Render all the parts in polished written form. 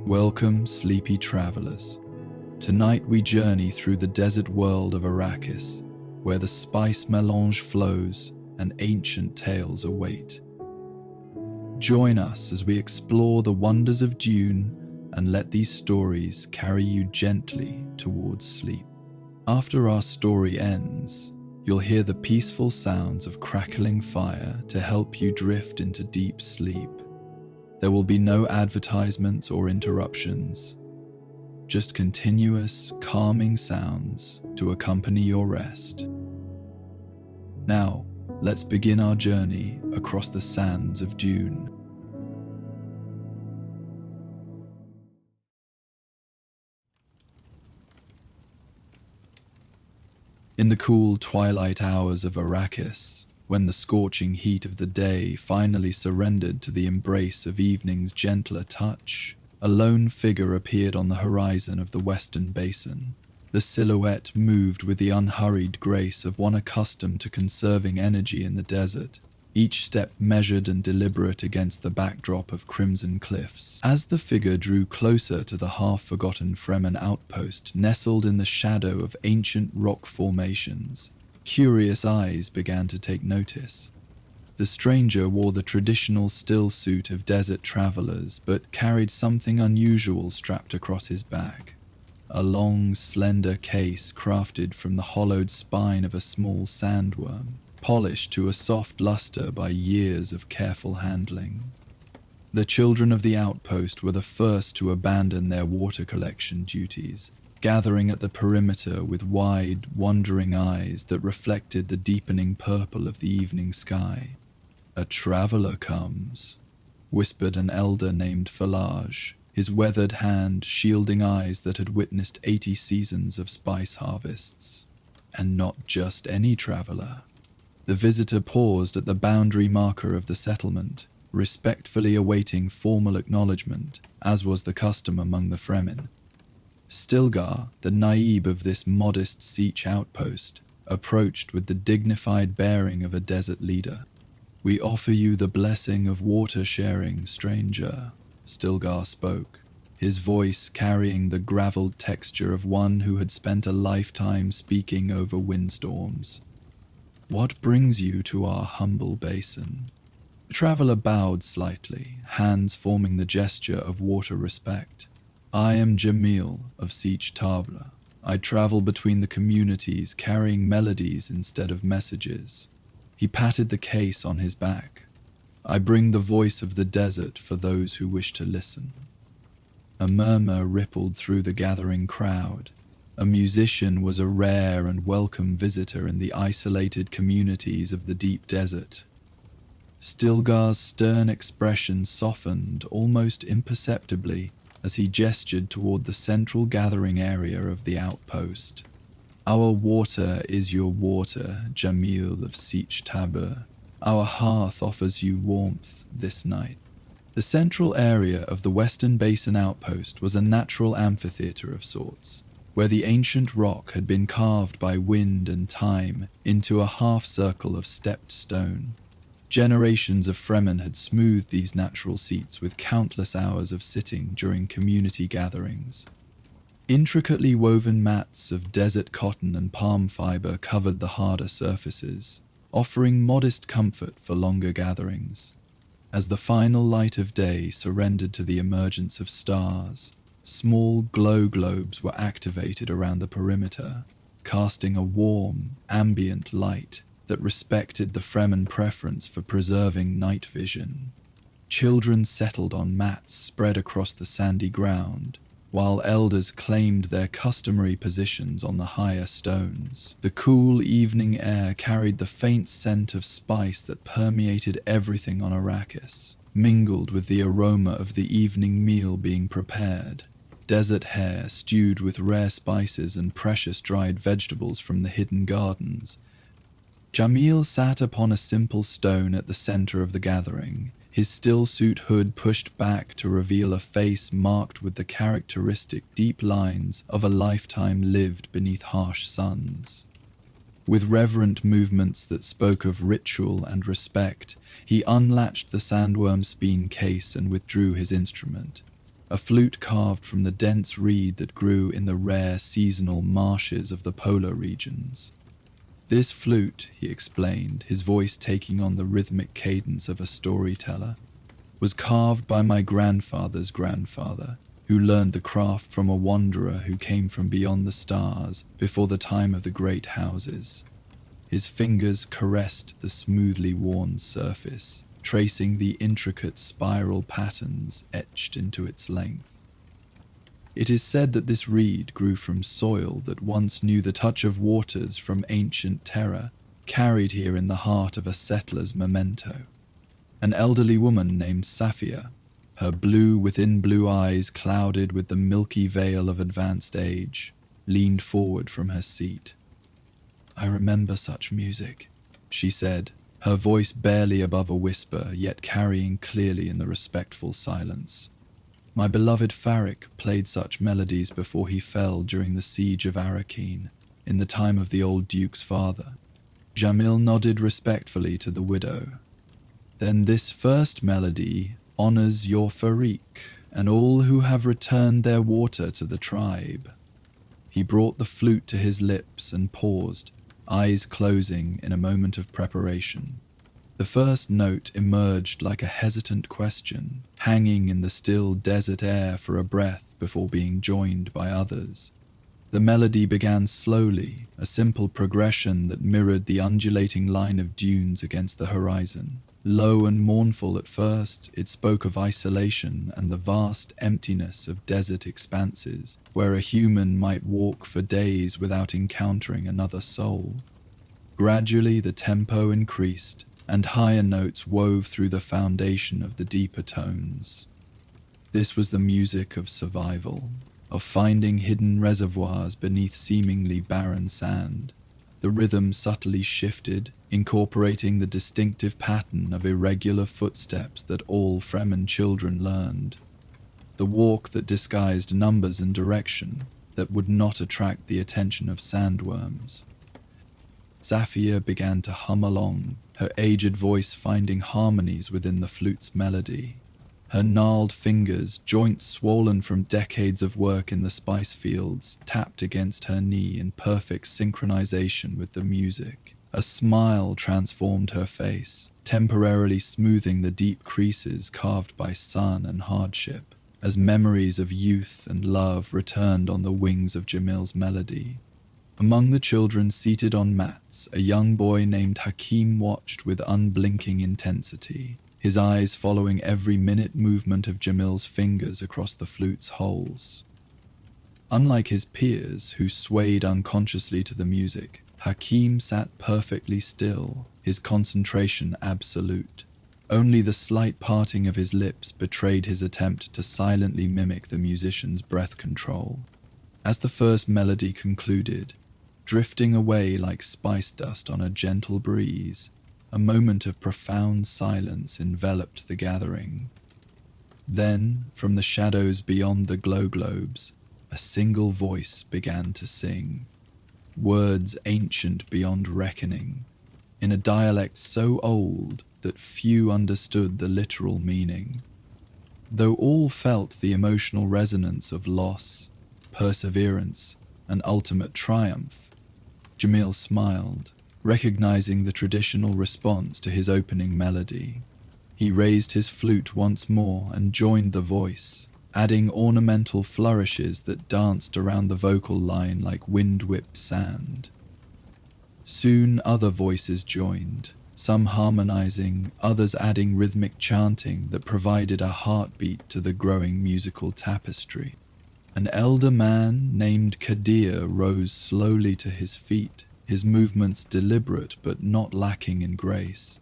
Welcome, sleepy travelers. Tonight we journey through the desert world of Arrakis, where the spice melange flows and ancient tales await. Join us as we explore the wonders of Dune and let these stories carry you gently towards sleep. After our story ends, you'll hear the peaceful sounds of crackling fire to help you drift into deep sleep. There will be no advertisements or interruptions, just continuous, calming sounds to accompany your rest. Now, let's begin our journey across the sands of Dune. In the cool twilight hours of Arrakis, when the scorching heat of the day finally surrendered to the embrace of evening's gentler touch, a lone figure appeared on the horizon of the western basin. The silhouette moved with the unhurried grace of one accustomed to conserving energy in the desert, each step measured and deliberate against the backdrop of crimson cliffs. As the figure drew closer to the half-forgotten Fremen outpost nestled in the shadow of ancient rock formations, curious eyes began to take notice. The stranger wore the traditional still suit of desert travelers, but carried something unusual strapped across his back. A long, slender case crafted from the hollowed spine of a small sandworm, polished to a soft luster by years of careful handling. The children of the outpost were the first to abandon their water collection duties, gathering at the perimeter with wide, wondering eyes that reflected the deepening purple of the evening sky. "A traveler comes," whispered an elder named Falage, his weathered hand shielding eyes that had witnessed 80 seasons of spice harvests. And not just any traveler. The visitor paused at the boundary marker of the settlement, respectfully awaiting formal acknowledgement, as was the custom among the Fremen. Stilgar, the naib of this modest siege outpost, approached with the dignified bearing of a desert leader. "We offer you the blessing of water-sharing, stranger," Stilgar spoke, his voice carrying the gravelled texture of one who had spent a lifetime speaking over windstorms. "What brings you to our humble basin?" The traveler bowed slightly, hands forming the gesture of water respect. "I am Jamil of Siege Table. I travel between the communities carrying melodies instead of messages." He patted the case on his back. "I bring the voice of the desert for those who wish to listen." A murmur rippled through the gathering crowd. A musician was a rare and welcome visitor in the isolated communities of the deep desert. Stilgar's stern expression softened almost imperceptibly as he gestured toward the central gathering area of the outpost. "Our water is your water, Jamil of Siege Tabur. Our hearth offers you warmth this night." The central area of the Western Basin outpost was a natural amphitheater of sorts, where the ancient rock had been carved by wind and time into a half-circle of stepped stone. Generations of Fremen had smoothed these natural seats with countless hours of sitting during community gatherings. Intricately woven mats of desert cotton and palm fiber covered the harder surfaces, offering modest comfort for longer gatherings. As the final light of day surrendered to the emergence of stars, small glow globes were activated around the perimeter, casting a warm, ambient light that respected the Fremen preference for preserving night vision. Children settled on mats spread across the sandy ground, while elders claimed their customary positions on the higher stones. The cool evening air carried the faint scent of spice that permeated everything on Arrakis, mingled with the aroma of the evening meal being prepared. Desert hare stewed with rare spices and precious dried vegetables from the hidden gardens. Jamil sat upon a simple stone at the center of the gathering, his still-suit hood pushed back to reveal a face marked with the characteristic deep lines of a lifetime lived beneath harsh suns. With reverent movements that spoke of ritual and respect, he unlatched the sandworm spine case and withdrew his instrument. a flute carved from the dense reed that grew in the rare seasonal marshes of the polar regions. This flute, he explained, his voice taking on the rhythmic cadence of a storyteller, was carved by my grandfather's grandfather, who learned the craft from a wanderer who came from beyond the stars before the time of the great houses. His fingers caressed the smoothly worn surface, tracing the intricate spiral patterns etched into its length. It is said that this reed grew from soil that once knew the touch of waters from ancient Terra, carried here in the heart of a settler's memento. An elderly woman named Safia, her blue within blue eyes clouded with the milky veil of advanced age, leaned forward from her seat. "I remember such music," she said, her voice barely above a whisper, yet carrying clearly in the respectful silence. "My beloved Farik played such melodies before he fell during the siege of Arrakis, in the time of the old duke's father." Jamil nodded respectfully to the widow. "Then this first melody honors your Farik and all who have returned their water to the tribe." He brought the flute to his lips and paused, eyes closing in a moment of preparation. The first note emerged like a hesitant question, hanging in the still desert air for a breath before being joined by others. The melody began slowly, a simple progression that mirrored the undulating line of dunes against the horizon. Low and mournful at first, it spoke of isolation and the vast emptiness of desert expanses, where a human might walk for days without encountering another soul. Gradually the tempo increased, and higher notes wove through the foundation of the deeper tones. This was the music of survival, of finding hidden reservoirs beneath seemingly barren sand. The rhythm subtly shifted, incorporating the distinctive pattern of irregular footsteps that all Fremen children learned. The walk that disguised numbers and direction, that would not attract the attention of sandworms. Safia began to hum along, her aged voice finding harmonies within the flute's melody. Her gnarled fingers, joints swollen from decades of work in the spice fields, tapped against her knee in perfect synchronization with the music. A smile transformed her face, temporarily smoothing the deep creases carved by sun and hardship, as memories of youth and love returned on the wings of Jamil's melody. Among the children seated on mats, a young boy named Hakim watched with unblinking intensity, his eyes following every minute movement of Jamil's fingers across the flute's holes. Unlike his peers, who swayed unconsciously to the music, Hakim sat perfectly still, his concentration absolute. Only the slight parting of his lips betrayed his attempt to silently mimic the musician's breath control. As the first melody concluded, drifting away like spice dust on a gentle breeze, a moment of profound silence enveloped the gathering. Then, from the shadows beyond the glow globes, a single voice began to sing, words ancient beyond reckoning, in a dialect so old that few understood the literal meaning. Though all felt the emotional resonance of loss, perseverance, and ultimate triumph, Jamil smiled, recognizing the traditional response to his opening melody. He raised his flute once more and joined the voice, adding ornamental flourishes that danced around the vocal line like wind-whipped sand. Soon other voices joined, some harmonizing, others adding rhythmic chanting that provided a heartbeat to the growing musical tapestry. An elder man named Kadir rose slowly to his feet, his movements deliberate but not lacking in grace.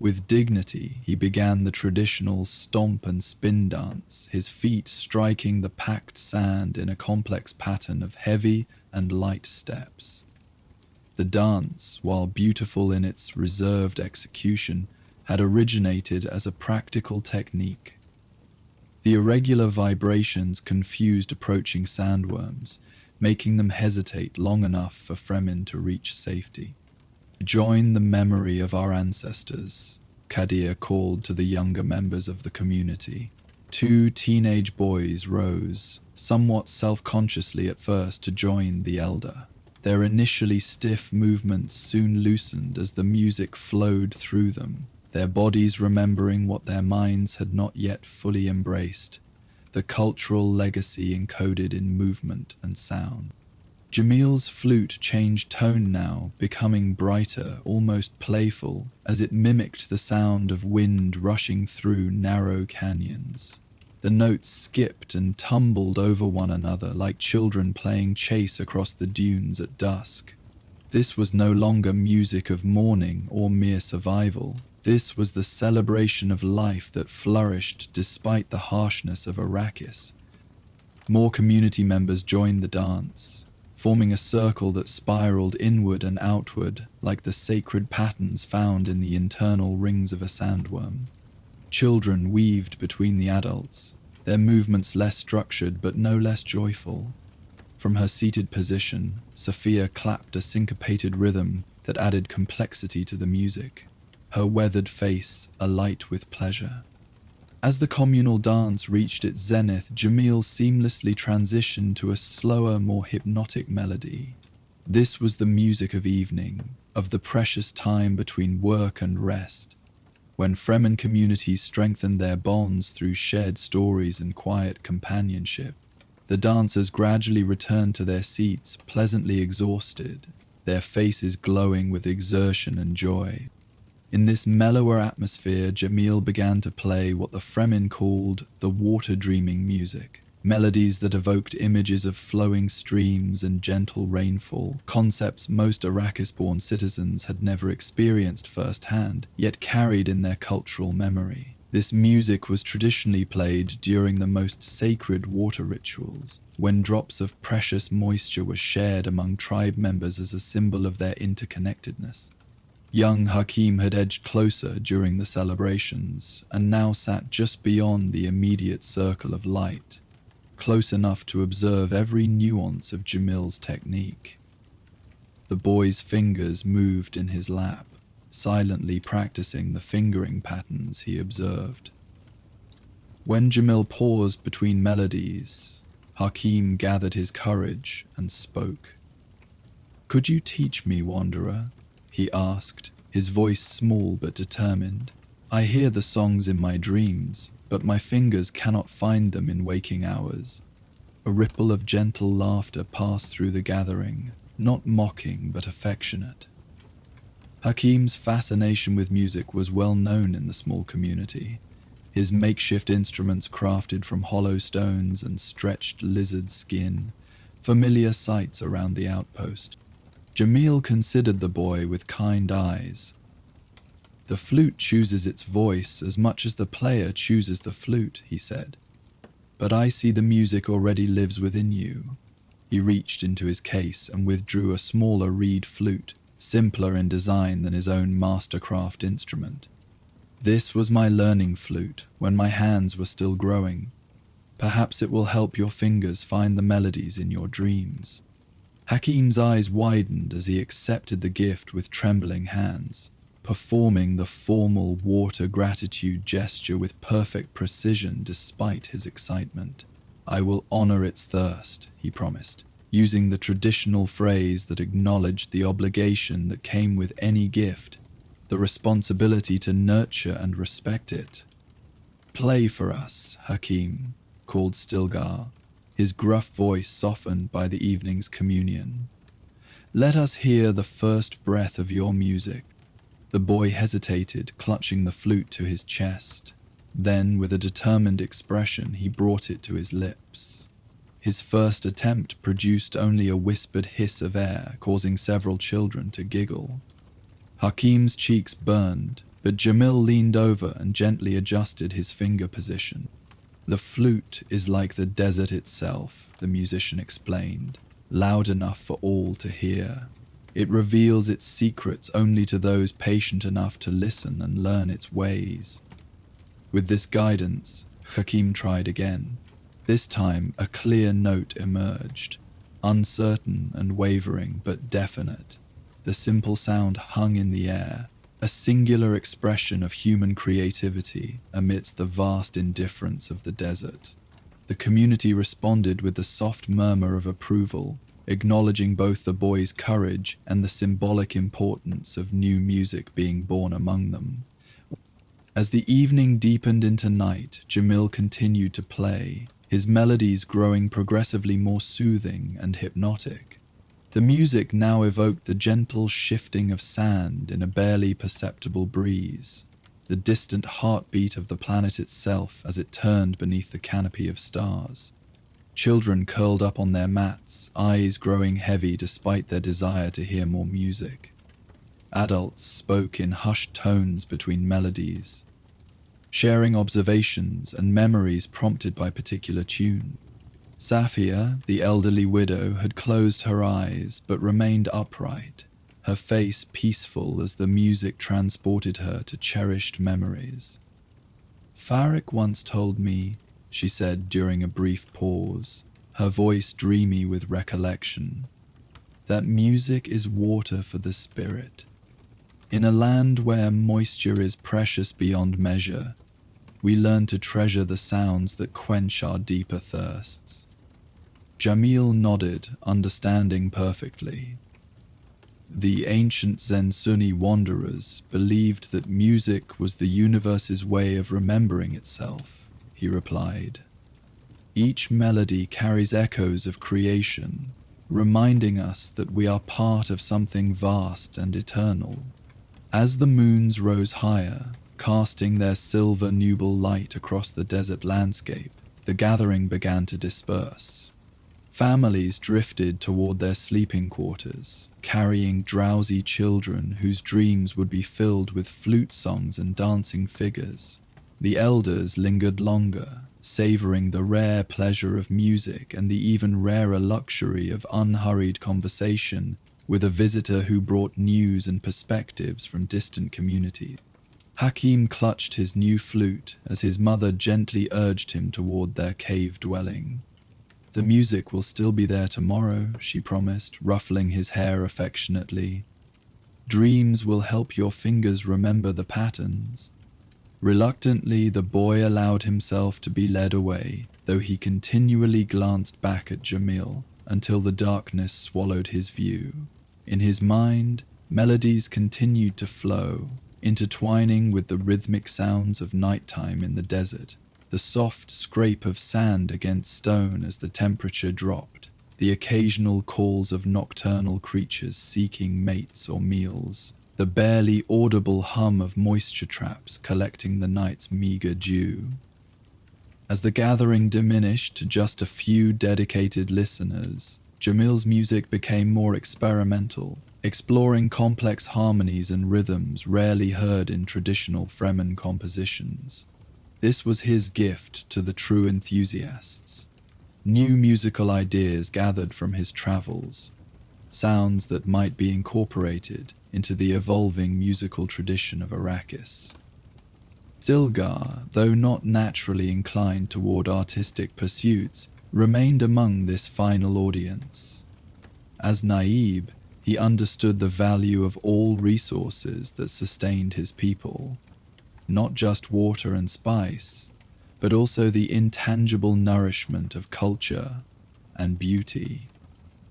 With dignity, he began the traditional stomp and spin dance, his feet striking the packed sand in a complex pattern of heavy and light steps. The dance, while beautiful in its reserved execution, had originated as a practical technique. The irregular vibrations confused approaching sandworms, making them hesitate long enough for Fremen to reach safety. "Join the memory of our ancestors," Kadir called to the younger members of the community. Two teenage boys rose, somewhat self-consciously at first, to join the elder. Their initially stiff movements soon loosened as the music flowed through them, their bodies remembering what their minds had not yet fully embraced, the cultural legacy encoded in movement and sound. Jamil's flute changed tone now, becoming brighter, almost playful, as it mimicked the sound of wind rushing through narrow canyons. The notes skipped and tumbled over one another like children playing chase across the dunes at dusk. This was no longer music of mourning or mere survival. This was the celebration of life that flourished despite the harshness of Arrakis. More community members joined the dance, forming a circle that spiraled inward and outward like the sacred patterns found in the internal rings of a sandworm. Children weaved between the adults, their movements less structured but no less joyful. From her seated position, Sophia clapped a syncopated rhythm that added complexity to the music, her weathered face alight with pleasure. As the communal dance reached its zenith, Jamil seamlessly transitioned to a slower, more hypnotic melody. This was the music of evening, of the precious time between work and rest, when Fremen communities strengthened their bonds through shared stories and quiet companionship. The dancers gradually returned to their seats, pleasantly exhausted, their faces glowing with exertion and joy. In this mellower atmosphere, Jamil began to play what the Fremen called the water-dreaming music, melodies that evoked images of flowing streams and gentle rainfall, concepts most Arrakis-born citizens had never experienced firsthand, yet carried in their cultural memory. This music was traditionally played during the most sacred water rituals, when drops of precious moisture were shared among tribe members as a symbol of their interconnectedness. Young Hakim had edged closer during the celebrations, and now sat just beyond the immediate circle of light, close enough to observe every nuance of Jamil's technique. The boy's fingers moved in his lap, silently practicing the fingering patterns he observed. When Jamil paused between melodies, Hakim gathered his courage and spoke. "Could you teach me, Wanderer?" he asked, his voice small but determined. "I hear the songs in my dreams, but my fingers cannot find them in waking hours." A ripple of gentle laughter passed through the gathering, not mocking but affectionate. Hakim's fascination with music was well known in the small community, his makeshift instruments crafted from hollow stones and stretched lizard skin, familiar sights around the outpost. Jamil considered the boy with kind eyes. "The flute chooses its voice as much as the player chooses the flute," he said. "But I see the music already lives within you." He reached into his case and withdrew a smaller reed flute, simpler in design than his own mastercraft instrument. "This was my learning flute when my hands were still growing. Perhaps it will help your fingers find the melodies in your dreams." Hakim's eyes widened as he accepted the gift with trembling hands, performing the formal water gratitude gesture with perfect precision despite his excitement. "I will honor its thirst," he promised, using the traditional phrase that acknowledged the obligation that came with any gift, the responsibility to nurture and respect it. "Play for us, Hakim," called Stilgar, his gruff voice softened by the evening's communion. "Let us hear the first breath of your music." The boy hesitated, clutching the flute to his chest. Then, with a determined expression, he brought it to his lips. His first attempt produced only a whispered hiss of air, causing several children to giggle. Hakim's cheeks burned, but Jamil leaned over and gently adjusted his finger position. "The flute is like the desert itself," the musician explained, loud enough for all to hear. "It reveals its secrets only to those patient enough to listen and learn its ways." With this guidance, Hakim tried again. This time, a clear note emerged, uncertain and wavering but definite. The simple sound hung in the air, a singular expression of human creativity amidst the vast indifference of the desert. The community responded with a soft murmur of approval, acknowledging both the boys' courage and the symbolic importance of new music being born among them. As the evening deepened into night, Jamil continued to play, his melodies growing progressively more soothing and hypnotic. The music now evoked the gentle shifting of sand in a barely perceptible breeze, the distant heartbeat of the planet itself as it turned beneath the canopy of stars. Children curled up on their mats, eyes growing heavy despite their desire to hear more music. Adults spoke in hushed tones between melodies, sharing observations and memories prompted by particular tune. Safia, the elderly widow, had closed her eyes but remained upright, her face peaceful as the music transported her to cherished memories. "Farik once told me," she said during a brief pause, her voice dreamy with recollection, "that music is water for the spirit. In a land where moisture is precious beyond measure, we learn to treasure the sounds that quench our deeper thirsts." Jamil nodded, understanding perfectly. The ancient Zen Sunni wanderers believed that music was the universe's way of remembering itself, he replied. Each melody carries echoes of creation, reminding us that we are part of something vast and eternal. As the moons rose higher, casting their silver nubile light across the desert landscape, the gathering began to disperse. Families drifted toward their sleeping quarters, carrying drowsy children whose dreams would be filled with flute songs and dancing figures. The elders lingered longer, savoring the rare pleasure of music and the even rarer luxury of unhurried conversation with a visitor who brought news and perspectives from distant communities. Hakim clutched his new flute as his mother gently urged him toward their cave dwelling. "The music will still be there tomorrow," she promised, ruffling his hair affectionately. "Dreams will help your fingers remember the patterns." Reluctantly, the boy allowed himself to be led away, though he continually glanced back at Jamil until the darkness swallowed his view. In his mind, melodies continued to flow, intertwining with the rhythmic sounds of nighttime in the desert. The soft scrape of sand against stone as the temperature dropped, the occasional calls of nocturnal creatures seeking mates or meals, the barely audible hum of moisture traps collecting the night's meager dew. As the gathering diminished to just a few dedicated listeners, Jamil's music became more experimental, exploring complex harmonies and rhythms rarely heard in traditional Fremen compositions. This was his gift to the true enthusiasts. New musical ideas gathered from his travels, sounds that might be incorporated into the evolving musical tradition of Arrakis. Stilgar, though not naturally inclined toward artistic pursuits, remained among this final audience. As Naib, he understood the value of all resources that sustained his people. Not just water and spice, but also the intangible nourishment of culture and beauty.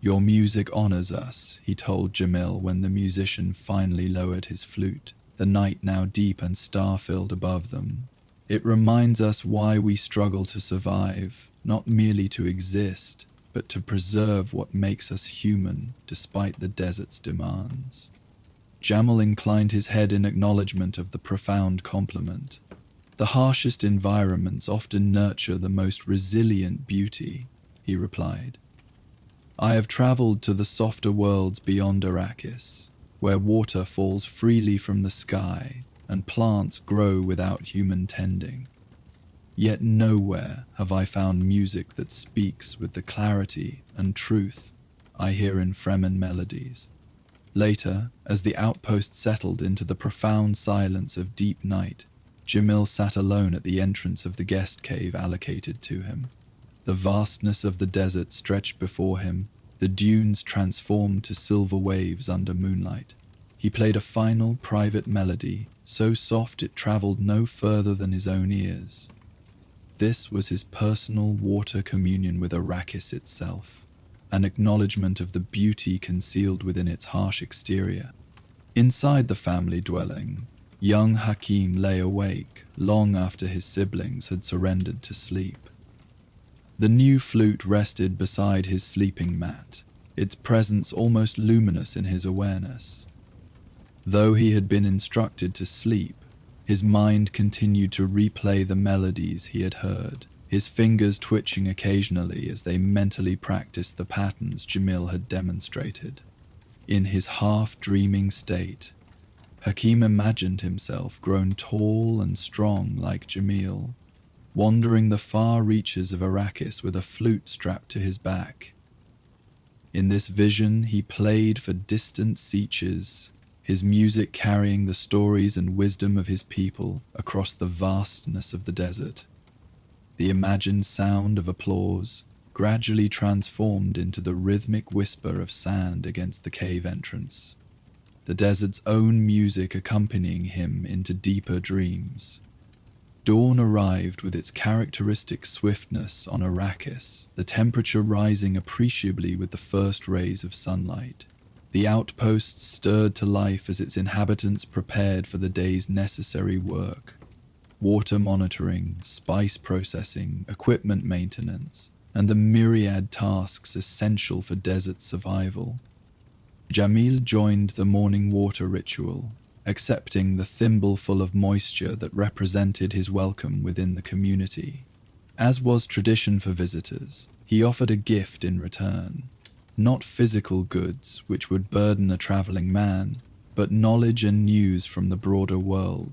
"Your music honors us," he told Jamil when the musician finally lowered his flute, the night now deep and star-filled above them. "It reminds us why we struggle to survive, not merely to exist, but to preserve what makes us human despite the desert's demands." Jamil inclined his head in acknowledgement of the profound compliment. "The harshest environments often nurture the most resilient beauty," he replied. "I have traveled to the softer worlds beyond Arrakis, where water falls freely from the sky and plants grow without human tending. Yet nowhere have I found music that speaks with the clarity and truth I hear in Fremen melodies." Later, as the outpost settled into the profound silence of deep night, Jamil sat alone at the entrance of the guest cave allocated to him. The vastness of the desert stretched before him, the dunes transformed to silver waves under moonlight. He played a final, private melody, so soft it traveled no further than his own ears. This was his personal water communion with Arrakis itself, an acknowledgement of the beauty concealed within its harsh exterior. Inside the family dwelling, young Hakim lay awake long after his siblings had surrendered to sleep. The new flute rested beside his sleeping mat, its presence almost luminous in his awareness. Though he had been instructed to sleep, his mind continued to replay the melodies he had heard, his fingers twitching occasionally as they mentally practiced the patterns Jamil had demonstrated. In his half-dreaming state, Hakim imagined himself grown tall and strong like Jamil, wandering the far reaches of Arrakis with a flute strapped to his back. In this vision, he played for distant Seaches, his music carrying the stories and wisdom of his people across the vastness of the desert. The imagined sound of applause gradually transformed into the rhythmic whisper of sand against the cave entrance, the desert's own music accompanying him into deeper dreams. Dawn arrived with its characteristic swiftness on Arrakis, the temperature rising appreciably with the first rays of sunlight. The outposts stirred to life as its inhabitants prepared for the day's necessary work: water monitoring, spice processing, equipment maintenance, and the myriad tasks essential for desert survival. Jamil joined the morning water ritual, accepting the thimbleful of moisture that represented his welcome within the community. As was tradition for visitors, he offered a gift in return. Not physical goods which would burden a traveling man, but knowledge and news from the broader world.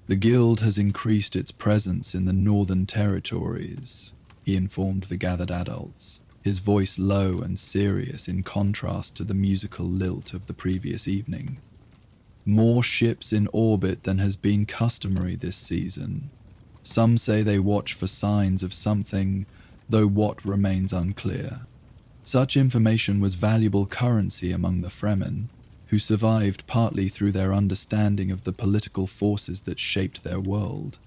The guild has increased its presence in the northern territories, he informed the gathered adults, his voice low and serious in contrast to the musical lilt of the previous evening. More ships in orbit than has been customary this season. Some say they watch for signs of something, though what remains unclear. Such information was valuable currency among the Fremen, who survived partly through their understanding of the political forces that shaped their world.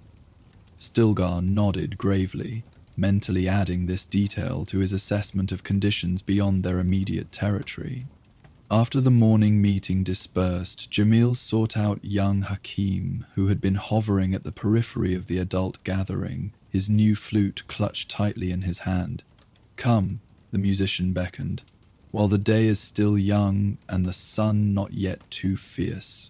Stilgar nodded gravely, mentally adding this detail to his assessment of conditions beyond their immediate territory. After the morning meeting dispersed, Jamil sought out young Hakim, who had been hovering at the periphery of the adult gathering, his new flute clutched tightly in his hand. "Come," the musician beckoned, "while the day is still young and the sun not yet too fierce."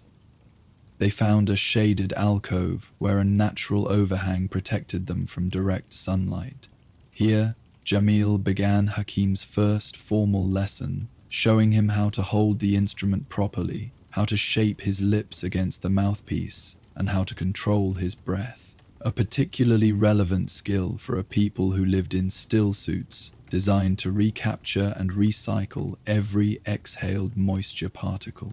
They found a shaded alcove where a natural overhang protected them from direct sunlight. Here, Jamil began Hakim's first formal lesson, showing him how to hold the instrument properly, how to shape his lips against the mouthpiece, and how to control his breath, a particularly relevant skill for a people who lived in still suits designed to recapture and recycle every exhaled moisture particle.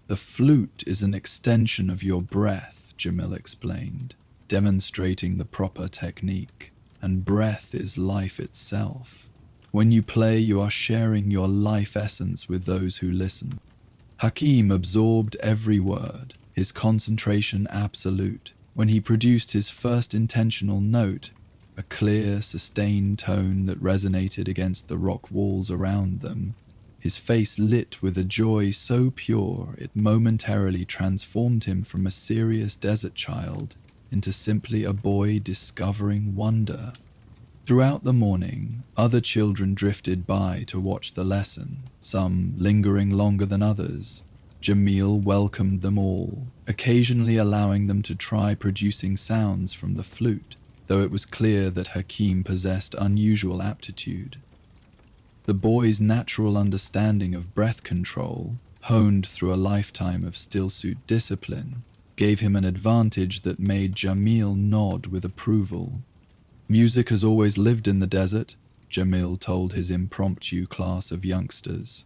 "The flute is an extension of your breath," Jamil explained, demonstrating the proper technique, "and breath is life itself. When you play, you are sharing your life essence with those who listen." Hakim absorbed every word, his concentration absolute. When he produced his first intentional note, a clear, sustained tone that resonated against the rock walls around them, his face lit with a joy so pure it momentarily transformed him from a serious desert child into simply a boy discovering wonder. Throughout the morning, other children drifted by to watch the lesson, some lingering longer than others. Jamil welcomed them all, occasionally allowing them to try producing sounds from the flute, though it was clear that Hakim possessed unusual aptitude. The boy's natural understanding of breath control, honed through a lifetime of stillsuit discipline, gave him an advantage that made Jamil nod with approval. "Music has always lived in the desert," Jamil told his impromptu class of youngsters.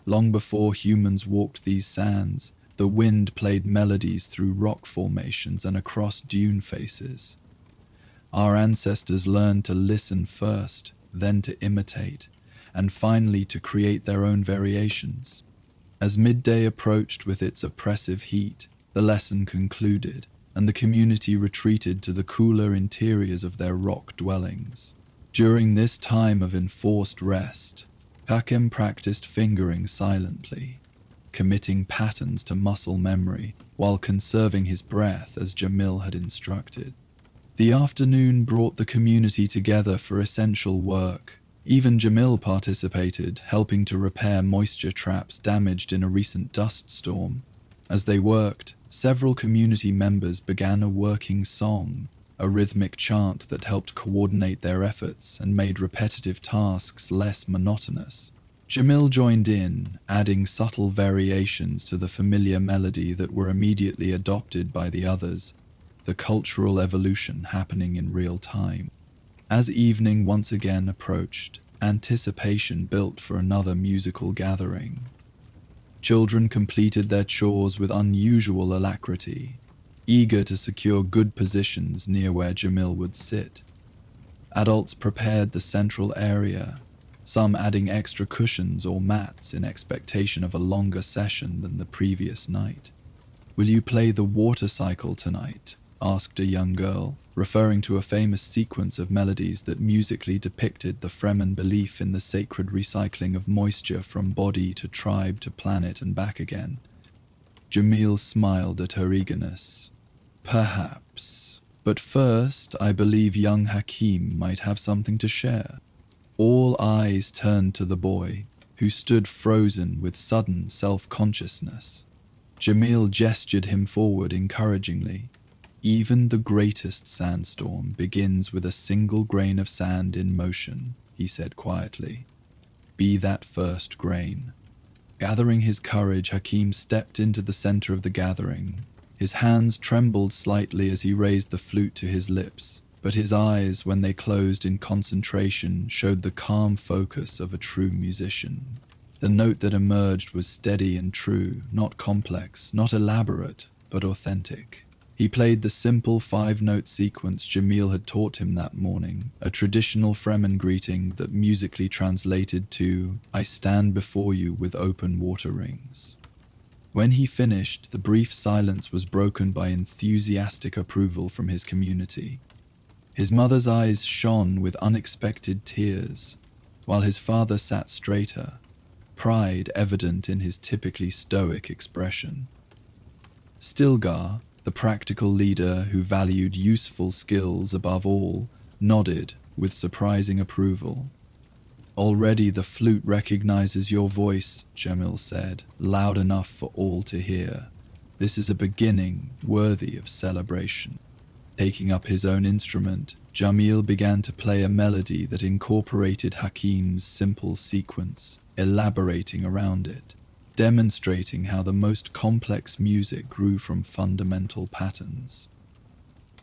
"Long before humans walked these sands, the wind played melodies through rock formations and across dune faces. Our ancestors learned to listen first, then to imitate, and finally to create their own variations. As midday approached with its oppressive heat, the lesson concluded, and the community retreated to the cooler interiors of their rock dwellings. During this time of enforced rest, Hakim practiced fingering silently, committing patterns to muscle memory while conserving his breath as Jamil had instructed. The afternoon brought the community together for essential work. Even Jamil participated, helping to repair moisture traps damaged in a recent dust storm. As they worked, several community members began a working song, a rhythmic chant that helped coordinate their efforts and made repetitive tasks less monotonous. Jamil joined in, adding subtle variations to the familiar melody that were immediately adopted by the others, the cultural evolution happening in real time. As evening once again approached, anticipation built for another musical gathering. Children completed their chores with unusual alacrity, eager to secure good positions near where Jamil would sit. Adults prepared the central area, some adding extra cushions or mats in expectation of a longer session than the previous night. "Will you play the water cycle tonight?" asked a young girl, referring to a famous sequence of melodies that musically depicted the Fremen belief in the sacred recycling of moisture from body to tribe to planet and back again. Jamil smiled at her eagerness. "Perhaps, but first I believe young Hakim might have something to share." All eyes turned to the boy, who stood frozen with sudden self-consciousness. Jamil gestured him forward encouragingly. "Even the greatest sandstorm begins with a single grain of sand in motion," he said quietly. "Be that first grain." Gathering his courage, Hakim stepped into the center of the gathering. His hands trembled slightly as he raised the flute to his lips, but his eyes, when they closed in concentration, showed the calm focus of a true musician. The note that emerged was steady and true, not complex, not elaborate, but authentic. He played the simple 5-note sequence Jamil had taught him that morning, a traditional Fremen greeting that musically translated to, "I stand before you with open water rings." When he finished, the brief silence was broken by enthusiastic approval from his community. His mother's eyes shone with unexpected tears, while his father sat straighter, pride evident in his typically stoic expression. Stilgar, the practical leader who valued useful skills above all, nodded with surprising approval. "Already the flute recognizes your voice," Jamil said, loud enough for all to hear. "This is a beginning worthy of celebration." Taking up his own instrument, Jamil began to play a melody that incorporated Hakim's simple sequence, elaborating around it, demonstrating how the most complex music grew from fundamental patterns.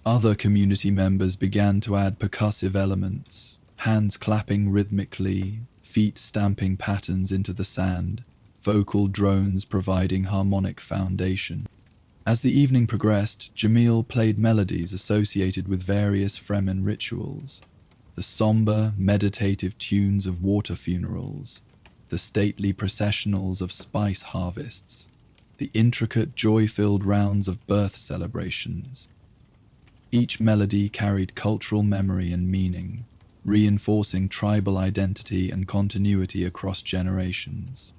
Other community members began to add percussive elements, hands clapping rhythmically, feet stamping patterns into the sand, vocal drones providing harmonic foundation. As the evening progressed, Jamil played melodies associated with various Fremen rituals, the somber, meditative tunes of water funerals, the stately processionals of spice harvests, the intricate, joy-filled rounds of birth celebrations. Each melody carried cultural memory and meaning, reinforcing tribal identity and continuity across generations.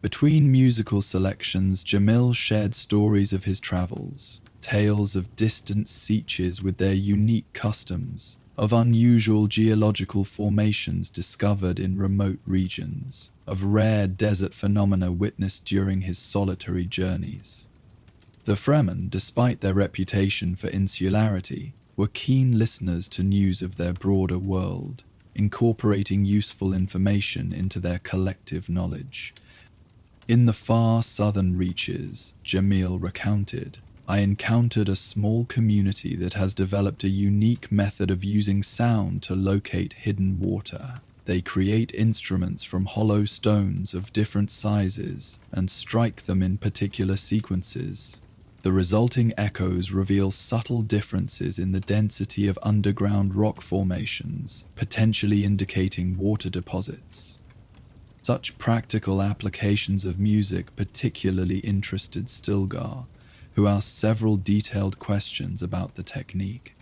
Between musical selections, Jamil shared stories of his travels, tales of distant Sietches with their unique customs, of unusual geological formations discovered in remote regions, of rare desert phenomena witnessed during his solitary journeys. The Fremen, despite their reputation for insularity, were keen listeners to news of their broader world, incorporating useful information into their collective knowledge. "In the far southern reaches," Jamil recounted, "I encountered a small community that has developed a unique method of using sound to locate hidden water. They create instruments from hollow stones of different sizes and strike them in particular sequences. The resulting echoes reveal subtle differences in the density of underground rock formations, potentially indicating water deposits." Such practical applications of music particularly interested Stilgar, who asked several detailed questions about the technique.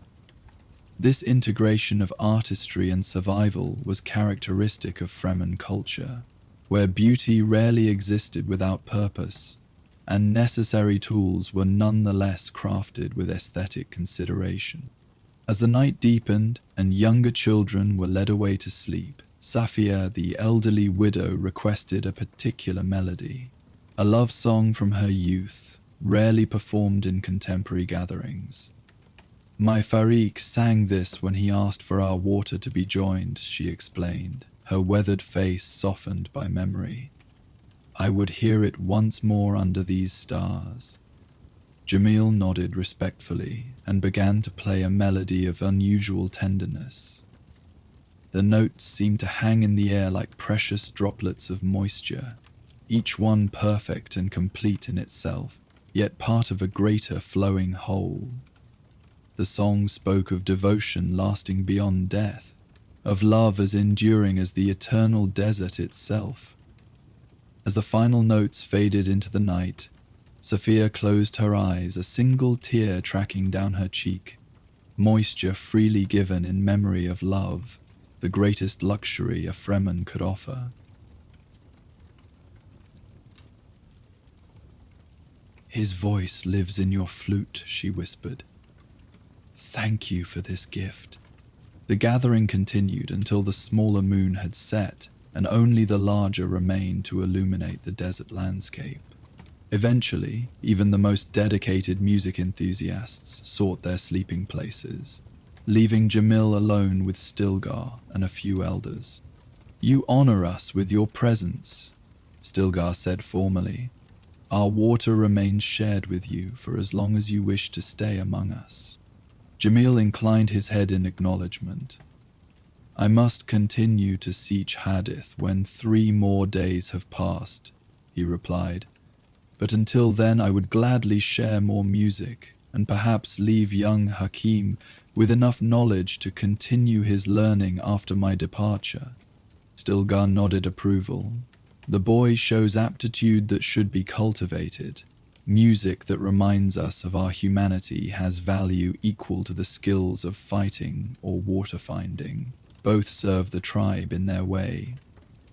This integration of artistry and survival was characteristic of Fremen culture, where beauty rarely existed without purpose, and necessary tools were nonetheless crafted with aesthetic consideration. As the night deepened and younger children were led away to sleep, Safia, the elderly widow, requested a particular melody, a love song from her youth, rarely performed in contemporary gatherings. "My Farik sang this when he asked for our water to be joined," she explained, her weathered face softened by memory. "I would hear it once more under these stars." Jamil nodded respectfully and began to play a melody of unusual tenderness. The notes seemed to hang in the air like precious droplets of moisture, each one perfect and complete in itself, yet part of a greater flowing whole. The song spoke of devotion lasting beyond death, of love as enduring as the eternal desert itself. As the final notes faded into the night, Sophia closed her eyes, a single tear tracking down her cheek, moisture freely given in memory of love, the greatest luxury a Fremen could offer. "His voice lives in your flute," she whispered. "Thank you for this gift." The gathering continued until the smaller moon had set and only the larger remained to illuminate the desert landscape. Eventually, even the most dedicated music enthusiasts sought their sleeping places, leaving Jamil alone with Stilgar and a few elders. "You honor us with your presence," Stilgar said formally. "Our water remains shared with you for as long as you wish to stay among us." Jamil inclined his head in acknowledgement. "I must continue to siege Hadith when 3 more days have passed," he replied. "But until then I would gladly share more music and perhaps leave young Hakim with enough knowledge to continue his learning after my departure." Stilgar nodded approval. "The boy shows aptitude that should be cultivated. Music that reminds us of our humanity has value equal to the skills of fighting or water finding. Both serve the tribe in their way."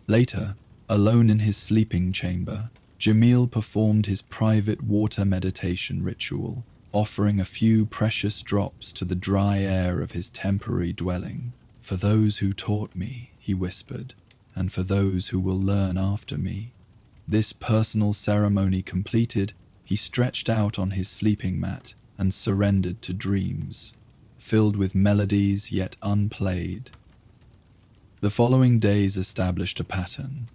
Later, alone in his sleeping chamber, Jamil performed his private water meditation ritual, offering a few precious drops to the dry air of his temporary dwelling. "For those who taught me," he whispered, "and for those who will learn after me." This personal ceremony completed, he stretched out on his sleeping mat and surrendered to dreams, filled with melodies yet unplayed. The following days established a pattern.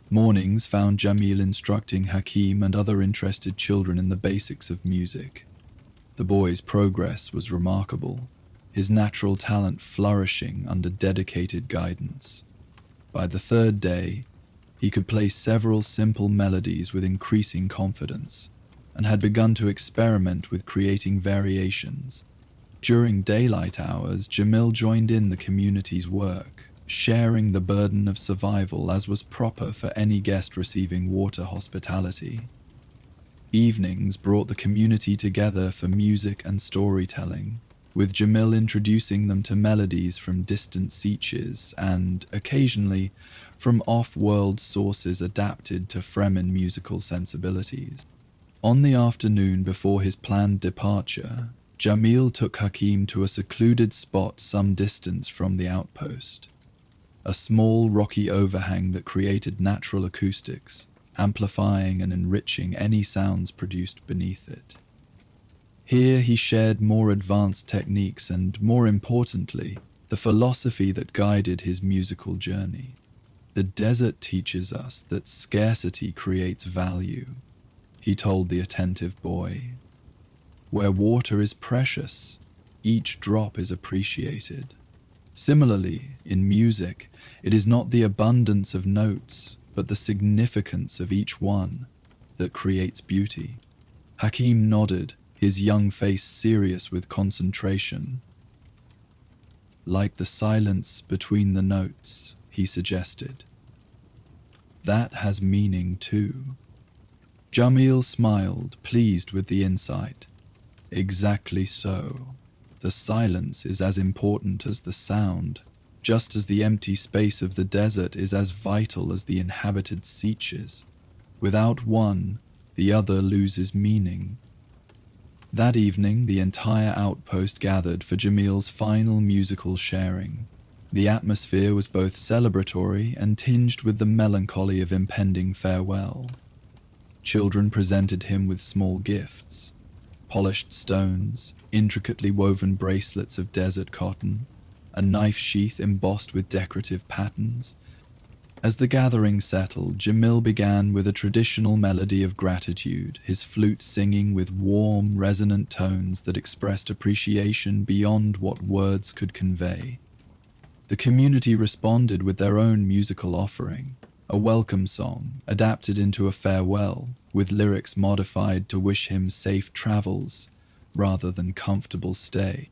Mornings found Jamil instructing Hakim and other interested children in the basics of music. The boy's progress was remarkable, his natural talent flourishing under dedicated guidance. By the 3rd day, he could play several simple melodies with increasing confidence, and had begun to experiment with creating variations. During daylight hours, Jamil joined in the community's work, sharing the burden of survival as was proper for any guest receiving water hospitality. Evenings brought the community together for music and storytelling, with Jamil introducing them to melodies from distant sieches and, occasionally, from off-world sources adapted to Fremen musical sensibilities. On the afternoon before his planned departure, Jamil took Hakim to a secluded spot some distance from the outpost, a small rocky overhang that created natural acoustics, amplifying and enriching any sounds produced beneath it. Here he shared more advanced techniques and, more importantly, the philosophy that guided his musical journey. "The desert teaches us that scarcity creates value," he told the attentive boy. "Where water is precious, each drop is appreciated. Similarly, in music, it is not the abundance of notes, but the significance of each one that creates beauty." Hakim nodded, his young face serious with concentration. "Like the silence between the notes," he suggested. that has meaning too. Jamil smiled, pleased with the insight. Exactly so. The silence is as important as the sound, just as the empty space of the desert is as vital as the inhabited Seaches. Without one, the other loses meaning. That evening, the entire outpost gathered for Jamil's final musical sharing. The atmosphere was both celebratory and tinged with the melancholy of impending farewell. Children presented him with small gifts: polished stones, intricately woven bracelets of desert cotton, a knife sheath embossed with decorative patterns. As the gathering settled, Jamil began with a traditional melody of gratitude, his flute singing with warm, resonant tones that expressed appreciation beyond what words could convey. The community responded with their own musical offering, a welcome song adapted into a farewell, with lyrics modified to wish him safe travels rather than comfortable stay.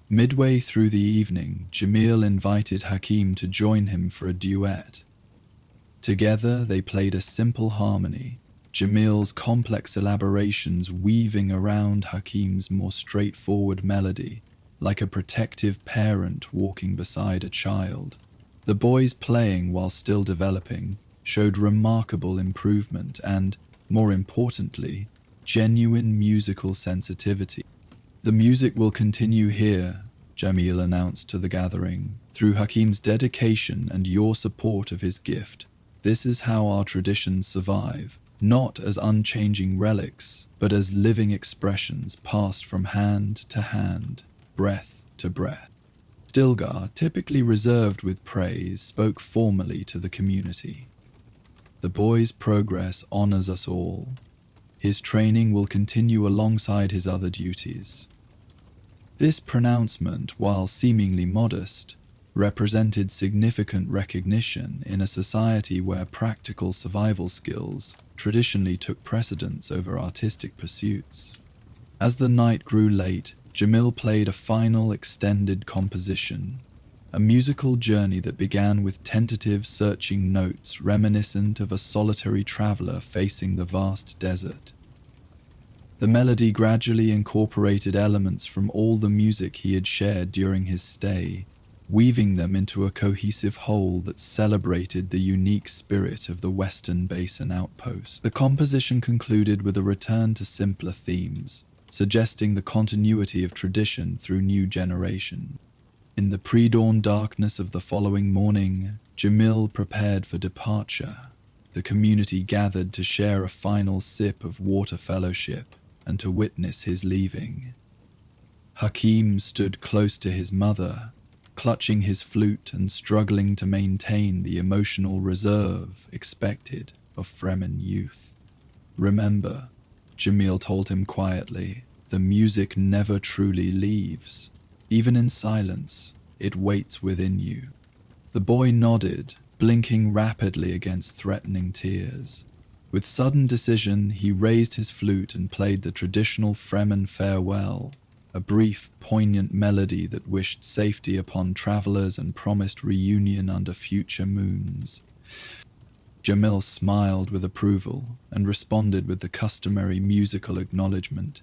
Midway through the evening, Jamil invited Hakim to join him for a duet. Together they played a simple harmony, Jamil's complex elaborations weaving around Hakim's more straightforward melody, like a protective parent walking beside a child. The boys playing while still developing showed remarkable improvement and, more importantly, genuine musical sensitivity. The music will continue here, Jamil announced to the gathering, through Hakim's dedication and your support of his gift. This is how our traditions survive, not as unchanging relics, but as living expressions passed from hand to hand, breath to breath. Stilgar, typically reserved with praise, spoke formally to the community. The boy's progress honors us all. His training will continue alongside his other duties. This pronouncement, while seemingly modest, represented significant recognition in a society where practical survival skills traditionally took precedence over artistic pursuits. As the night grew late, Jamil played a final extended composition, a musical journey that began with tentative searching notes reminiscent of a solitary traveler facing the vast desert. The melody gradually incorporated elements from all the music he had shared during his stay, weaving them into a cohesive whole that celebrated the unique spirit of the Western Basin outpost. The composition concluded with a return to simpler themes, suggesting the continuity of tradition through new generations. In the pre-dawn darkness of the following morning, Jamil prepared for departure. The community gathered to share a final sip of water fellowship and to witness his leaving. Hakim stood close to his mother, clutching his flute and struggling to maintain the emotional reserve expected of Fremen youth. Remember, Jamil told him quietly, the music never truly leaves. Even in silence, it waits within you. The boy nodded, blinking rapidly against threatening tears. With sudden decision, he raised his flute and played the traditional Fremen farewell, a brief, poignant melody that wished safety upon travelers and promised reunion under future moons. Jamil smiled with approval and responded with the customary musical acknowledgement.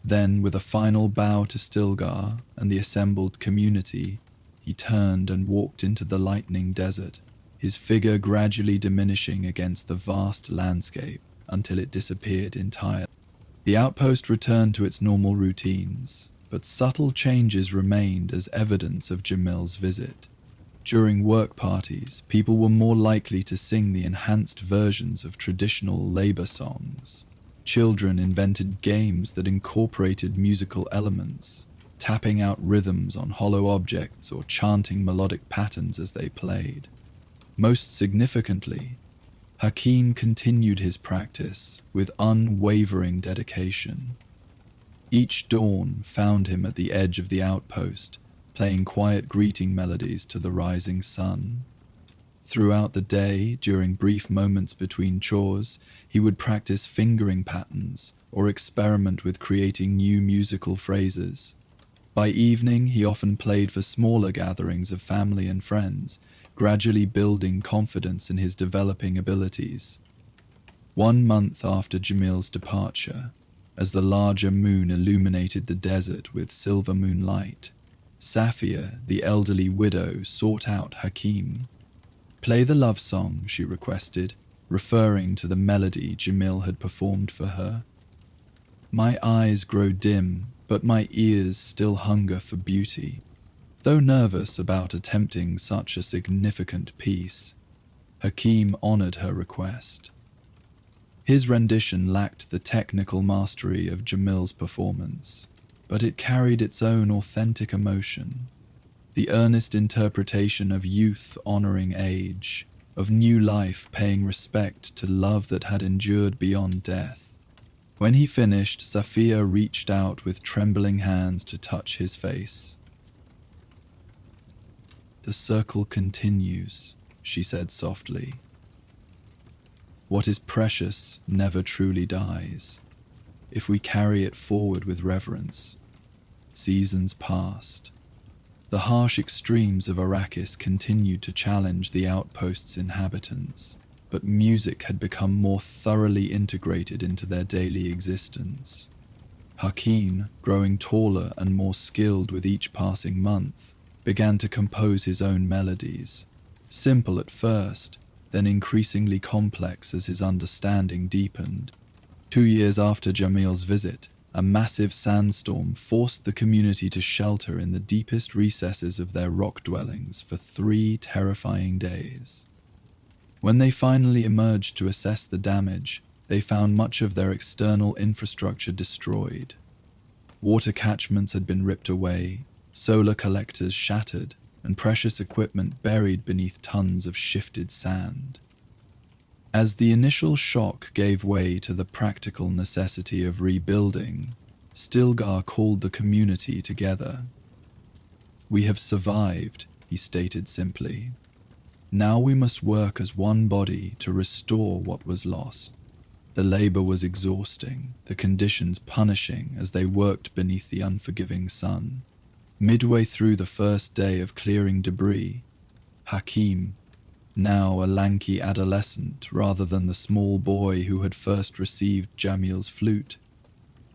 Then, with a final bow to Stilgar and the assembled community, he turned and walked into the lightning desert, his figure gradually diminishing against the vast landscape until it disappeared entirely. The outpost returned to its normal routines, but subtle changes remained as evidence of Jamil's visit. During work parties, people were more likely to sing the enhanced versions of traditional labor songs. Children invented games that incorporated musical elements, tapping out rhythms on hollow objects or chanting melodic patterns as they played. Most significantly, Hakim continued his practice with unwavering dedication. Each dawn found him at the edge of the outpost, playing quiet greeting melodies to the rising sun. Throughout the day, during brief moments between chores, he would practice fingering patterns or experiment with creating new musical phrases. By evening, he often played for smaller gatherings of family and friends, gradually building confidence in his developing abilities. 1 month after Jamil's departure, as the larger moon illuminated the desert with silver moonlight, Safia, the elderly widow, sought out Hakim. "Play the love song," she requested, referring to the melody Jamil had performed for her. "My eyes grow dim, but my ears still hunger for beauty." Though nervous about attempting such a significant piece, Hakim honored her request. His rendition lacked the technical mastery of Jamil's performance, but it carried its own authentic emotion. The earnest interpretation of youth honoring age, of new life paying respect to love that had endured beyond death. When he finished, Safia reached out with trembling hands to touch his face. "The circle continues," she said softly. "What is precious never truly dies, if we carry it forward with reverence." Seasons passed. The harsh extremes of Arrakis continued to challenge the outpost's inhabitants, but music had become more thoroughly integrated into their daily existence. Hakim, growing taller and more skilled with each passing month, began to compose his own melodies, simple at first, then increasingly complex as his understanding deepened. 2 years after Jamil's visit, a massive sandstorm forced the community to shelter in the deepest recesses of their rock dwellings for 3 terrifying days. When they finally emerged to assess the damage, they found much of their external infrastructure destroyed. Water catchments had been ripped away, solar collectors shattered, and precious equipment buried beneath tons of shifted sand. As the initial shock gave way to the practical necessity of rebuilding, Stilgar called the community together. "We have survived," he stated simply. "Now we must work as one body to restore what was lost." The labor was exhausting, the conditions punishing as they worked beneath the unforgiving sun. Midway through the first day of clearing debris, Hakim, now a lanky adolescent rather than the small boy who had first received Jamil's flute,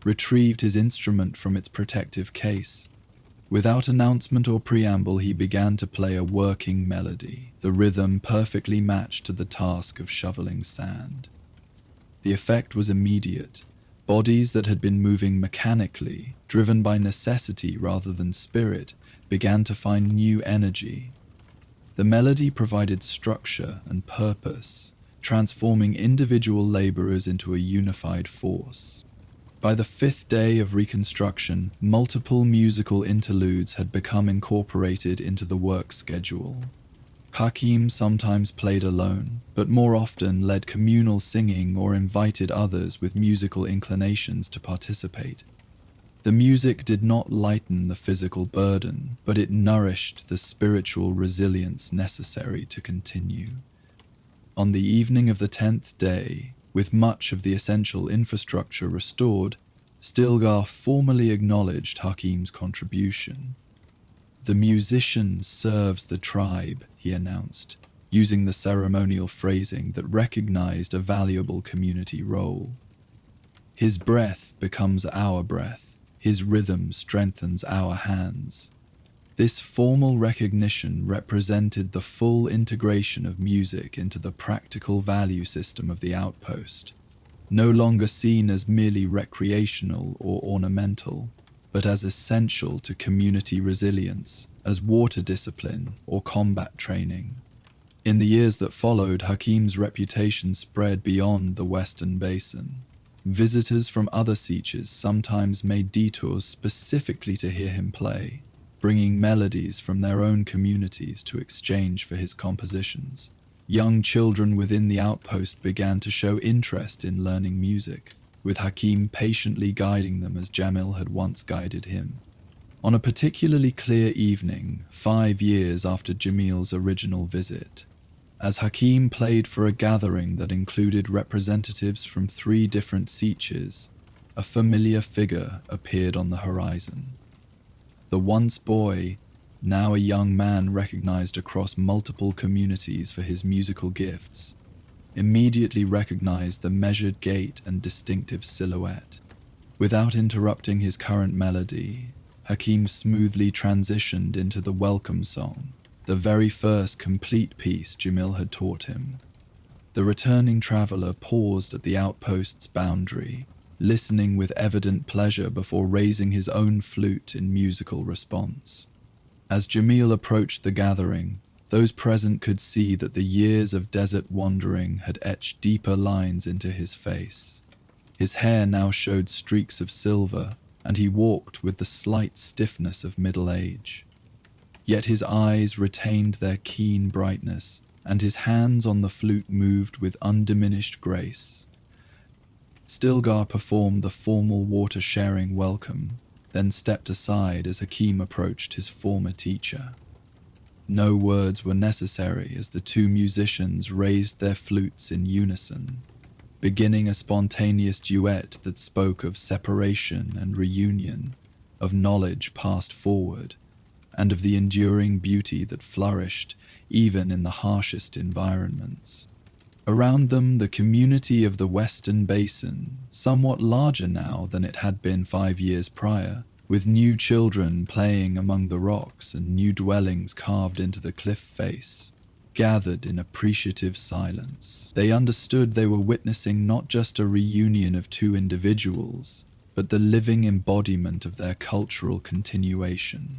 retrieved his instrument from its protective case. Without announcement or preamble, he began to play a working melody, the rhythm perfectly matched to the task of shoveling sand. The effect was immediate. Bodies that had been moving mechanically, driven by necessity rather than spirit, began to find new energy. The melody provided structure and purpose, transforming individual laborers into a unified force. By the 5th day of reconstruction, multiple musical interludes had become incorporated into the work schedule. Hakim sometimes played alone, but more often led communal singing or invited others with musical inclinations to participate. The music did not lighten the physical burden, but it nourished the spiritual resilience necessary to continue. On the evening of the 10th day, with much of the essential infrastructure restored, Stilgar formally acknowledged Hakim's contribution. "The musician serves the tribe," he announced, using the ceremonial phrasing that recognized a valuable community role. "His breath becomes our breath, his rhythm strengthens our hands." This formal recognition represented the full integration of music into the practical value system of the outpost, no longer seen as merely recreational or ornamental, but as essential to community resilience, as water discipline or combat training. In the years that followed, Hakim's reputation spread beyond the Western Basin. Visitors from other Sietches sometimes made detours specifically to hear him play, bringing melodies from their own communities to exchange for his compositions. Young children within the outpost began to show interest in learning music, with Hakim patiently guiding them as Jamil had once guided him. On a particularly clear evening, 5 years after Jamil's original visit, as Hakim played for a gathering that included representatives from 3 different Sietches, a familiar figure appeared on the horizon. The once boy, now a young man recognized across multiple communities for his musical gifts, immediately recognized the measured gait and distinctive silhouette. Without interrupting his current melody, Hakim smoothly transitioned into the welcome song, the very first complete piece Jamil had taught him. The returning traveler paused at the outpost's boundary, listening with evident pleasure before raising his own flute in musical response. As Jamil approached the gathering, those present could see that the years of desert wandering had etched deeper lines into his face. His hair now showed streaks of silver, and he walked with the slight stiffness of middle age. Yet his eyes retained their keen brightness, and his hands on the flute moved with undiminished grace. Stilgar performed the formal water-sharing welcome, then stepped aside as Hakim approached his former teacher. No words were necessary as the two musicians raised their flutes in unison, beginning a spontaneous duet that spoke of separation and reunion, of knowledge passed forward, and of the enduring beauty that flourished even in the harshest environments. Around them, the community of the Western Basin, somewhat larger now than it had been 5 years prior, with new children playing among the rocks and new dwellings carved into the cliff face, gathered in appreciative silence. They understood they were witnessing not just a reunion of two individuals, but the living embodiment of their cultural continuation,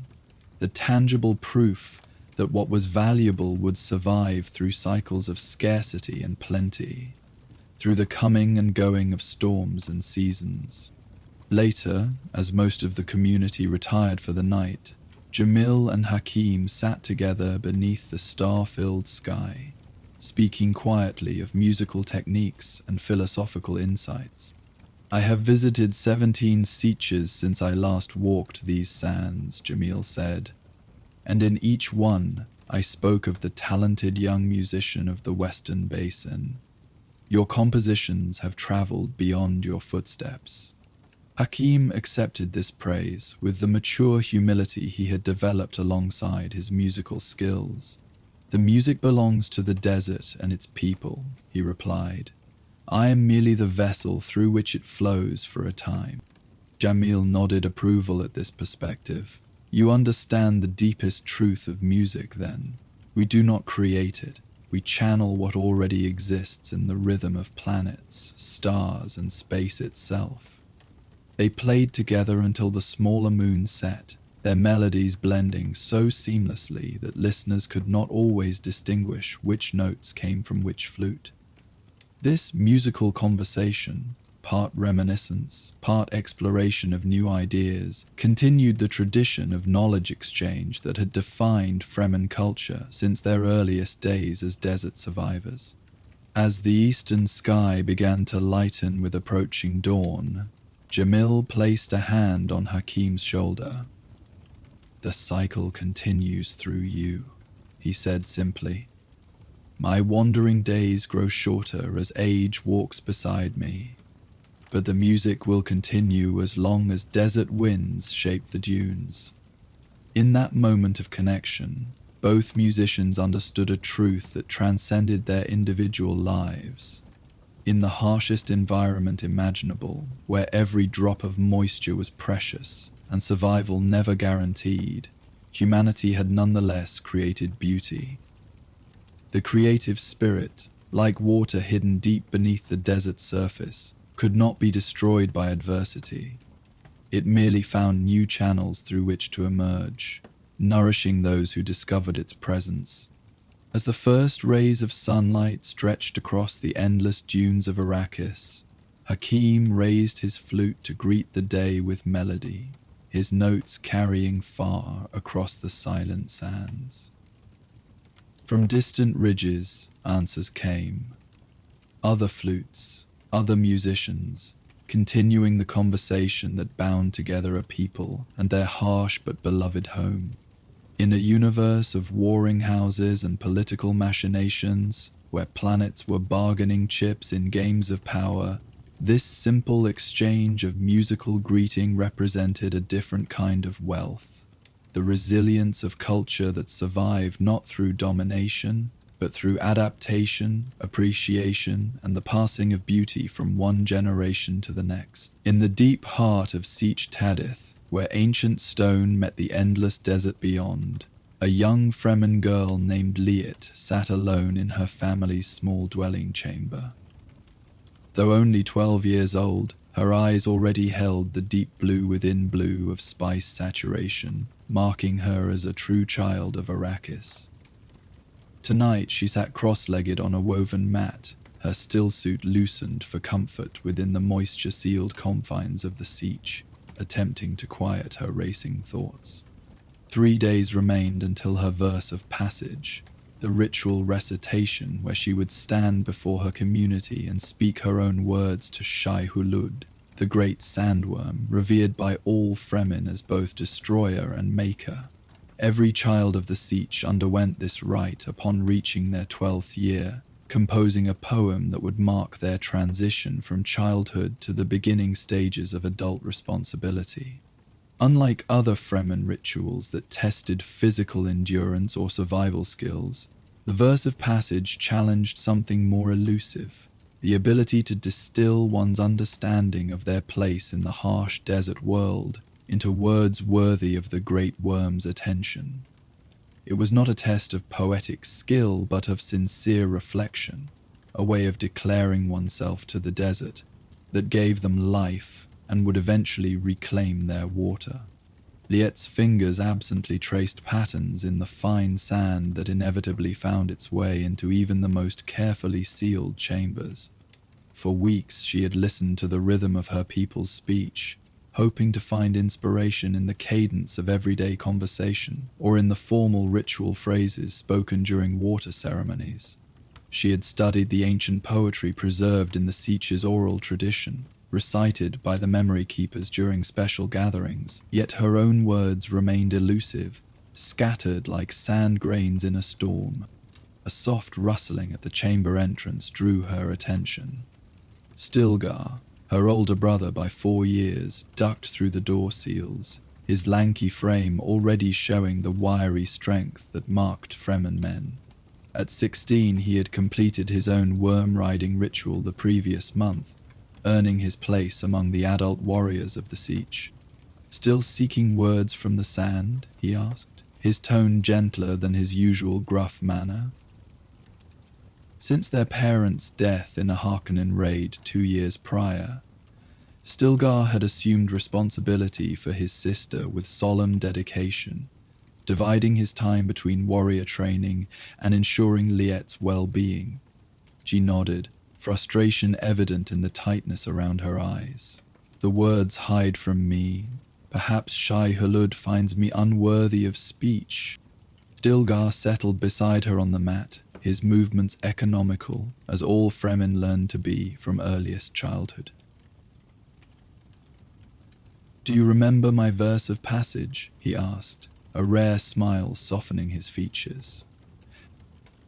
the tangible proof that what was valuable would survive through cycles of scarcity and plenty, through the coming and going of storms and seasons. Later, as most of the community retired for the night, Jamil and Hakim sat together beneath the star-filled sky, speaking quietly of musical techniques and philosophical insights. "I have visited 17 Sitges since I last walked these sands," Jamil said, "and in each one I spoke of the talented young musician of the Western Basin. Your compositions have traveled beyond your footsteps." Hakim accepted this praise with the mature humility he had developed alongside his musical skills. "The music belongs to the desert and its people," he replied. "I am merely the vessel through which it flows for a time." Jamil nodded approval at this perspective. "You understand the deepest truth of music, then. We do not create it. We channel what already exists in the rhythm of planets, stars, and space itself." They played together until the smaller moon set, their melodies blending so seamlessly that listeners could not always distinguish which notes came from which flute. This musical conversation, part reminiscence, part exploration of new ideas, continued the tradition of knowledge exchange that had defined Fremen culture since their earliest days as desert survivors. As the eastern sky began to lighten with approaching dawn, Jamil placed a hand on Hakim's shoulder. "The cycle continues through you," he said simply. "My wandering days grow shorter as age walks beside me, but the music will continue as long as desert winds shape the dunes." In that moment of connection, both musicians understood a truth that transcended their individual lives. In the harshest environment imaginable, where every drop of moisture was precious and survival never guaranteed, humanity had nonetheless created beauty. The creative spirit, like water hidden deep beneath the desert surface, could not be destroyed by adversity. It merely found new channels through which to emerge, nourishing those who discovered its presence. As the first rays of sunlight stretched across the endless dunes of Arrakis, Hakim raised his flute to greet the day with melody, his notes carrying far across the silent sands. From distant ridges, answers came. Other flutes, other musicians, continuing the conversation that bound together a people and their harsh but beloved home. In a universe of warring houses and political machinations, where planets were bargaining chips in games of power, this simple exchange of musical greeting represented a different kind of wealth. the resilience of culture that survived not through domination, but through adaptation, appreciation, and the passing of beauty from one generation to the next. In the deep heart of Sietch Tadith, where ancient stone met the endless desert beyond, a young Fremen girl named Liet sat alone in her family's small dwelling chamber. Though only 12 years old, her eyes already held the deep blue within blue of spice saturation, marking her as a true child of Arrakis. Tonight she sat cross-legged on a woven mat, her stillsuit loosened for comfort within the moisture-sealed confines of the Sietch, attempting to quiet her racing thoughts. 3 days remained until her verse of passage, the ritual recitation where she would stand before her community and speak her own words to Shai Hulud, the great sandworm revered by all Fremen as both destroyer and maker. Every child of the Sietch underwent this rite upon reaching their 12th year, composing a poem that would mark their transition from childhood to the beginning stages of adult responsibility. Unlike other Fremen rituals that tested physical endurance or survival skills, the verse of passage challenged something more elusive, the ability to distill one's understanding of their place in the harsh desert world into words worthy of the great worm's attention. It was not a test of poetic skill, but of sincere reflection, a way of declaring oneself to the desert that gave them life and would eventually reclaim their water. Liet's fingers absently traced patterns in the fine sand that inevitably found its way into even the most carefully sealed chambers. For weeks she had listened to the rhythm of her people's speech, hoping to find inspiration in the cadence of everyday conversation or in the formal ritual phrases spoken during water ceremonies. She had studied the ancient poetry preserved in the Sietch's oral tradition, recited by the memory keepers during special gatherings, yet her own words remained elusive, scattered like sand grains in a storm. A soft rustling at the chamber entrance drew her attention. Stilgar, her older brother by 4 years, ducked through the door seals, his lanky frame already showing the wiry strength that marked Fremen men. At 16 he had completed his own worm-riding ritual the previous month, earning his place among the adult warriors of the Sietch. "Still seeking words from the sand?" he asked, his tone gentler than his usual gruff manner. Since their parents' death in a Harkonnen raid 2 years prior, Stilgar had assumed responsibility for his sister with solemn dedication, dividing his time between warrior training and ensuring Liet's well-being. She nodded, frustration evident in the tightness around her eyes. "The words hide from me. Perhaps Shai Hulud finds me unworthy of speech." Stilgar settled beside her on the mat, his movements economical, as all Fremen learned to be from earliest childhood. "Do you remember my verse of passage?" he asked, a rare smile softening his features.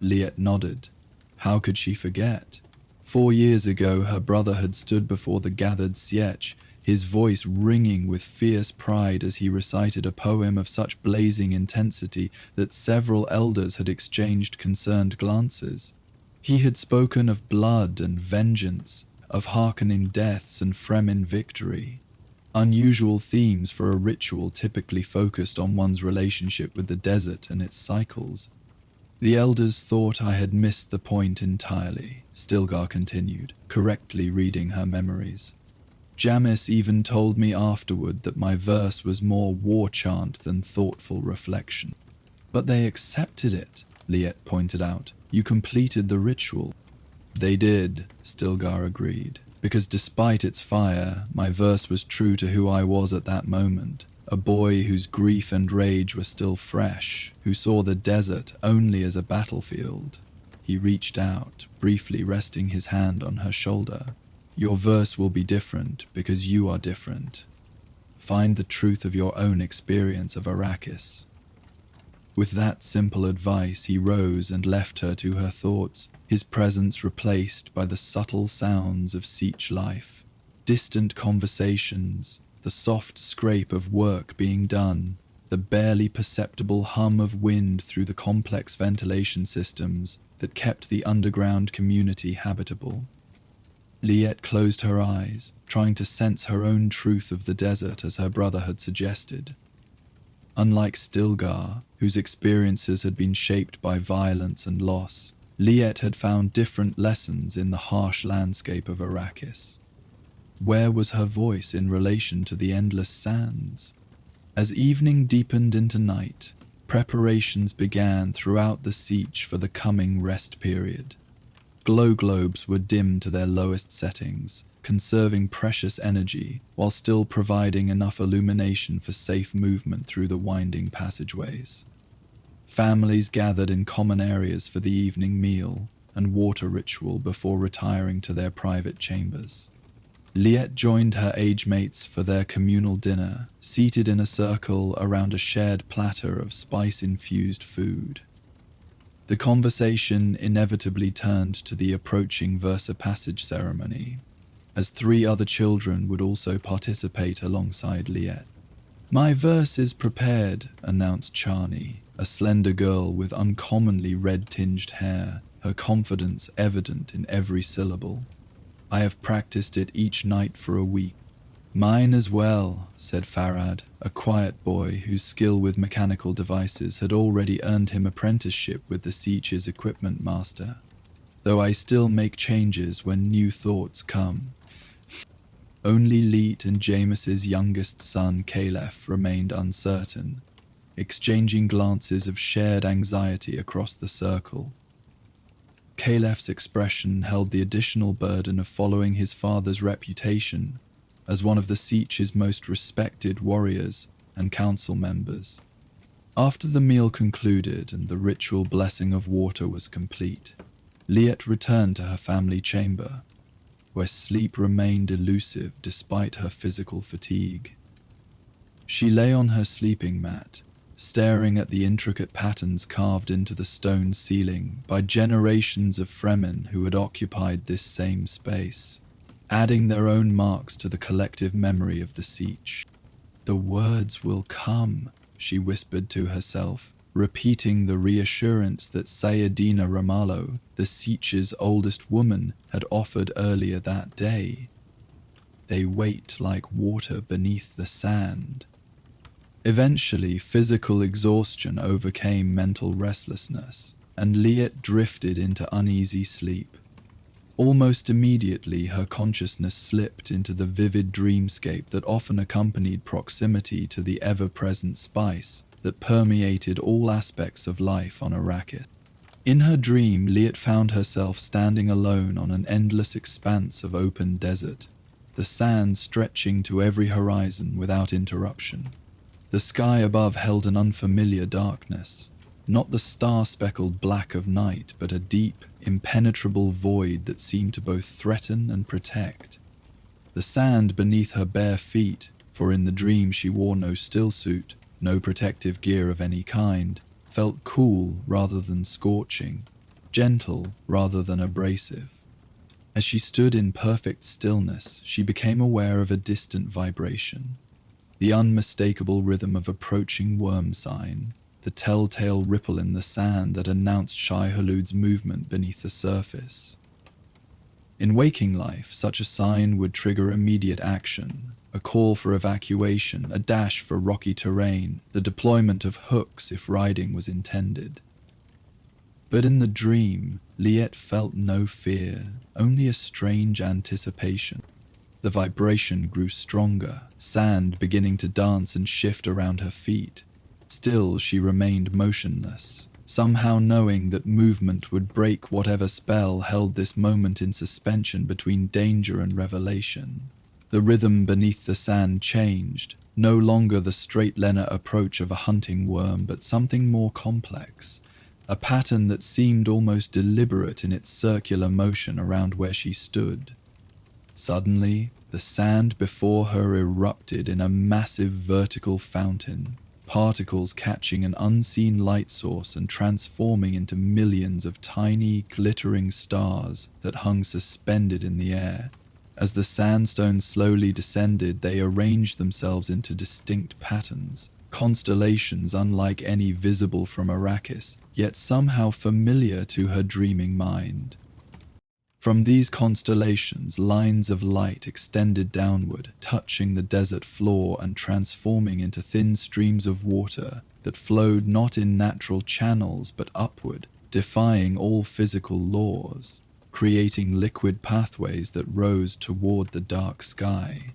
Liet nodded. How could she forget? 4 years ago her brother had stood before the gathered Sietch, his voice ringing with fierce pride as he recited a poem of such blazing intensity that several elders had exchanged concerned glances. He had spoken of blood and vengeance, of Harkonnen deaths and Fremen victory, unusual themes for a ritual typically focused on one's relationship with the desert and its cycles. "The elders thought I had missed the point entirely," Stilgar continued, correctly reading her memories. "Jamis even told me afterward that my verse was more war chant than thoughtful reflection." "But they accepted it," Liet pointed out. "You completed the ritual." "They did," Stilgar agreed, "because despite its fire, my verse was true to who I was at that moment. A boy whose grief and rage were still fresh, who saw the desert only as a battlefield." He reached out, briefly resting his hand on her shoulder. "Your verse will be different because you are different. Find the truth of your own experience of Arrakis." With that simple advice, he rose and left her to her thoughts, his presence replaced by the subtle sounds of Sietch life, distant conversations, the soft scrape of work being done, the barely perceptible hum of wind through the complex ventilation systems that kept the underground community habitable. Liette closed her eyes, trying to sense her own truth of the desert as her brother had suggested. Unlike Stilgar, whose experiences had been shaped by violence and loss, Liette had found different lessons in the harsh landscape of Arrakis. Where was her voice in relation to the endless sands? As evening deepened into night, preparations began throughout the siege for the coming rest period. Glow globes were dimmed to their lowest settings, conserving precious energy while still providing enough illumination for safe movement through the winding passageways. Families gathered in common areas for the evening meal and water ritual before retiring to their private chambers. Liette joined her age mates for their communal dinner, seated in a circle around a shared platter of spice-infused food. The conversation inevitably turned to the approaching Versa Passage ceremony, as 3 other children would also participate alongside Liette. "My verse is prepared," announced Chani, a slender girl with uncommonly red-tinged hair, her confidence evident in every syllable. "I have practiced it each night for a week." "Mine as well," said Farad, a quiet boy whose skill with mechanical devices had already earned him apprenticeship with the Siege's equipment master. "Though I still make changes when new thoughts come." Only Leet and James's youngest son, Caliph, remained uncertain, exchanging glances of shared anxiety across the circle. Caliph's expression held the additional burden of following his father's reputation as one of the Siege's most respected warriors and council members. After the meal concluded and the ritual blessing of water was complete, Liette returned to her family chamber, where sleep remained elusive despite her physical fatigue. She lay on her sleeping mat, staring at the intricate patterns carved into the stone ceiling by generations of Fremen who had occupied this same space, adding their own marks to the collective memory of the siege. "The words will come," she whispered to herself, repeating the reassurance that Sayedina Ramallo, the Siege's oldest woman, had offered earlier that day. "They wait like water beneath the sand." Eventually, physical exhaustion overcame mental restlessness, and Liette drifted into uneasy sleep. Almost immediately, her consciousness slipped into the vivid dreamscape that often accompanied proximity to the ever-present spice that permeated all aspects of life on Arrakis. In her dream, Liette found herself standing alone on an endless expanse of open desert, the sand stretching to every horizon without interruption. The sky above held an unfamiliar darkness, not the star-speckled black of night, but a deep, impenetrable void that seemed to both threaten and protect. The sand beneath her bare feet, for in the dream she wore no stillsuit, no protective gear of any kind, felt cool rather than scorching, gentle rather than abrasive. As she stood in perfect stillness, she became aware of a distant vibration. The unmistakable rhythm of approaching worm sign, the telltale ripple in the sand that announced Shai-Hulud's movement beneath the surface. In waking life, such a sign would trigger immediate action, a call for evacuation, a dash for rocky terrain, the deployment of hooks if riding was intended. But in the dream, Liette felt no fear, only a strange anticipation. The vibration grew stronger, sand beginning to dance and shift around her feet. Still, she remained motionless, somehow knowing that movement would break whatever spell held this moment in suspension between danger and revelation. The rhythm beneath the sand changed, no longer the straight-linear approach of a hunting worm, but something more complex, a pattern that seemed almost deliberate in its circular motion around where she stood. Suddenly, the sand before her erupted in a massive vertical fountain, particles catching an unseen light source and transforming into millions of tiny, glittering stars that hung suspended in the air. As the sandstone slowly descended, they arranged themselves into distinct patterns, constellations unlike any visible from Arrakis, yet somehow familiar to her dreaming mind. From these constellations, lines of light extended downward, touching the desert floor and transforming into thin streams of water that flowed not in natural channels but upward, defying all physical laws, creating liquid pathways that rose toward the dark sky.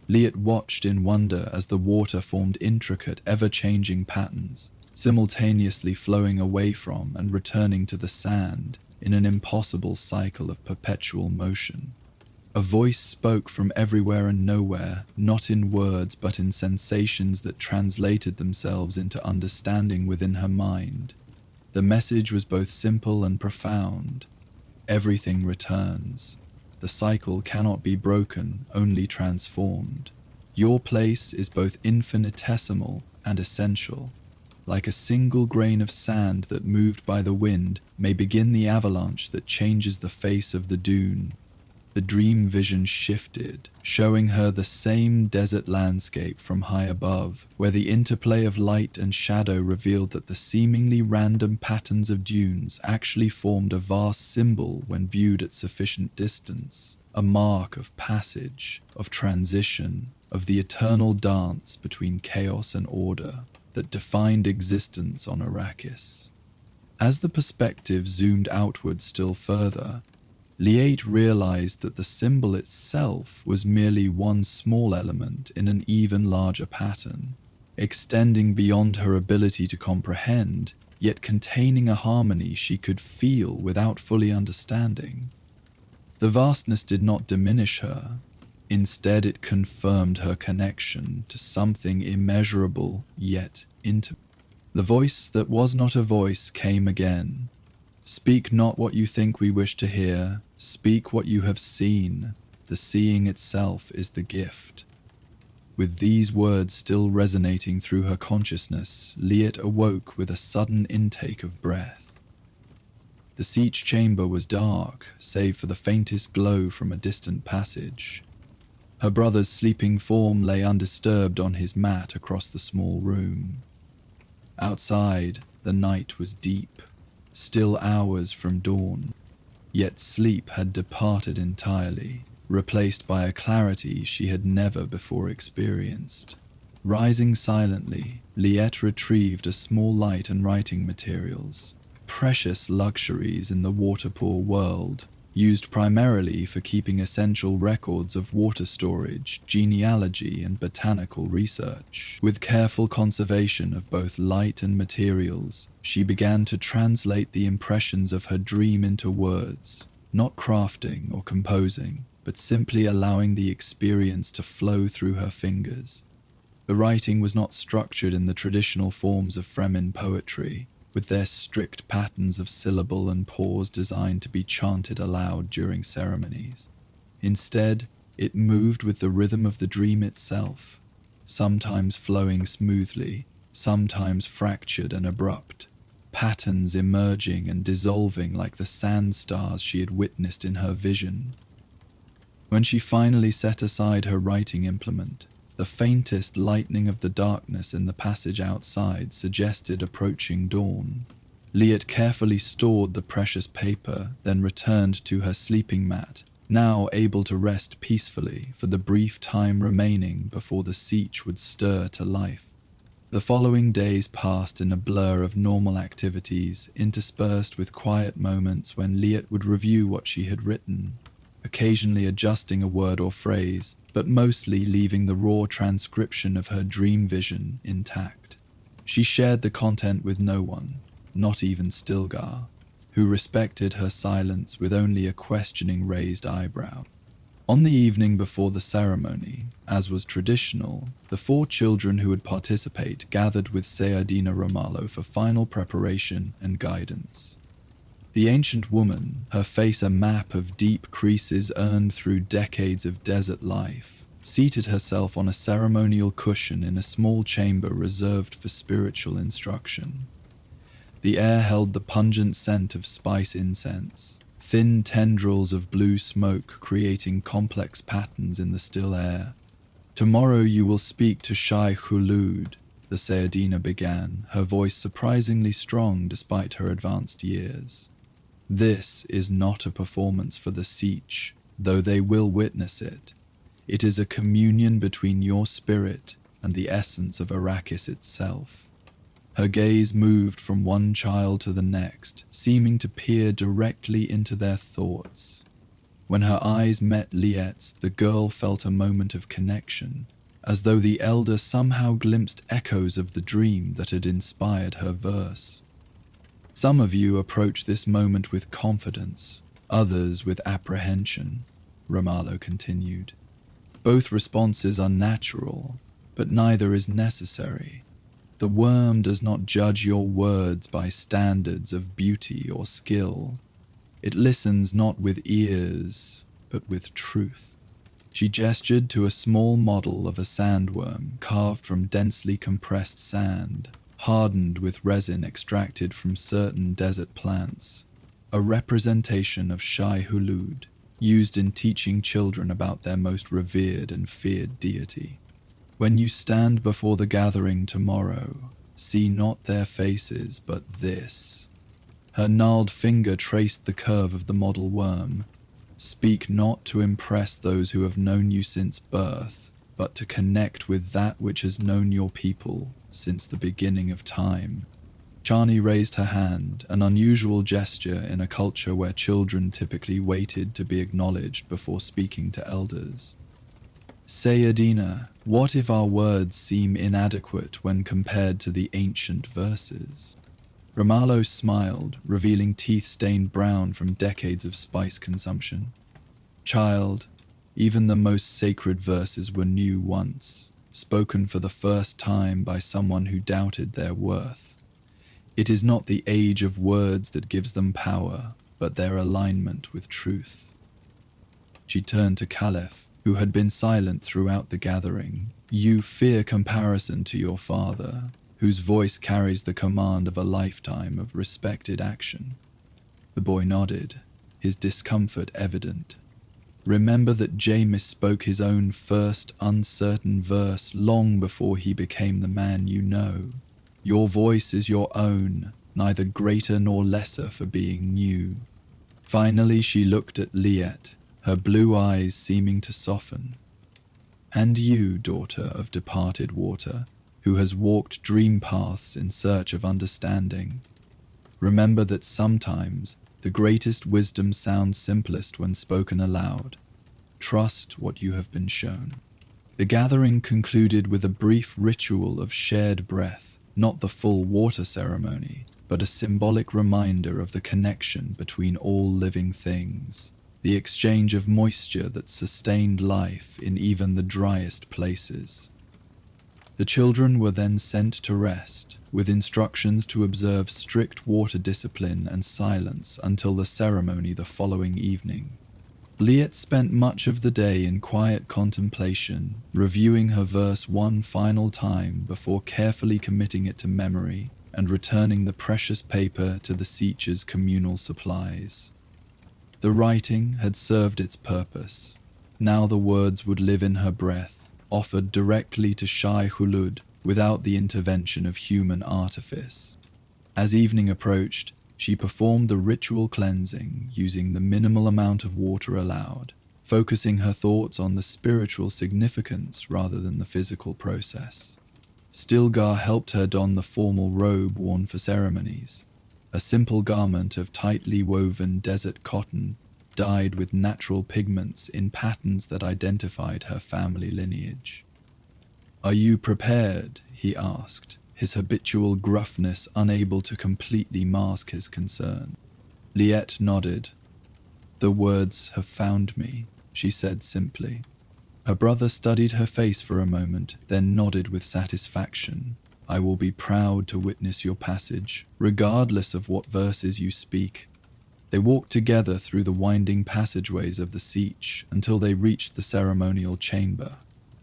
Liet watched in wonder as the water formed intricate, ever-changing patterns, simultaneously flowing away from and returning to the sand in an impossible cycle of perpetual motion. A voice spoke from everywhere and nowhere, not in words but in sensations that translated themselves into understanding within her mind. The message was both simple and profound. Everything returns. The cycle cannot be broken, only transformed. Your place is both infinitesimal and essential. Like a single grain of sand that, moved by the wind, may begin the avalanche that changes the face of the dune. The dream vision shifted, showing her the same desert landscape from high above, where the interplay of light and shadow revealed that the seemingly random patterns of dunes actually formed a vast symbol when viewed at sufficient distance, a mark of passage, of transition, of the eternal dance between chaos and order that defined existence on Arrakis. As the perspective zoomed outward still further, Liet realized that the symbol itself was merely one small element in an even larger pattern, extending beyond her ability to comprehend, yet containing a harmony she could feel without fully understanding. The vastness did not diminish her. Instead, it confirmed her connection to something immeasurable yet intimate. The voice that was not a voice came again. Speak not what you think we wish to hear, speak what you have seen. The seeing itself is the gift. With these words still resonating through her consciousness, Liet awoke with a sudden intake of breath. The siege chamber was dark, save for the faintest glow from a distant passage. Her brother's sleeping form lay undisturbed on his mat across the small room. Outside, the night was deep, still hours from dawn, yet sleep had departed entirely, replaced by a clarity she had never before experienced. Rising silently, Liet retrieved a small light and writing materials, precious luxuries in the water-poor world, used primarily for keeping essential records of water storage, genealogy, and botanical research. With careful conservation of both light and materials, she began to translate the impressions of her dream into words, not crafting or composing, but simply allowing the experience to flow through her fingers. The writing was not structured in the traditional forms of Fremen poetry, with their strict patterns of syllable and pause designed to be chanted aloud during ceremonies. Instead, it moved with the rhythm of the dream itself, sometimes flowing smoothly, sometimes fractured and abrupt, patterns emerging and dissolving like the sand stars she had witnessed in her vision. When she finally set aside her writing implement, the faintest lightening of the darkness in the passage outside suggested approaching dawn. Liet carefully stored the precious paper, then returned to her sleeping mat, now able to rest peacefully for the brief time remaining before the siege would stir to life. The following days passed in a blur of normal activities, interspersed with quiet moments when Liet would review what she had written, occasionally adjusting a word or phrase, but mostly leaving the raw transcription of her dream vision intact. She shared the content with no one, not even Stilgar, who respected her silence with only a questioning raised eyebrow. On the evening before the ceremony, as was traditional, the 4 children who would participate gathered with Sayadina Ramallo for final preparation and guidance. The ancient woman, her face a map of deep creases earned through decades of desert life, seated herself on a ceremonial cushion in a small chamber reserved for spiritual instruction. The air held the pungent scent of spice incense, thin tendrils of blue smoke creating complex patterns in the still air. Tomorrow you will speak to Shai Hulud, the Sayadina began, her voice surprisingly strong despite her advanced years. This is not a performance for the Siege, though they will witness it. It is a communion between your spirit and the essence of Arrakis itself. Her gaze moved from one child to the next, seeming to peer directly into their thoughts. When her eyes met Liet's, the girl felt a moment of connection, as though the elder somehow glimpsed echoes of the dream that had inspired her verse. Some of you approach this moment with confidence, others with apprehension, Romalo continued. Both responses are natural, but neither is necessary. The worm does not judge your words by standards of beauty or skill. It listens not with ears, but with truth. She gestured to a small model of a sandworm carved from densely compressed sand, hardened with resin extracted from certain desert plants, a representation of Shai Hulud, used in teaching children about their most revered and feared deity. When you stand before the gathering tomorrow, see not their faces, but this. Her gnarled finger traced the curve of the model worm. Speak not to impress those who have known you since birth, but to connect with that which has known your people since the beginning of time. Chani raised her hand, an unusual gesture in a culture where children typically waited to be acknowledged before speaking to elders. Sayadina, what if our words seem inadequate when compared to the ancient verses? Romalo smiled, revealing teeth stained brown from decades of spice consumption. Child, even the most sacred verses were new once, spoken for the first time by someone who doubted their worth. It is not the age of words that gives them power, but their alignment with truth. She turned to Caliph, who had been silent throughout the gathering. You fear comparison to your father, whose voice carries the command of a lifetime of respected action. The boy nodded, his discomfort evident. Remember that Jameis spoke his own first uncertain verse long before he became the man you know. Your voice is your own, neither greater nor lesser for being new. Finally she looked at Liet, her blue eyes seeming to soften. And you, daughter of departed water, who has walked dream paths in search of understanding, remember that sometimes the greatest wisdom sounds simplest when spoken aloud. Trust what you have been shown. The gathering concluded with a brief ritual of shared breath, not the full water ceremony, but a symbolic reminder of the connection between all living things, the exchange of moisture that sustained life in even the driest places. The children were then sent to rest, with instructions to observe strict water discipline and silence until the ceremony the following evening. Liet spent much of the day in quiet contemplation, reviewing her verse one final time before carefully committing it to memory and returning the precious paper to the Siege's communal supplies. The writing had served its purpose. Now the words would live in her breath, offered directly to Shai Hulud without the intervention of human artifice. As evening approached, she performed the ritual cleansing using the minimal amount of water allowed, focusing her thoughts on the spiritual significance rather than the physical process. Stilgar helped her don the formal robe worn for ceremonies, a simple garment of tightly woven desert cotton dyed with natural pigments in patterns that identified her family lineage. "Are you prepared?" he asked, his habitual gruffness unable to completely mask his concern. Liet nodded. "The words have found me," she said simply. Her brother studied her face for a moment, then nodded with satisfaction. "I will be proud to witness your passage, regardless of what verses you speak." They walked together through the winding passageways of the Siege until they reached the ceremonial chamber,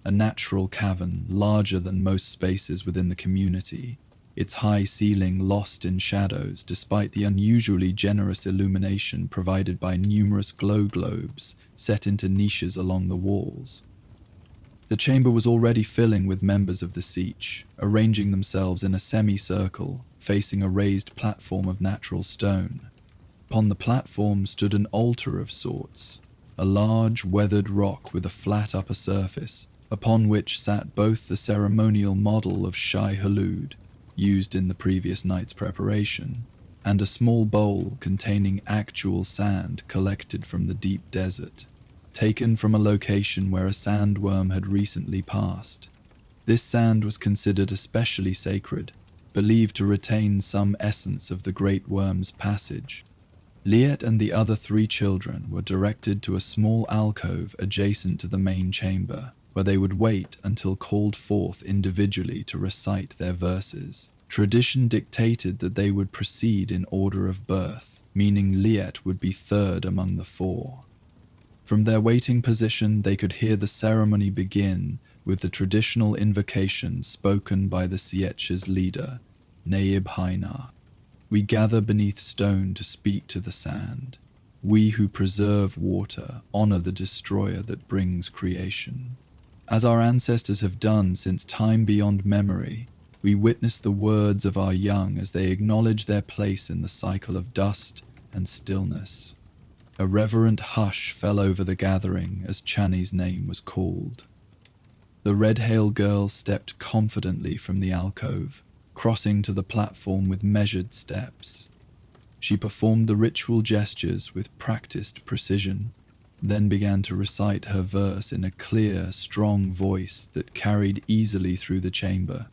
a natural cavern larger than most spaces within the community, its high ceiling lost in shadows despite the unusually generous illumination provided by numerous glow globes set into niches along the walls. The chamber was already filling with members of the Sietch, arranging themselves in a semicircle, facing a raised platform of natural stone. Upon the platform stood an altar of sorts, a large weathered rock with a flat upper surface, upon which sat both the ceremonial model of Shai Hulud, used in the previous night's preparation, and a small bowl containing actual sand collected from the deep desert, taken from a location where a sandworm had recently passed. This sand was considered especially sacred, believed to retain some essence of the great worm's passage. Liet and the other 3 children were directed to a small alcove adjacent to the main chamber, where they would wait until called forth individually to recite their verses. Tradition dictated that they would proceed in order of birth, meaning Liet would be third among the 4. From their waiting position, they could hear the ceremony begin with the traditional invocation spoken by the Sietch's leader, Naib Hainar. We gather beneath stone to speak to the sand. We who preserve water honor the destroyer that brings creation. As our ancestors have done since time beyond memory, we witness the words of our young as they acknowledge their place in the cycle of dust and stillness. A reverent hush fell over the gathering as Chani's name was called. The red-hale girl stepped confidently from the alcove, crossing to the platform with measured steps. She performed the ritual gestures with practiced precision, then began to recite her verse in a clear, strong voice that carried easily through the chamber.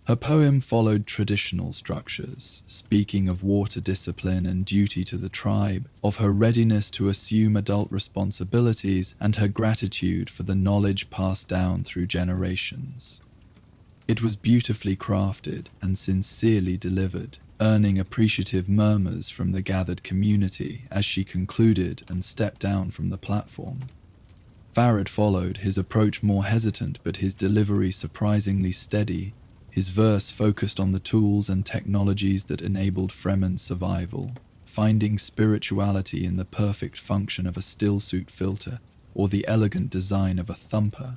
Her poem followed traditional structures, speaking of water discipline and duty to the tribe, of her readiness to assume adult responsibilities, and her gratitude for the knowledge passed down through generations. It was beautifully crafted and sincerely delivered, earning appreciative murmurs from the gathered community as she concluded and stepped down from the platform. Farad followed, his approach more hesitant but his delivery surprisingly steady. His verse focused on the tools and technologies that enabled Fremen's survival, finding spirituality in the perfect function of a stillsuit filter or the elegant design of a thumper.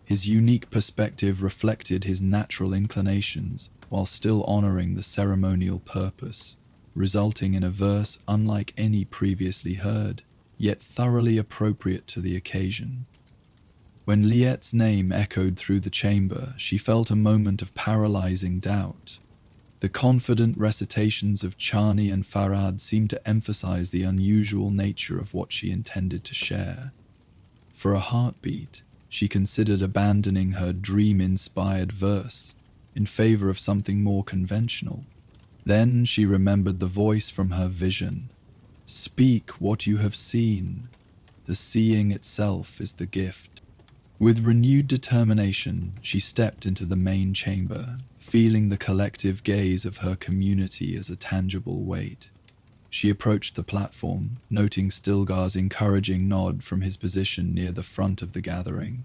His unique perspective reflected his natural inclinations while still honoring the ceremonial purpose, resulting in a verse unlike any previously heard, yet thoroughly appropriate to the occasion. When Liet's name echoed through the chamber, she felt a moment of paralyzing doubt. The confident recitations of Chani and Farad seemed to emphasize the unusual nature of what she intended to share. For a heartbeat, she considered abandoning her dream-inspired verse in favor of something more conventional. Then she remembered the voice from her vision. "Speak what you have seen. The seeing itself is the gift." With renewed determination, she stepped into the main chamber, feeling the collective gaze of her community as a tangible weight. She approached the platform, noting Stilgar's encouraging nod from his position near the front of the gathering.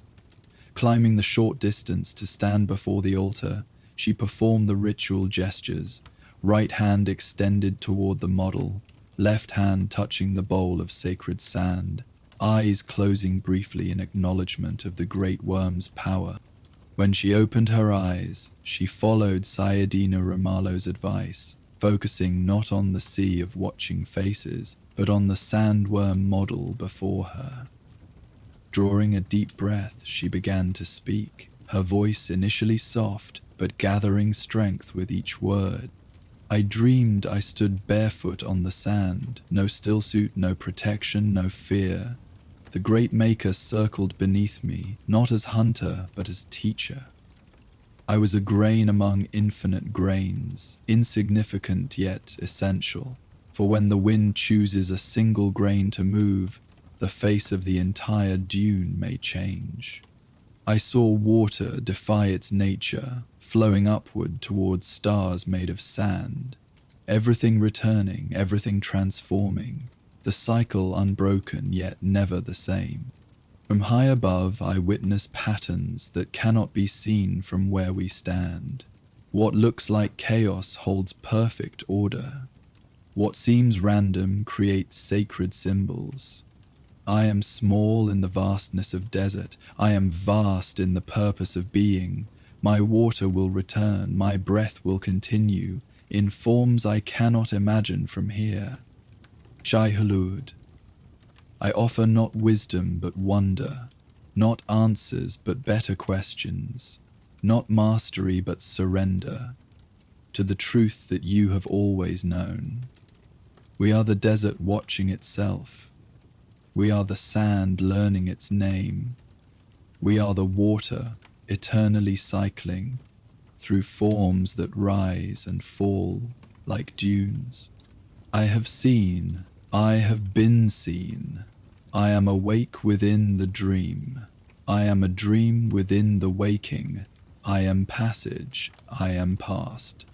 Climbing the short distance to stand before the altar, she performed the ritual gestures, right hand extended toward the model, left hand touching the bowl of sacred sand, eyes closing briefly in acknowledgement of the great worm's power. When she opened her eyes, she followed Sayadina Romalo's advice, focusing not on the sea of watching faces, but on the sandworm model before her. Drawing a deep breath, she began to speak, her voice initially soft, but gathering strength with each word. "I dreamed I stood barefoot on the sand, no stillsuit, no protection, no fear. The great maker circled beneath me, not as hunter, but as teacher. I was a grain among infinite grains, insignificant yet essential, for when the wind chooses a single grain to move, the face of the entire dune may change. I saw water defy its nature, flowing upward towards stars made of sand, everything returning, everything transforming, the cycle unbroken yet never the same. From high above I witness patterns that cannot be seen from where we stand. What looks like chaos holds perfect order. What seems random creates sacred symbols. I am small in the vastness of desert. I am vast in the purpose of being. My water will return. My breath will continue in forms I cannot imagine from here. Shai-Hulud. I offer not wisdom but wonder, not answers but better questions, not mastery but surrender to the truth that you have always known. We are the desert watching itself. We are the sand learning its name. We are the water eternally cycling through forms that rise and fall like dunes. I have seen, I have been seen. I am awake within the dream. I am a dream within the waking. I am passage, I am past.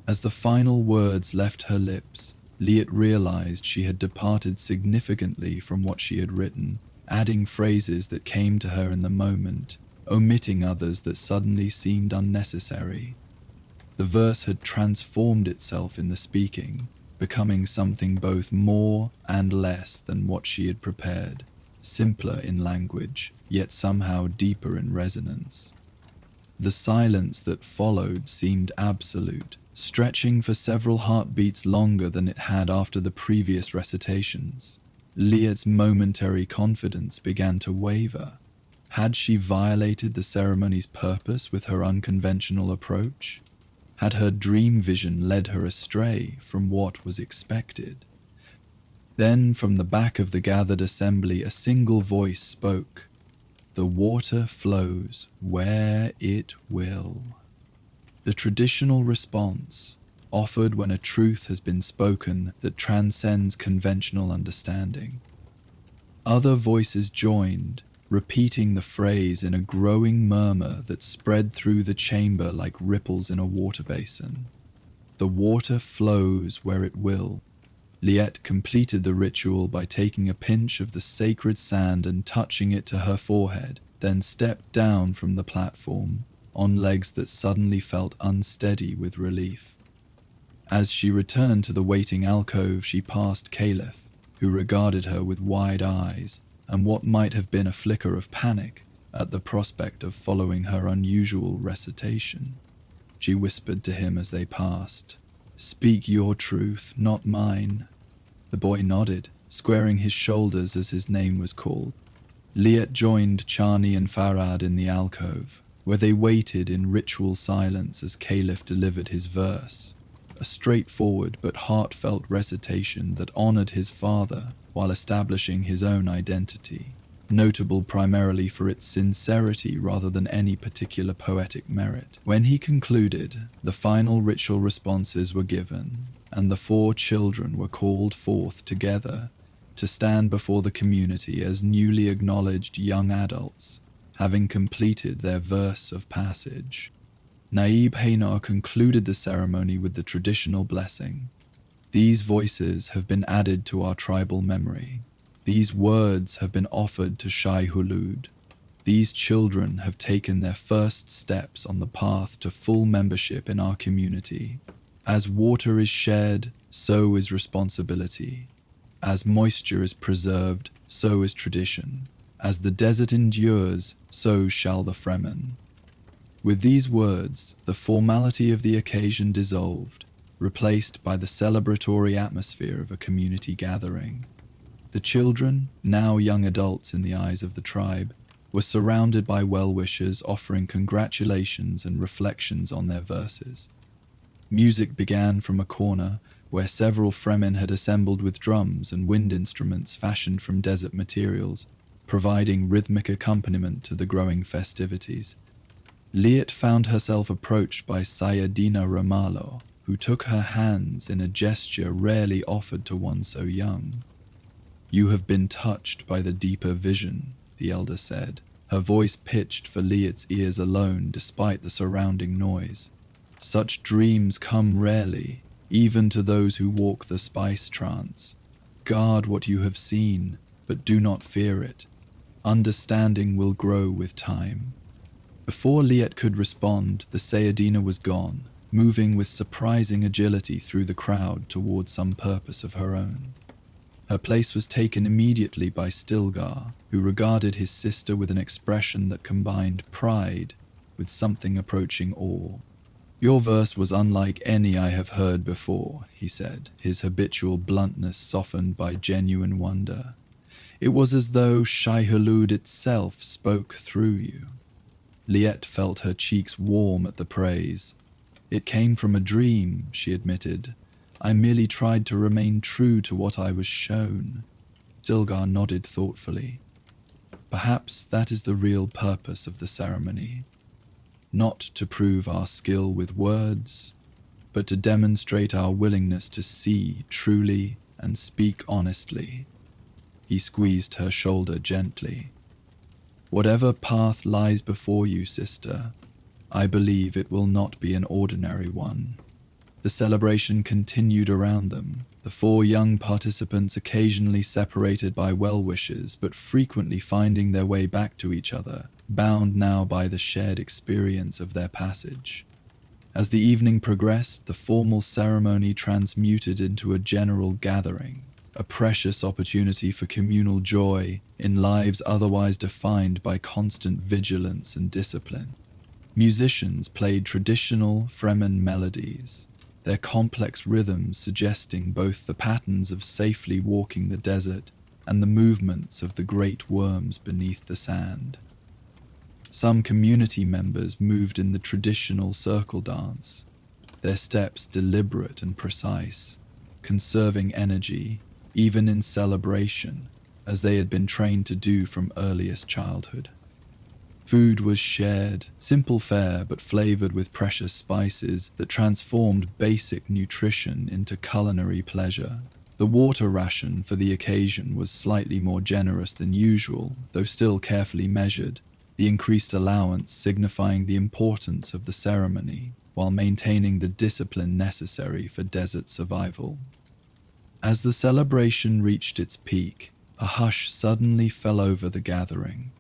As the final words left her lips, Liet realized she had departed significantly from what she had written, adding phrases that came to her in the moment, omitting others that suddenly seemed unnecessary. The verse had transformed itself in the speaking, becoming something both more and less than what she had prepared, simpler in language, yet somehow deeper in resonance. The silence that followed seemed absolute, stretching for several heartbeats longer than it had after the previous recitations. Liet's momentary confidence began to waver. Had she violated the ceremony's purpose with her unconventional approach? Had her dream vision led her astray from what was expected? Then, from the back of the gathered assembly, a single voice spoke. The water flows where it will. The traditional response, offered when a truth has been spoken that transcends conventional understanding. Other voices joined, repeating the phrase in a growing murmur that spread through the chamber like ripples in a water basin. The water flows where it will. Liet completed the ritual by taking a pinch of the sacred sand and touching it to her forehead, then stepped down from the platform, on legs that suddenly felt unsteady with relief. As she returned to the waiting alcove, she passed Caliph, who regarded her with wide eyes and what might have been a flicker of panic at the prospect of following her unusual recitation. She whispered to him as they passed, "Speak your truth, not mine." The boy nodded, squaring his shoulders as his name was called. Liet joined Chani and Farad in the alcove, where they waited in ritual silence as Caliph delivered his verse, a straightforward but heartfelt recitation that honored his father while establishing his own identity, notable primarily for its sincerity rather than any particular poetic merit. When he concluded, the final ritual responses were given, and the 4 children were called forth together to stand before the community as newly acknowledged young adults, having completed their verse of passage. Naib Hanar concluded the ceremony with the traditional blessing. These voices have been added to our tribal memory. These words have been offered to Shai-Hulud. These children have taken their first steps on the path to full membership in our community. As water is shared, so is responsibility. As moisture is preserved, so is tradition. As the desert endures, so shall the Fremen. With these words, the formality of the occasion dissolved, replaced by the celebratory atmosphere of a community gathering. The children, now young adults in the eyes of the tribe, were surrounded by well-wishers offering congratulations and reflections on their verses. Music began from a corner where several Fremen had assembled with drums and wind instruments fashioned from desert materials, providing rhythmic accompaniment to the growing festivities. Liet found herself approached by Sayadina Ramallo, who took her hands in a gesture rarely offered to one so young. "You have been touched by the deeper vision," the elder said, her voice pitched for Liet's ears alone despite the surrounding noise. "Such dreams come rarely, even to those who walk the spice trance. Guard what you have seen, but do not fear it. Understanding will grow with time." Before Liet could respond, the Sayadina was gone, moving with surprising agility through the crowd towards some purpose of her own. Her place was taken immediately by Stilgar, who regarded his sister with an expression that combined pride with something approaching awe. "Your verse was unlike any I have heard before," he said, his habitual bluntness softened by genuine wonder. "It was as though Shai-Hulud itself spoke through you." Liette felt her cheeks warm at the praise. "It came from a dream," she admitted. "I merely tried to remain true to what I was shown." Stilgar nodded thoughtfully. "Perhaps that is the real purpose of the ceremony. Not to prove our skill with words, but to demonstrate our willingness to see truly and speak honestly." He squeezed her shoulder gently. "Whatever path lies before you, sister, I believe it will not be an ordinary one." The celebration continued around them, the 4 young participants occasionally separated by well-wishers but frequently finding their way back to each other, bound now by the shared experience of their passage. As the evening progressed, the formal ceremony transmuted into a general gathering, a precious opportunity for communal joy in lives otherwise defined by constant vigilance and discipline. Musicians played traditional Fremen melodies, their complex rhythms suggesting both the patterns of safely walking the desert and the movements of the great worms beneath the sand. Some community members moved in the traditional circle dance, their steps deliberate and precise, conserving energy even in celebration, as they had been trained to do from earliest childhood. Food was shared, simple fare but flavored with precious spices that transformed basic nutrition into culinary pleasure. The water ration for the occasion was slightly more generous than usual, though still carefully measured, the increased allowance signifying the importance of the ceremony while maintaining the discipline necessary for desert survival. As the celebration reached its peak, a hush suddenly fell over the gathering.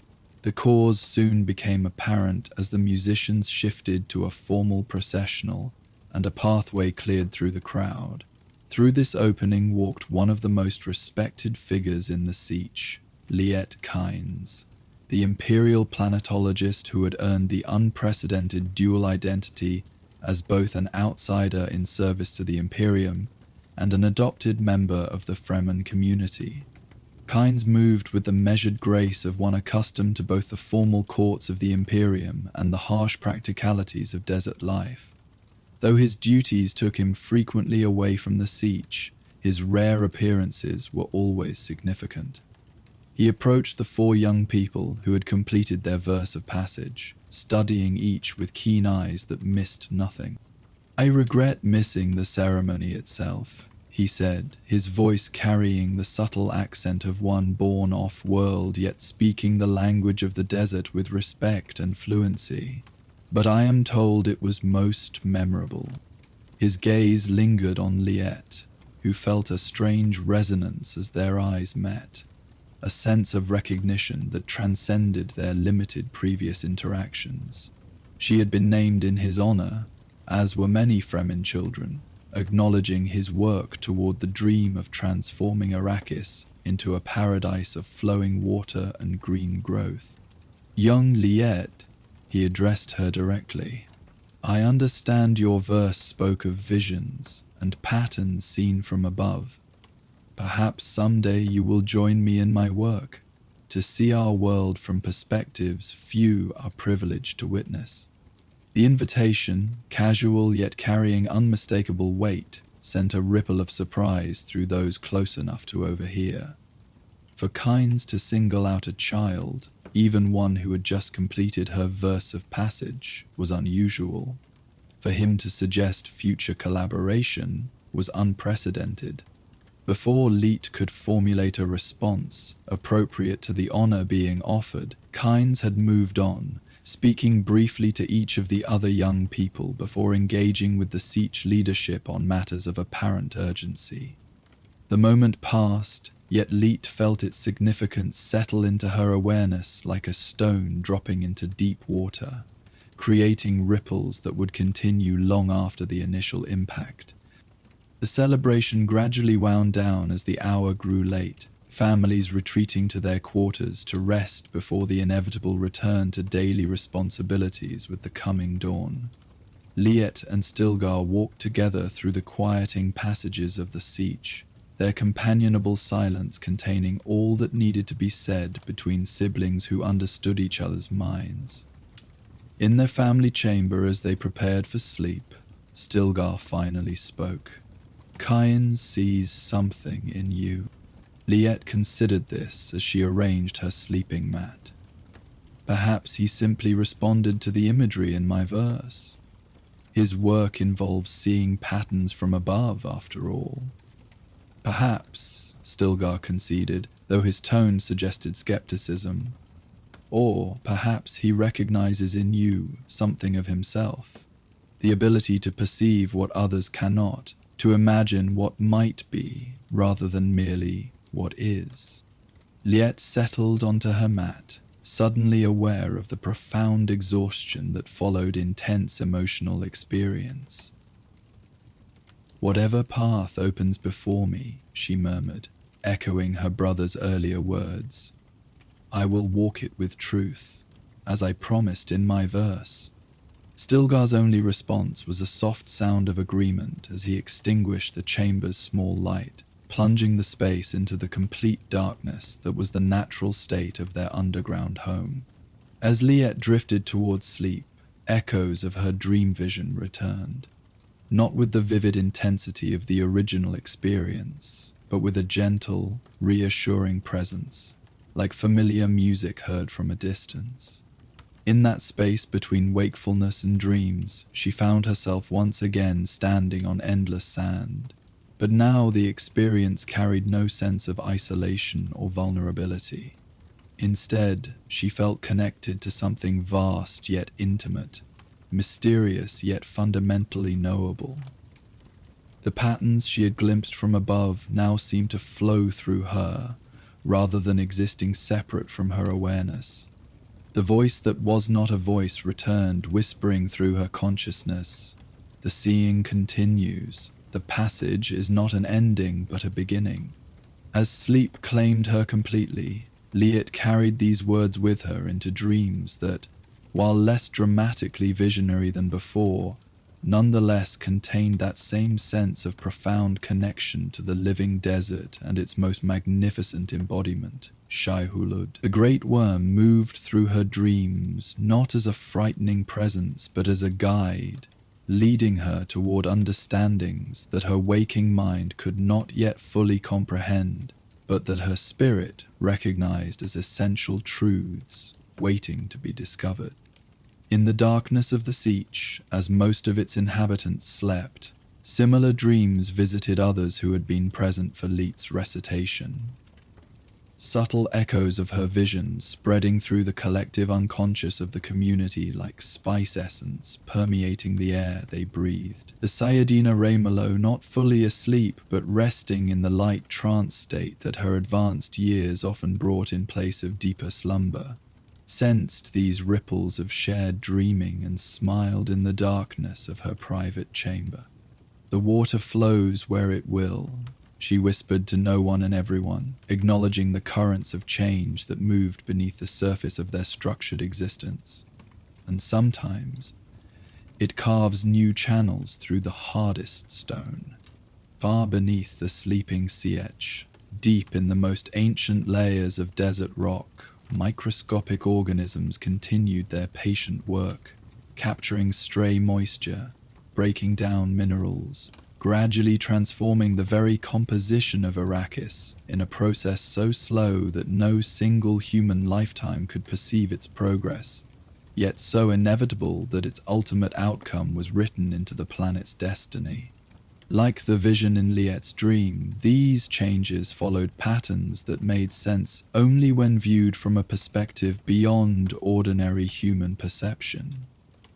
The cause soon became apparent as the musicians shifted to a formal processional and a pathway cleared through the crowd. Through this opening walked one of the most respected figures in the Siege, Liette Kynes, the imperial planetologist who had earned the unprecedented dual identity as both an outsider in service to the Imperium and an adopted member of the Fremen community. Kynes moved with the measured grace of one accustomed to both the formal courts of the Imperium and the harsh practicalities of desert life. Though his duties took him frequently away from the Siege, his rare appearances were always significant. He approached the 4 young people who had completed their verse of passage, studying each with keen eyes that missed nothing. "I regret missing the ceremony itself," he said, his voice carrying the subtle accent of one born off-world yet speaking the language of the desert with respect and fluency. "But I am told it was most memorable." His gaze lingered on Liette, who felt a strange resonance as their eyes met, a sense of recognition that transcended their limited previous interactions. She had been named in his honor, as were many Fremen children, acknowledging his work toward the dream of transforming Arrakis into a paradise of flowing water and green growth. "Young Liette," he addressed her directly, "I understand your verse spoke of visions and patterns seen from above. Perhaps someday you will join me in my work, to see our world from perspectives few are privileged to witness." The invitation, casual yet carrying unmistakable weight, sent a ripple of surprise through those close enough to overhear. For Kynes to single out a child, even one who had just completed her verse of passage, was unusual. For him to suggest future collaboration was unprecedented. Before Liette could formulate a response appropriate to the honor being offered, Kynes had moved on, speaking briefly to each of the other young people before engaging with the Siege leadership on matters of apparent urgency. The moment passed, yet Liette felt its significance settle into her awareness like a stone dropping into deep water, creating ripples that would continue long after the initial impact. The celebration gradually wound down as the hour grew late, families retreating to their quarters to rest before the inevitable return to daily responsibilities with the coming dawn. Liet and Stilgar walked together through the quieting passages of the siege, their companionable silence containing all that needed to be said between siblings who understood each other's minds. In their family chamber as they prepared for sleep, Stilgar finally spoke. "Kyan sees something in you." Liet considered this as she arranged her sleeping mat. "Perhaps he simply responded to the imagery in my verse. His work involves seeing patterns from above, after all." "Perhaps," Stilgar conceded, though his tone suggested skepticism. "Or perhaps he recognizes in you something of himself, the ability to perceive what others cannot, to imagine what might be rather than merely what is." Liet settled onto her mat, suddenly aware of the profound exhaustion that followed intense emotional experience. "Whatever path opens before me," she murmured, echoing her brother's earlier words, "I will walk it with truth, as I promised in my verse." Stilgar's only response was a soft sound of agreement as he extinguished the chamber's small light, plunging the space into the complete darkness that was the natural state of their underground home. As Liet drifted towards sleep, echoes of her dream vision returned, not with the vivid intensity of the original experience, but with a gentle, reassuring presence, like familiar music heard from a distance. In that space between wakefulness and dreams, she found herself once again standing on endless sand, but now the experience carried no sense of isolation or vulnerability. Instead, she felt connected to something vast yet intimate, mysterious yet fundamentally knowable. The patterns she had glimpsed from above now seemed to flow through her, rather than existing separate from her awareness. The voice that was not a voice returned, whispering through her consciousness. "The seeing continues. The passage is not an ending, but a beginning." As sleep claimed her completely, Liet carried these words with her into dreams that, while less dramatically visionary than before, nonetheless contained that same sense of profound connection to the living desert and its most magnificent embodiment, Shai Hulud. The great worm moved through her dreams not as a frightening presence but as a guide, leading her toward understandings that her waking mind could not yet fully comprehend, but that her spirit recognized as essential truths waiting to be discovered. In the darkness of the Sietch, as most of its inhabitants slept, similar dreams visited others who had been present for Liet's recitation. Subtle echoes of her visions spreading through the collective unconscious of the community like spice essence permeating the air they breathed. The Sayadina Raymalo, not fully asleep but resting in the light trance state that her advanced years often brought in place of deeper slumber, sensed these ripples of shared dreaming and smiled in the darkness of her private chamber. "The water flows where it will," she whispered to no one and everyone, acknowledging the currents of change that moved beneath the surface of their structured existence. "And sometimes it carves new channels through the hardest stone." Far beneath the sleeping Sietch, deep in the most ancient layers of desert rock, microscopic organisms continued their patient work, capturing stray moisture, breaking down minerals, gradually transforming the very composition of Arrakis in a process so slow that no single human lifetime could perceive its progress, yet so inevitable that its ultimate outcome was written into the planet's destiny. Like the vision in Liet's dream, these changes followed patterns that made sense only when viewed from a perspective beyond ordinary human perception,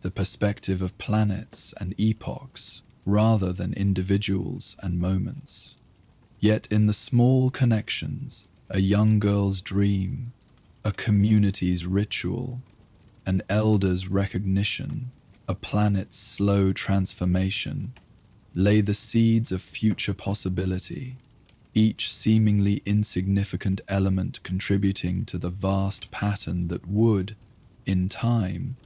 the perspective of planets and epochs, rather than individuals and moments. Yet in the small connections, a young girl's dream, a community's ritual, an elder's recognition, a planet's slow transformation, lay the seeds of future possibility, each seemingly insignificant element contributing to the vast pattern that would, in time,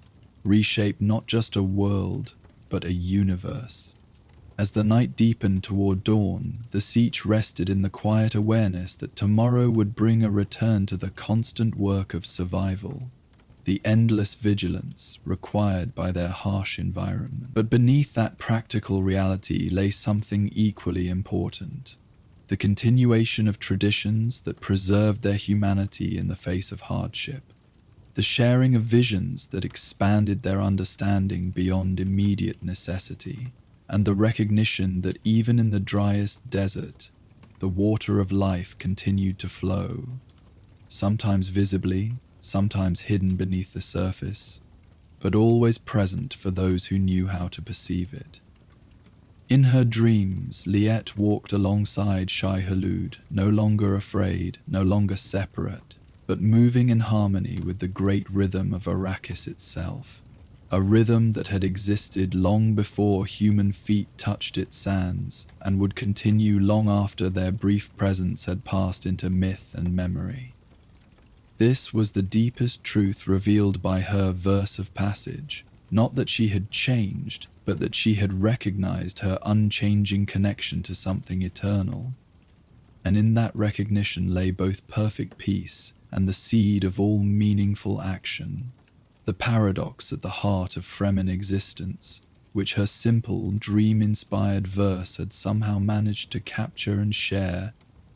reshape not just a world, but a universe. As the night deepened toward dawn, the Siege rested in the quiet awareness that tomorrow would bring a return to the constant work of survival, the endless vigilance required by their harsh environment. But beneath that practical reality lay something equally important: the continuation of traditions that preserved their humanity in the face of hardship, the sharing of visions that expanded their understanding beyond immediate necessity, and the recognition that even in the driest desert, the water of life continued to flow, sometimes visibly, sometimes hidden beneath the surface, but always present for those who knew how to perceive it. In her dreams, Liette walked alongside Shai-Hulud, no longer afraid, no longer separate, but moving in harmony with the great rhythm of Arrakis itself, a rhythm that had existed long before human feet touched its sands and would continue long after their brief presence had passed into myth and memory. This was the deepest truth revealed by her verse of passage, not that she had changed, but that she had recognized her unchanging connection to something eternal. And in that recognition lay both perfect peace and the seed of all meaningful action, the paradox at the heart of Fremen existence, which her simple, dream-inspired verse had somehow managed to capture and share,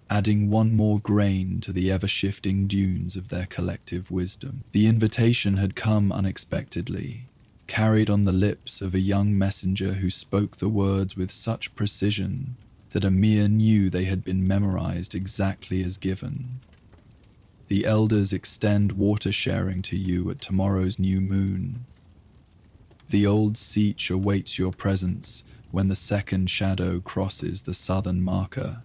adding one more grain to the ever-shifting dunes of their collective wisdom. The invitation had come unexpectedly, carried on the lips of a young messenger who spoke the words with such precision that Amir knew they had been memorized exactly as given. The elders extend water sharing to you at tomorrow's new moon. The old Siege awaits your presence when the second shadow crosses the southern marker.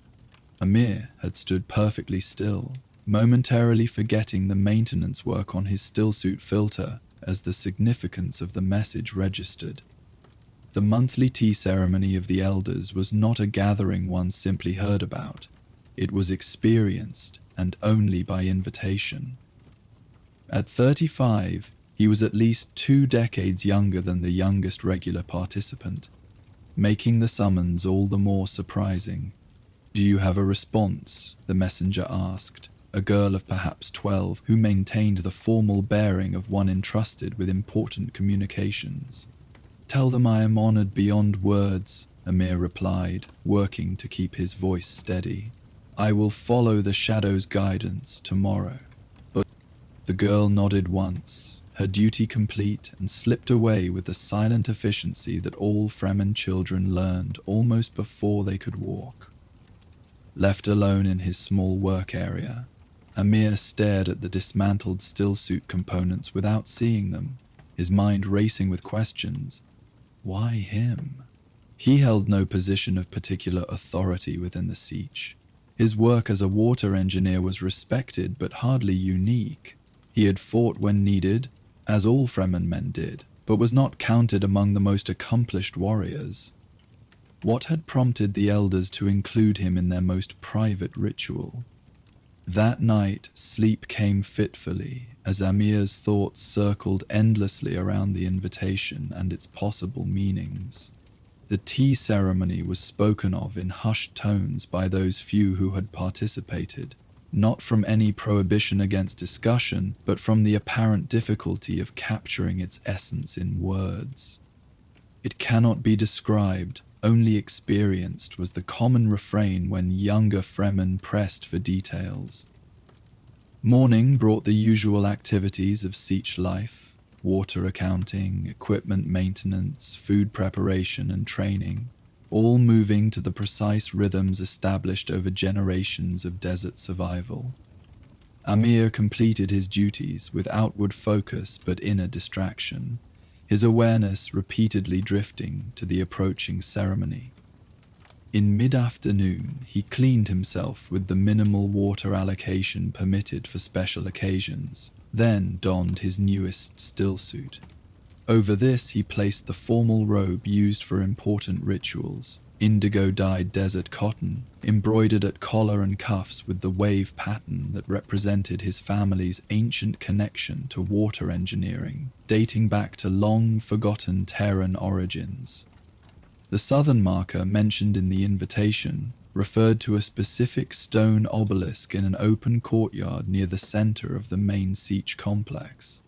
Amir had stood perfectly still, momentarily forgetting the maintenance work on his stillsuit filter as the significance of the message registered. The monthly tea ceremony of the elders was not a gathering one simply heard about. It was experienced, and only by invitation. At 35, he was at least 2 decades younger than the youngest regular participant, making the summons all the more surprising. "Do you have a response?" the messenger asked, a girl of perhaps 12 who maintained the formal bearing of one entrusted with important communications. "Tell them I am honored beyond words," Amir replied, working to keep his voice steady. "I will follow the shadow's guidance tomorrow." But the girl nodded once, her duty complete, and slipped away with the silent efficiency that all Fremen children learned almost before they could walk. Left alone in his small work area, Amir stared at the dismantled stillsuit components without seeing them, his mind racing with questions. Why him? He held no position of particular authority within the Siege. His work as a water engineer was respected but hardly unique. He had fought when needed, as all Fremen men did, but was not counted among the most accomplished warriors. What had prompted the elders to include him in their most private ritual? That night, sleep came fitfully as Amir's thoughts circled endlessly around the invitation and its possible meanings. The tea ceremony was spoken of in hushed tones by those few who had participated, not from any prohibition against discussion, but from the apparent difficulty of capturing its essence in words. "It cannot be described, only experienced," was the common refrain when younger Fremen pressed for details. Morning brought the usual activities of Siege life: water accounting, equipment maintenance, food preparation and training, all moving to the precise rhythms established over generations of desert survival. Amir completed his duties with outward focus but inner distraction, his awareness repeatedly drifting to the approaching ceremony. In mid-afternoon, he cleaned himself with the minimal water allocation permitted for special occasions, then donned his newest stillsuit. Over this, he placed the formal robe used for important rituals, indigo-dyed desert cotton, embroidered at collar and cuffs with the wave pattern that represented his family's ancient connection to water engineering, dating back to long-forgotten Terran origins. The southern marker mentioned in the invitation referred to a specific stone obelisk in an open courtyard near the center of the main siege complex.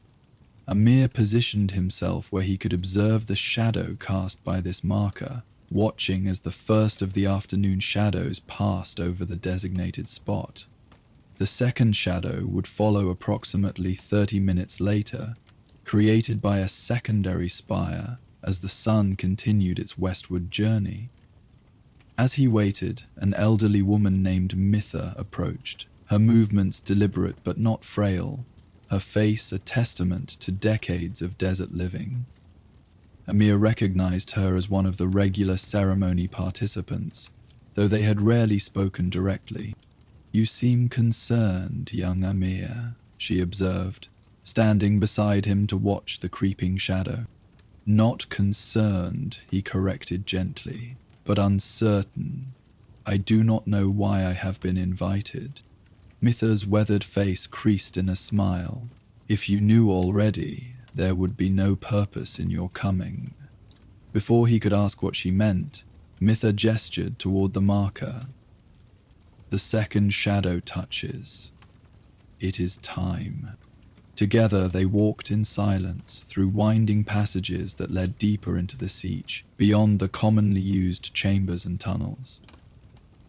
Amir positioned himself where he could observe the shadow cast by this marker, watching as the first of the afternoon shadows passed over the designated spot. The second shadow would follow approximately 30 minutes later, created by a secondary spire as the sun continued its westward journey. As he waited, an elderly woman named Mitha approached, her movements deliberate but not frail, her face a testament to decades of desert living. Amir recognized her as one of the regular ceremony participants, though they had rarely spoken directly. "You seem concerned, young Amir," she observed, standing beside him to watch the creeping shadow. "Not concerned," he corrected gently, "but uncertain. I do not know why I have been invited." Mitha's weathered face creased in a smile. "If you knew already, there would be no purpose in your coming." Before he could ask what she meant, Mitha gestured toward the marker. "The second shadow touches. It is time." Together they walked in silence through winding passages that led deeper into the siege, beyond the commonly used chambers and tunnels.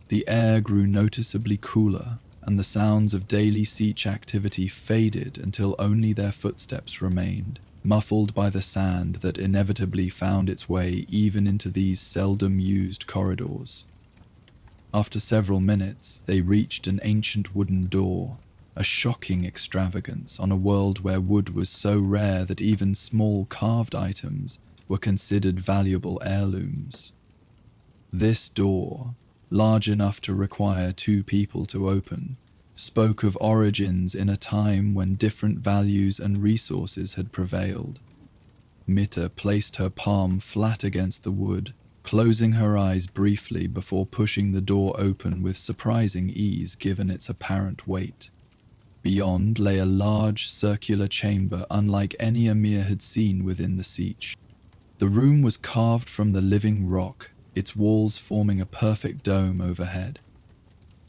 The air grew noticeably cooler, and the sounds of daily siege activity faded until only their footsteps remained, muffled by the sand that inevitably found its way even into these seldom-used corridors. After several minutes, they reached an ancient wooden door, a shocking extravagance on a world where wood was so rare that even small carved items were considered valuable heirlooms. This door, large enough to require 2 people to open, spoke of origins in a time when different values and resources had prevailed. Mitha placed her palm flat against the wood, closing her eyes briefly before pushing the door open with surprising ease given its apparent weight. Beyond lay a large circular chamber unlike any Amir had seen within the siege. The room was carved from the living rock, its walls forming a perfect dome overhead.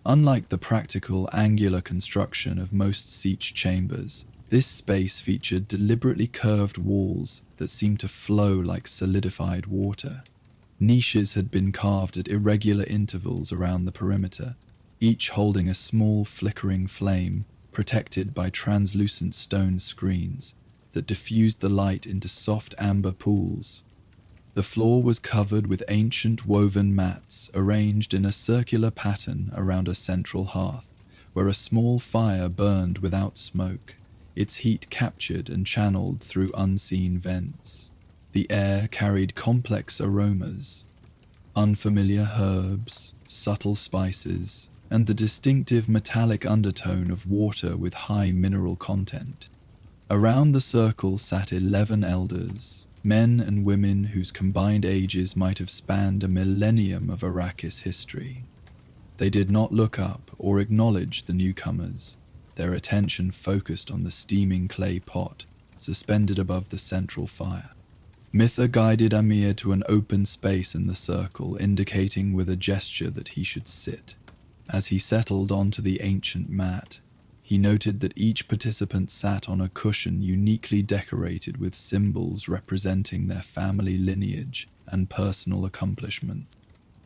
Unlike the practical, angular construction of most siege chambers, this space featured deliberately curved walls that seemed to flow like solidified water. Niches had been carved at irregular intervals around the perimeter, each holding a small flickering flame protected by translucent stone screens that diffused the light into soft amber pools. The floor was covered with ancient woven mats arranged in a circular pattern around a central hearth, where a small fire burned without smoke, its heat captured and channeled through unseen vents. The air carried complex aromas, unfamiliar herbs, subtle spices, and the distinctive metallic undertone of water with high mineral content. Around the circle sat 11 elders, men and women whose combined ages might have spanned a millennium of Arrakis history. They did not look up or acknowledge the newcomers, their attention focused on the steaming clay pot suspended above the central fire. Mitha guided Amir to an open space in the circle, indicating with a gesture that he should sit. As he settled onto the ancient mat, he noted that each participant sat on a cushion uniquely decorated with symbols representing their family lineage and personal accomplishments.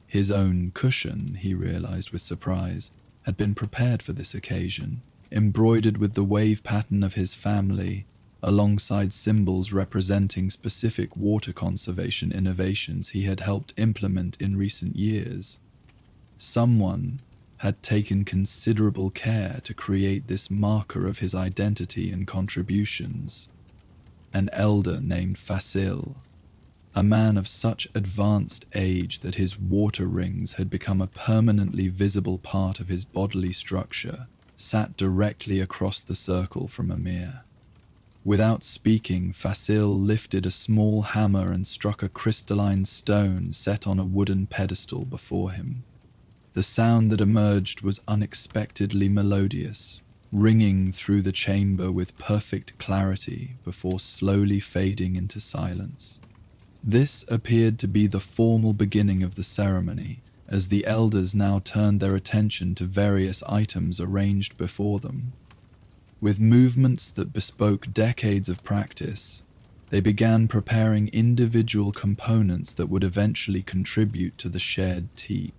His own cushion, he realized with surprise, had been prepared for this occasion, embroidered with the wave pattern of his family, alongside symbols representing specific water conservation innovations he had helped implement in recent years. Someone had taken considerable care to create this marker of his identity and contributions. An elder named Fasil, a man of such advanced age that his water rings had become a permanently visible part of his bodily structure, sat directly across the circle from Amir. Without speaking, Fasil lifted a small hammer and struck a crystalline stone set on a wooden pedestal before him. The sound that emerged was unexpectedly melodious, ringing through the chamber with perfect clarity before slowly fading into silence. This appeared to be the formal beginning of the ceremony, as the elders now turned their attention to various items arranged before them. With movements that bespoke decades of practice, they began preparing individual components that would eventually contribute to the shared tea.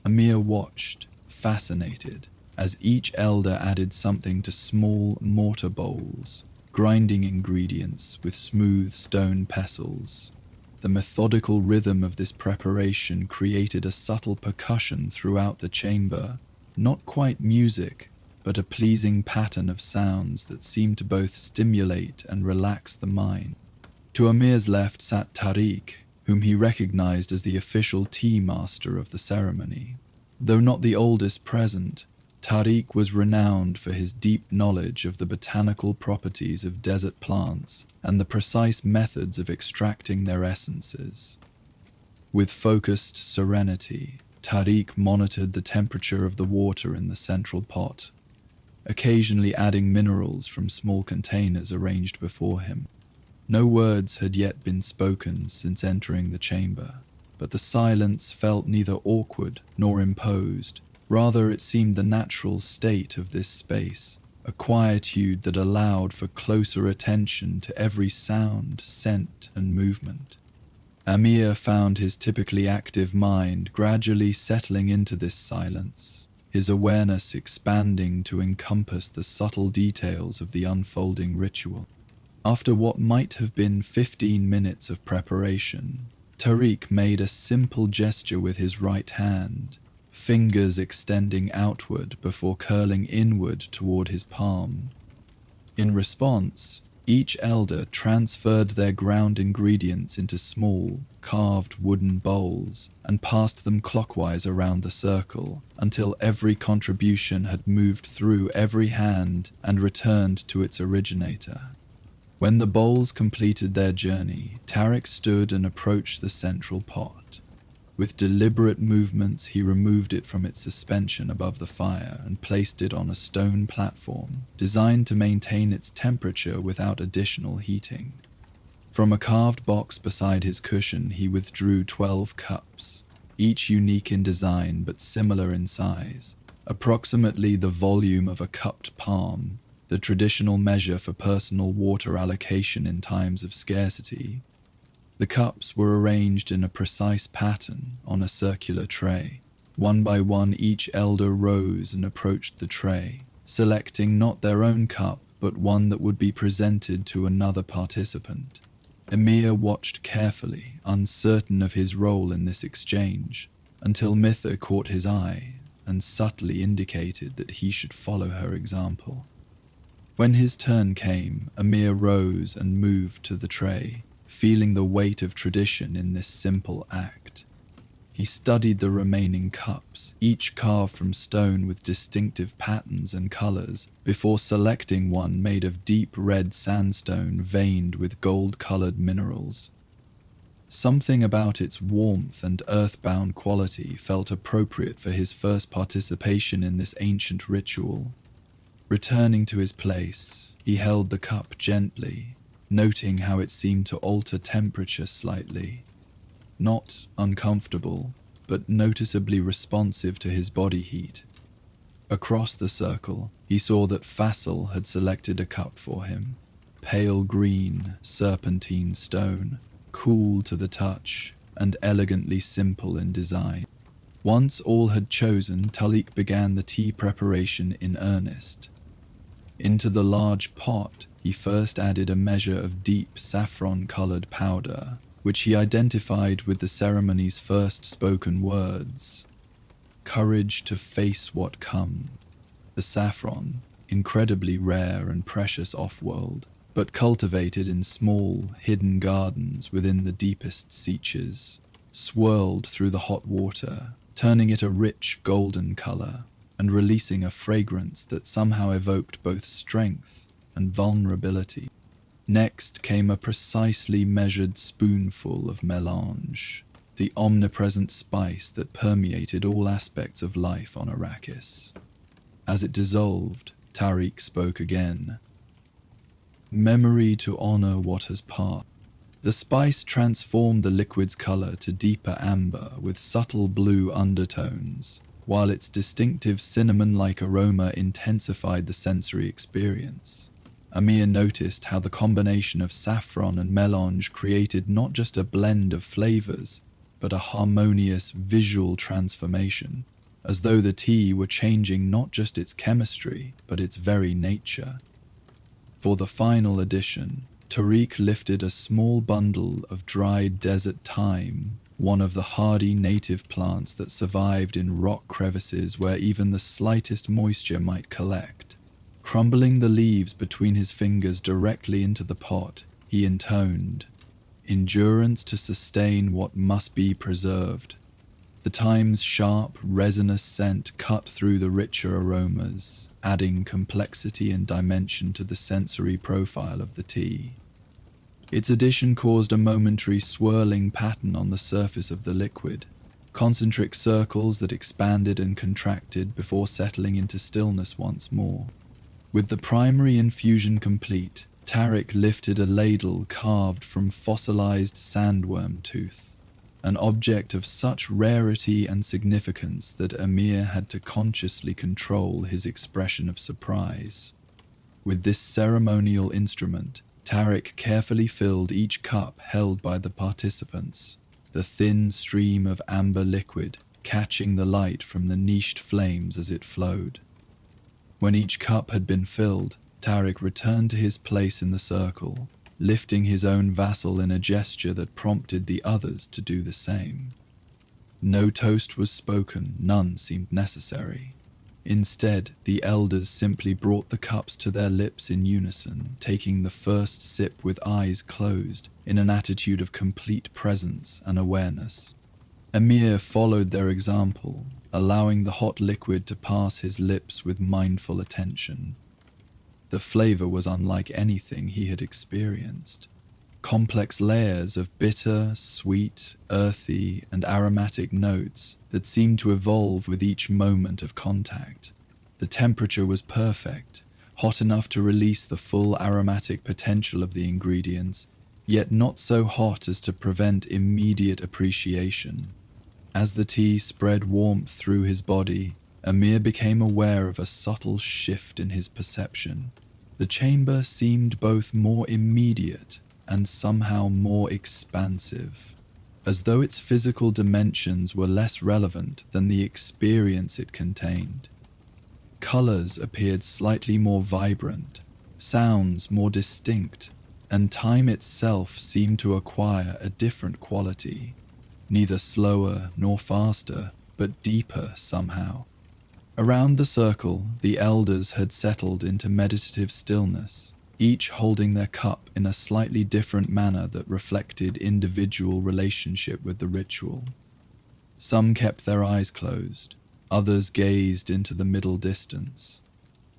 Amir watched, fascinated, as each elder added something to small mortar bowls, grinding ingredients with smooth stone pestles. The methodical rhythm of this preparation created a subtle percussion throughout the chamber, not quite music, but a pleasing pattern of sounds that seemed to both stimulate and relax the mind. To Amir's left sat Tariq, whom he recognized as the official tea master of the ceremony. Though not the oldest present, Tariq was renowned for his deep knowledge of the botanical properties of desert plants and the precise methods of extracting their essences. With focused serenity, Tariq monitored the temperature of the water in the central pot, occasionally adding minerals from small containers arranged before him. No words had yet been spoken since entering the chamber, but the silence felt neither awkward nor imposed. Rather, it seemed the natural state of this space, a quietude that allowed for closer attention to every sound, scent, and movement. Amir found his typically active mind gradually settling into this silence, his awareness expanding to encompass the subtle details of the unfolding ritual. After what might have been 15 minutes of preparation, Tariq made a simple gesture with his right hand, fingers extending outward before curling inward toward his palm. In response, each elder transferred their ground ingredients into small, carved wooden bowls and passed them clockwise around the circle until every contribution had moved through every hand and returned to its originator. When the bowls completed their journey, Tariq stood and approached the central pot. With deliberate movements, he removed it from its suspension above the fire and placed it on a stone platform designed to maintain its temperature without additional heating. From a carved box beside his cushion, he withdrew 12 cups, each unique in design but similar in size, approximately the volume of a cupped palm, the traditional measure for personal water allocation in times of scarcity. The cups were arranged in a precise pattern on a circular tray. One by one, each elder rose and approached the tray, selecting not their own cup, but one that would be presented to another participant. Emir watched carefully, uncertain of his role in this exchange, until Mitha caught his eye and subtly indicated that he should follow her example. When his turn came, Amir rose and moved to the tray, feeling the weight of tradition in this simple act. He studied the remaining cups, each carved from stone with distinctive patterns and colors, before selecting one made of deep red sandstone veined with gold-colored minerals. Something about its warmth and earthbound quality felt appropriate for his first participation in this ancient ritual. Returning to his place, he held the cup gently, noting how it seemed to alter temperature slightly. Not uncomfortable, but noticeably responsive to his body heat. Across the circle, he saw that Fasil had selected a cup for him. Pale green, serpentine stone, cool to the touch, and elegantly simple in design. Once all had chosen, Tariq began the tea preparation in earnest. Into the large pot, he first added a measure of deep saffron-colored powder, which he identified with the ceremony's first spoken words. Courage to face what comes. The saffron, incredibly rare and precious off-world, but cultivated in small, hidden gardens within the deepest seaches, swirled through the hot water, turning it a rich golden color, and releasing a fragrance that somehow evoked both strength and vulnerability. Next came a precisely measured spoonful of melange, the omnipresent spice that permeated all aspects of life on Arrakis. As it dissolved, Tariq spoke again. Memory to honor what has passed. The spice transformed the liquid's color to deeper amber with subtle blue undertones, while its distinctive cinnamon-like aroma intensified the sensory experience. Amir noticed how the combination of saffron and melange created not just a blend of flavors, but a harmonious visual transformation, as though the tea were changing not just its chemistry, but its very nature. For the final addition, Tariq lifted a small bundle of dried desert thyme, one of the hardy native plants that survived in rock crevices where even the slightest moisture might collect. Crumbling the leaves between his fingers directly into the pot, he intoned, "Endurance to sustain what must be preserved." The thyme's sharp, resinous scent cut through the richer aromas, adding complexity and dimension to the sensory profile of the tea. Its addition caused a momentary swirling pattern on the surface of the liquid, concentric circles that expanded and contracted before settling into stillness once more. With the primary infusion complete, Tariq lifted a ladle carved from fossilized sandworm tooth, an object of such rarity and significance that Amir had to consciously control his expression of surprise. With this ceremonial instrument, Tariq carefully filled each cup held by the participants, the thin stream of amber liquid catching the light from the niched flames as it flowed. When each cup had been filled, Tariq returned to his place in the circle, lifting his own vassal in a gesture that prompted the others to do the same. No toast was spoken, none seemed necessary. Instead, the elders simply brought the cups to their lips in unison, taking the first sip with eyes closed, in an attitude of complete presence and awareness. Amir followed their example, allowing the hot liquid to pass his lips with mindful attention. The flavor was unlike anything he had experienced. Complex layers of bitter, sweet, earthy, and aromatic notes that seemed to evolve with each moment of contact. The temperature was perfect, hot enough to release the full aromatic potential of the ingredients, yet not so hot as to prevent immediate appreciation. As the tea spread warmth through his body, Amir became aware of a subtle shift in his perception. The chamber seemed both more immediate and somehow more expansive, as though its physical dimensions were less relevant than the experience it contained. Colors appeared slightly more vibrant, sounds more distinct, and time itself seemed to acquire a different quality, neither slower nor faster, but deeper somehow. Around the circle, the elders had settled into meditative stillness, each holding their cup in a slightly different manner that reflected individual relationship with the ritual. Some kept their eyes closed, others gazed into the middle distance.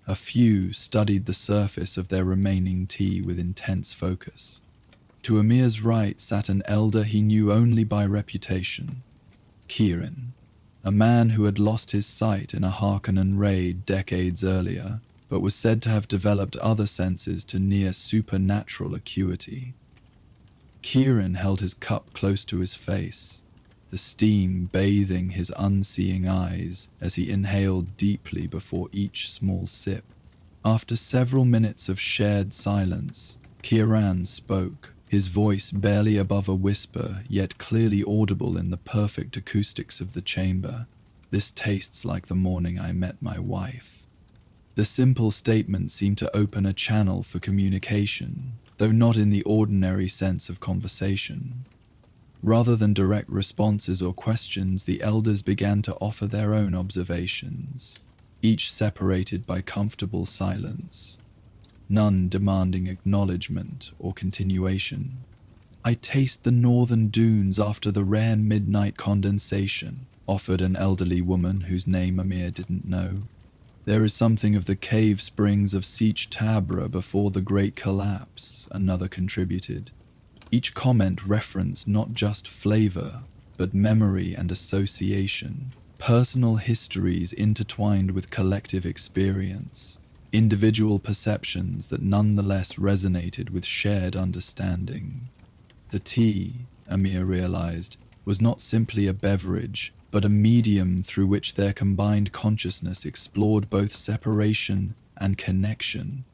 A few studied the surface of their remaining tea with intense focus. To Amir's right sat an elder he knew only by reputation, Kieran, a man who had lost his sight in a Harkonnen raid decades earlier, but was said to have developed other senses to near supernatural acuity. Kieran held his cup close to his face, the steam bathing his unseeing eyes as he inhaled deeply before each small sip. After several minutes of shared silence, Kieran spoke, his voice barely above a whisper, yet clearly audible in the perfect acoustics of the chamber. "This tastes like the morning I met my wife." The simple statement seemed to open a channel for communication, though not in the ordinary sense of conversation. Rather than direct responses or questions, the elders began to offer their own observations, each separated by comfortable silence, none demanding acknowledgement or continuation. "I taste the northern dunes after the rare midnight condensation," offered an elderly woman whose name Amir didn't know. There is something of the cave springs of Sietch Tabra before the Great Collapse, another contributed. Each comment referenced not just flavor, but memory and association, personal histories intertwined with collective experience, individual perceptions that nonetheless resonated with shared understanding. The tea, Amir realized, was not simply a beverage, but a medium through which their combined consciousness explored both separation and connection.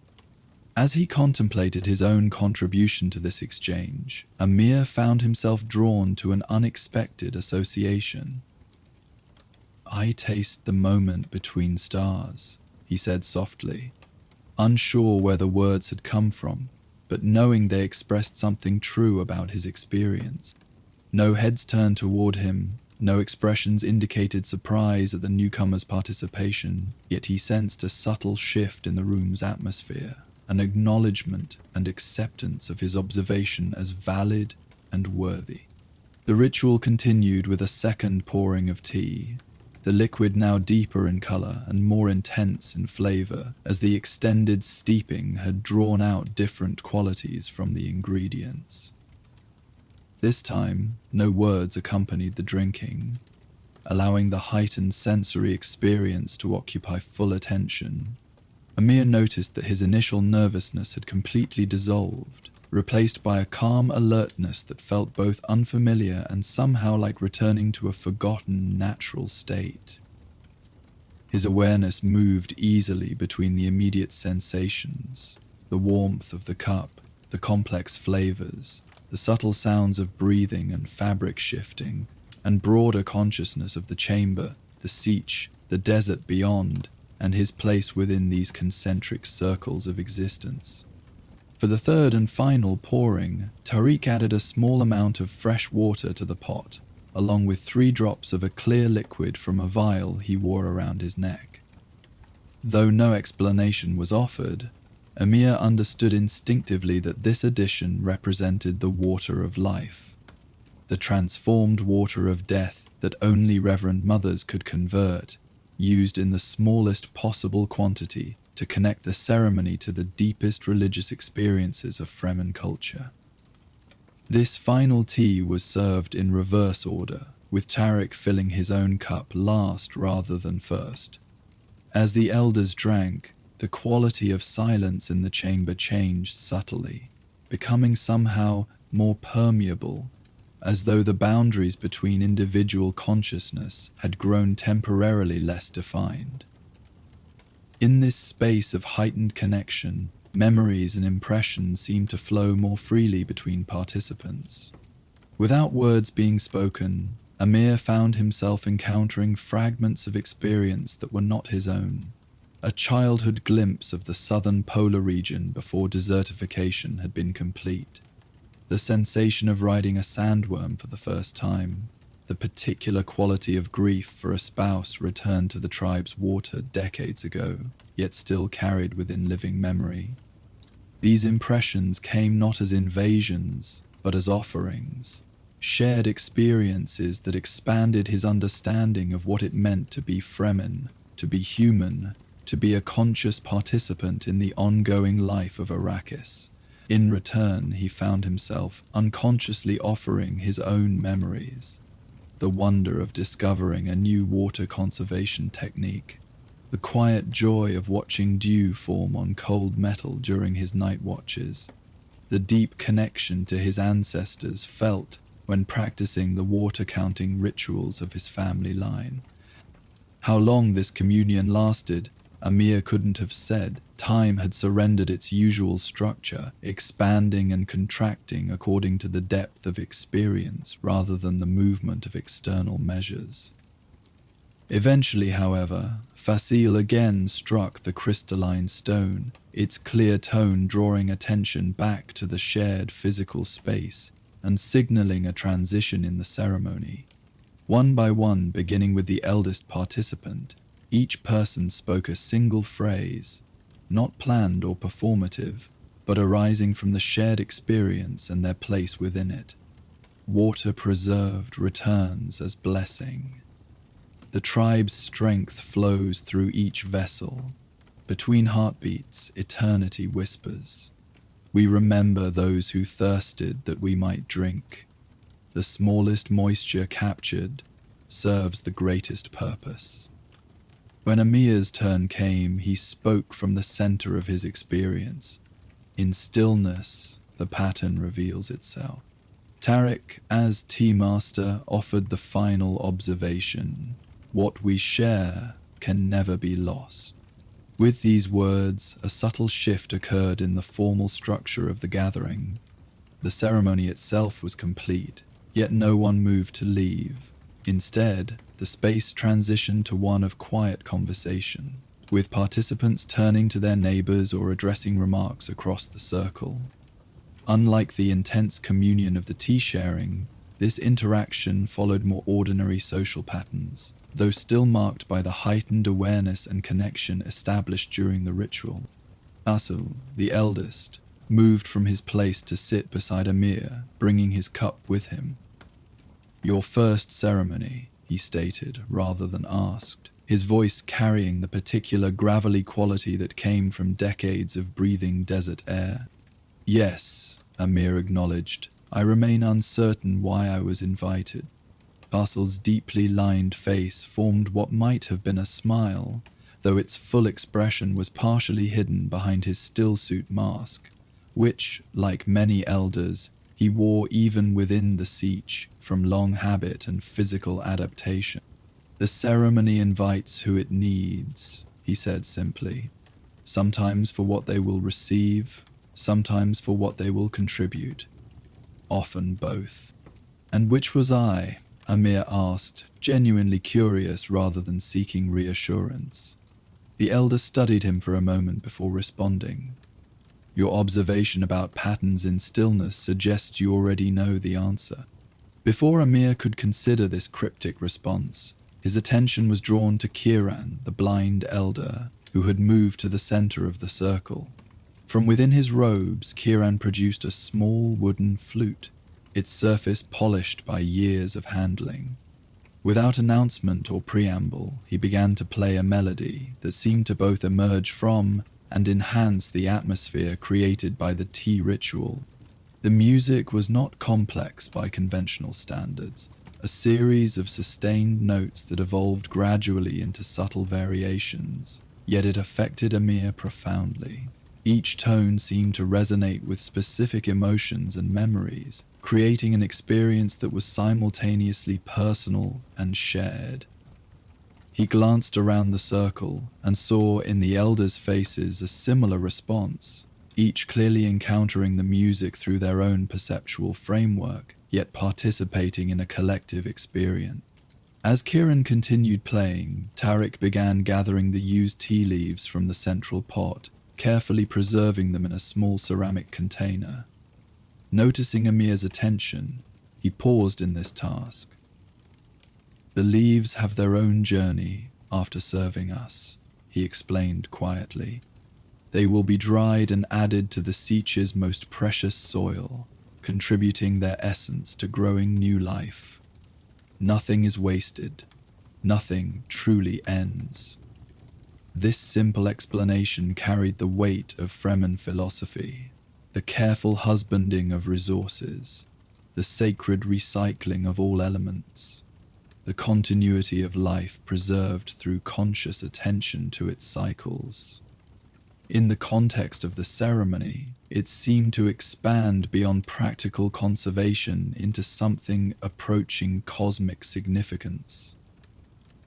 As he contemplated his own contribution to this exchange, Amir found himself drawn to an unexpected association. "I taste the moment between stars," he said softly, unsure where the words had come from, but knowing they expressed something true about his experience. No heads turned toward him, no expressions indicated surprise at the newcomer's participation, yet he sensed a subtle shift in the room's atmosphere, an acknowledgement and acceptance of his observation as valid and worthy. The ritual continued with a second pouring of tea, the liquid now deeper in color and more intense in flavor, as the extended steeping had drawn out different qualities from the ingredients. This time, no words accompanied the drinking, allowing the heightened sensory experience to occupy full attention. Amir noticed that his initial nervousness had completely dissolved, replaced by a calm alertness that felt both unfamiliar and somehow like returning to a forgotten natural state. His awareness moved easily between the immediate sensations, the warmth of the cup, the complex flavors, the subtle sounds of breathing and fabric shifting, and broader consciousness of the chamber, the Sietch, the desert beyond, and his place within these concentric circles of existence. For the third and final pouring, Tariq added a small amount of fresh water to the pot, along with 3 drops of a clear liquid from a vial he wore around his neck. Though no explanation was offered, Amir understood instinctively that this addition represented the water of life, the transformed water of death that only Reverend Mothers could convert, used in the smallest possible quantity to connect the ceremony to the deepest religious experiences of Fremen culture. This final tea was served in reverse order, with Tariq filling his own cup last rather than first. As the elders drank, the quality of silence in the chamber changed subtly, becoming somehow more permeable, as though the boundaries between individual consciousness had grown temporarily less defined. In this space of heightened connection, memories and impressions seemed to flow more freely between participants. Without words being spoken, Amir found himself encountering fragments of experience that were not his own, a childhood glimpse of the southern polar region before desertification had been complete, the sensation of riding a sandworm for the first time, the particular quality of grief for a spouse returned to the tribe's water decades ago, yet still carried within living memory. These impressions came not as invasions, but as offerings, shared experiences that expanded his understanding of what it meant to be Fremen, to be human, to be a conscious participant in the ongoing life of Arrakis. In return, he found himself unconsciously offering his own memories, the wonder of discovering a new water conservation technique, the quiet joy of watching dew form on cold metal during his night watches, the deep connection to his ancestors felt when practicing the water-counting rituals of his family line. How long this communion lasted, Amir couldn't have said. Time had surrendered its usual structure, expanding and contracting according to the depth of experience rather than the movement of external measures. Eventually, however, Fasil again struck the crystalline stone, its clear tone drawing attention back to the shared physical space and signaling a transition in the ceremony. One by one, beginning with the eldest participant, each person spoke a single phrase, not planned or performative, but arising from the shared experience and their place within it. Water preserved returns as blessing. The tribe's strength flows through each vessel. Between heartbeats, eternity whispers. We remember those who thirsted that we might drink. The smallest moisture captured serves the greatest purpose. When Amir's turn came, he spoke from the center of his experience. In stillness, the pattern reveals itself. Tarek, as tea master, offered the final observation. What we share can never be lost. With these words, a subtle shift occurred in the formal structure of the gathering. The ceremony itself was complete, yet no one moved to leave. Instead, the space transitioned to one of quiet conversation, with participants turning to their neighbors or addressing remarks across the circle. Unlike the intense communion of the tea sharing, this interaction followed more ordinary social patterns, though still marked by the heightened awareness and connection established during the ritual. Asul, the eldest, moved from his place to sit beside Amir, bringing his cup with him. "Your first ceremony," he stated, rather than asked, his voice carrying the particular gravelly quality that came from decades of breathing desert air. "Yes," Amir acknowledged. "I remain uncertain why I was invited." Asul's deeply lined face formed what might have been a smile, though its full expression was partially hidden behind his stillsuit mask, which, like many elders, he wore even within the siege from long habit and physical adaptation. "The ceremony invites who it needs," he said simply, "sometimes for what they will receive, sometimes for what they will contribute. Often both." "And which was I?" Amir asked, genuinely curious rather than seeking reassurance. The elder studied him for a moment before responding. "Your observation about patterns in stillness suggests you already know the answer." Before Amir could consider this cryptic response, his attention was drawn to Kiran, the blind elder, who had moved to the center of the circle. From within his robes, Kiran produced a small wooden flute, its surface polished by years of handling. Without announcement or preamble, he began to play a melody that seemed to both emerge from and enhance the atmosphere created by the tea ritual. The music was not complex by conventional standards, a series of sustained notes that evolved gradually into subtle variations, yet it affected Amir profoundly. Each tone seemed to resonate with specific emotions and memories, creating an experience that was simultaneously personal and shared. He glanced around the circle and saw in the elders' faces a similar response, each clearly encountering the music through their own perceptual framework, yet participating in a collective experience. As Kiran continued playing, Tarek began gathering the used tea leaves from the central pot, carefully preserving them in a small ceramic container. Noticing Amir's attention, he paused in this task. "The leaves have their own journey after serving us," he explained quietly. "They will be dried and added to the Siege's most precious soil, contributing their essence to growing new life. Nothing is wasted. Nothing truly ends." This simple explanation carried the weight of Fremen philosophy, the careful husbanding of resources, the sacred recycling of all elements, the continuity of life preserved through conscious attention to its cycles. In the context of the ceremony, it seemed to expand beyond practical conservation into something approaching cosmic significance.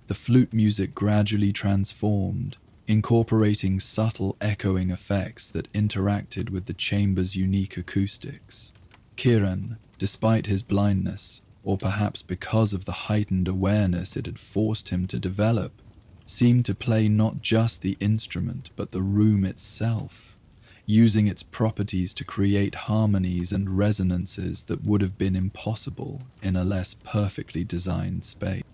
The flute music gradually transformed, incorporating subtle echoing effects that interacted with the chamber's unique acoustics. Kiran, despite his blindness, or perhaps because of the heightened awareness it had forced him to develop, seemed to play not just the instrument but the room itself, using its properties to create harmonies and resonances that would have been impossible in a less perfectly designed space.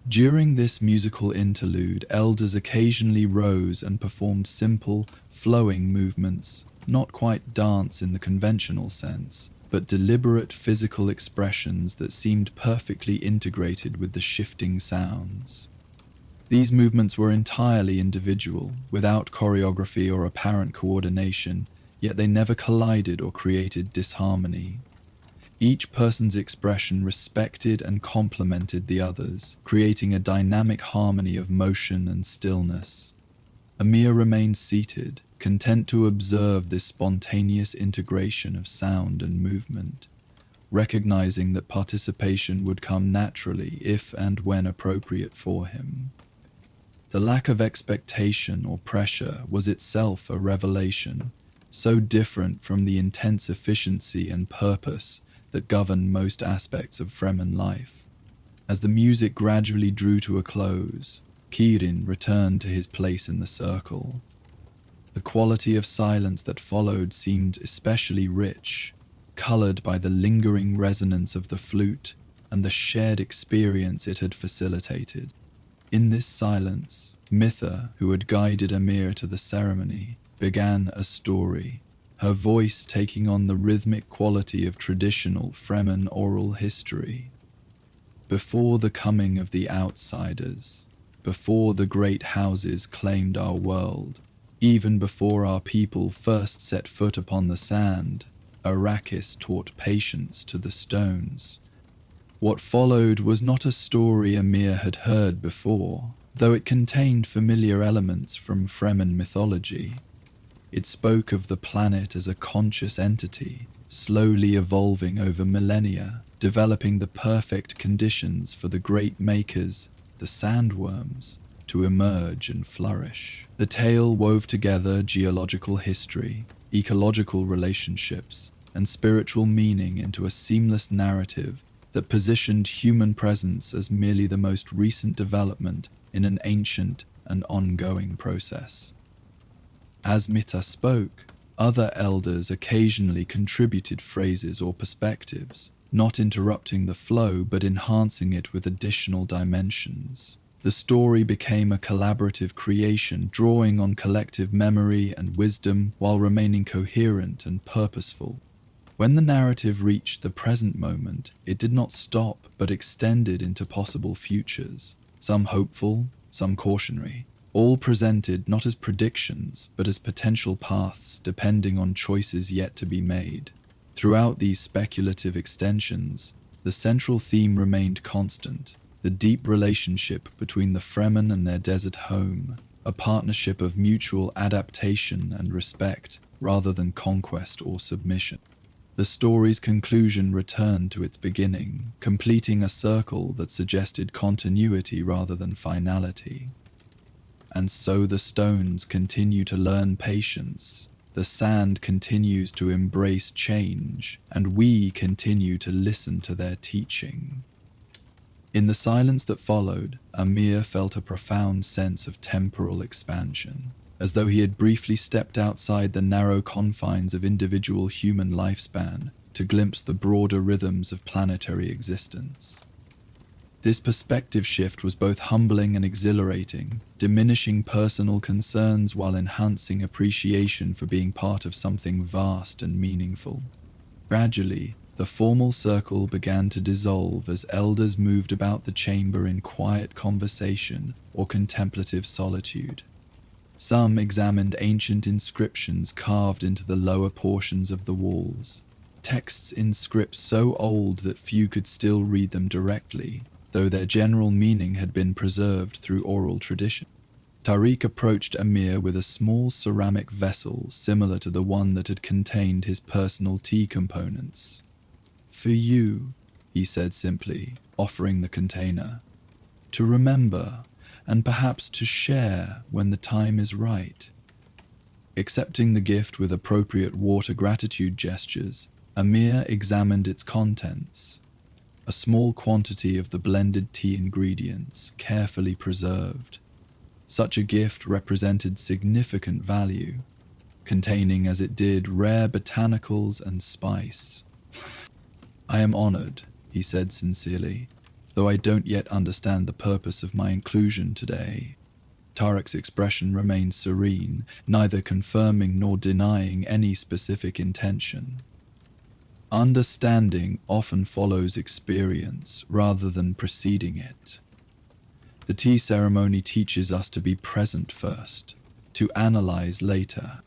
During this musical interlude, elders occasionally rose and performed simple, flowing movements, not quite dance in the conventional sense, but deliberate physical expressions that seemed perfectly integrated with the shifting sounds. These movements were entirely individual, without choreography or apparent coordination, yet they never collided or created disharmony. Each person's expression respected and complemented the others, creating a dynamic harmony of motion and stillness. Amir remained seated, content to observe this spontaneous integration of sound and movement, recognizing that participation would come naturally if and when appropriate for him. The lack of expectation or pressure was itself a revelation, so different from the intense efficiency and purpose that govern most aspects of Fremen life. As the music gradually drew to a close, Kirin returned to his place in the circle. The quality of silence that followed seemed especially rich, colored by the lingering resonance of the flute and the shared experience it had facilitated. In this silence, Mitha, who had guided Amir to the ceremony, began a story, her voice taking on the rhythmic quality of traditional Fremen oral history. Before the coming of the outsiders, before the great houses claimed our world, even before our people first set foot upon the sand, Arrakis taught patience to the stones. What followed was not a story Amir had heard before, though it contained familiar elements from Fremen mythology. It spoke of the planet as a conscious entity, slowly evolving over millennia, developing the perfect conditions for the great makers, the sandworms, to emerge and flourish. The tale wove together geological history, ecological relationships, and spiritual meaning into a seamless narrative that positioned human presence as merely the most recent development in an ancient and ongoing process. As Mitha spoke, other elders occasionally contributed phrases or perspectives, not interrupting the flow but enhancing it with additional dimensions. The story became a collaborative creation, drawing on collective memory and wisdom while remaining coherent and purposeful. When the narrative reached the present moment, it did not stop but extended into possible futures, some hopeful, some cautionary, all presented not as predictions but as potential paths depending on choices yet to be made. Throughout these speculative extensions, the central theme remained constant, the deep relationship between the Fremen and their desert home, a partnership of mutual adaptation and respect rather than conquest or submission. The story's conclusion returned to its beginning, completing a circle that suggested continuity rather than finality. And so the stones continue to learn patience, the sand continues to embrace change, and we continue to listen to their teaching. In the silence that followed, Amir felt a profound sense of temporal expansion, as though he had briefly stepped outside the narrow confines of individual human lifespan to glimpse the broader rhythms of planetary existence. This perspective shift was both humbling and exhilarating, diminishing personal concerns while enhancing appreciation for being part of something vast and meaningful. Gradually, the formal circle began to dissolve as elders moved about the chamber in quiet conversation or contemplative solitude. Some examined ancient inscriptions carved into the lower portions of the walls, texts in scripts so old that few could still read them directly, though their general meaning had been preserved through oral tradition. Tariq approached Amir with a small ceramic vessel similar to the one that had contained his personal tea components. "For you," he said simply, offering the container, "to remember, and perhaps to share when the time is right." Accepting the gift with appropriate water gratitude gestures, Amir examined its contents. A small quantity of the blended tea ingredients, carefully preserved. Such a gift represented significant value, containing as it did rare botanicals and spice. "I am honored," he said sincerely, "though I don't yet understand the purpose of my inclusion today." Tariq's expression remained serene, neither confirming nor denying any specific intention. Understanding often follows experience rather than preceding it. The tea ceremony teaches us to be present first, to analyze later.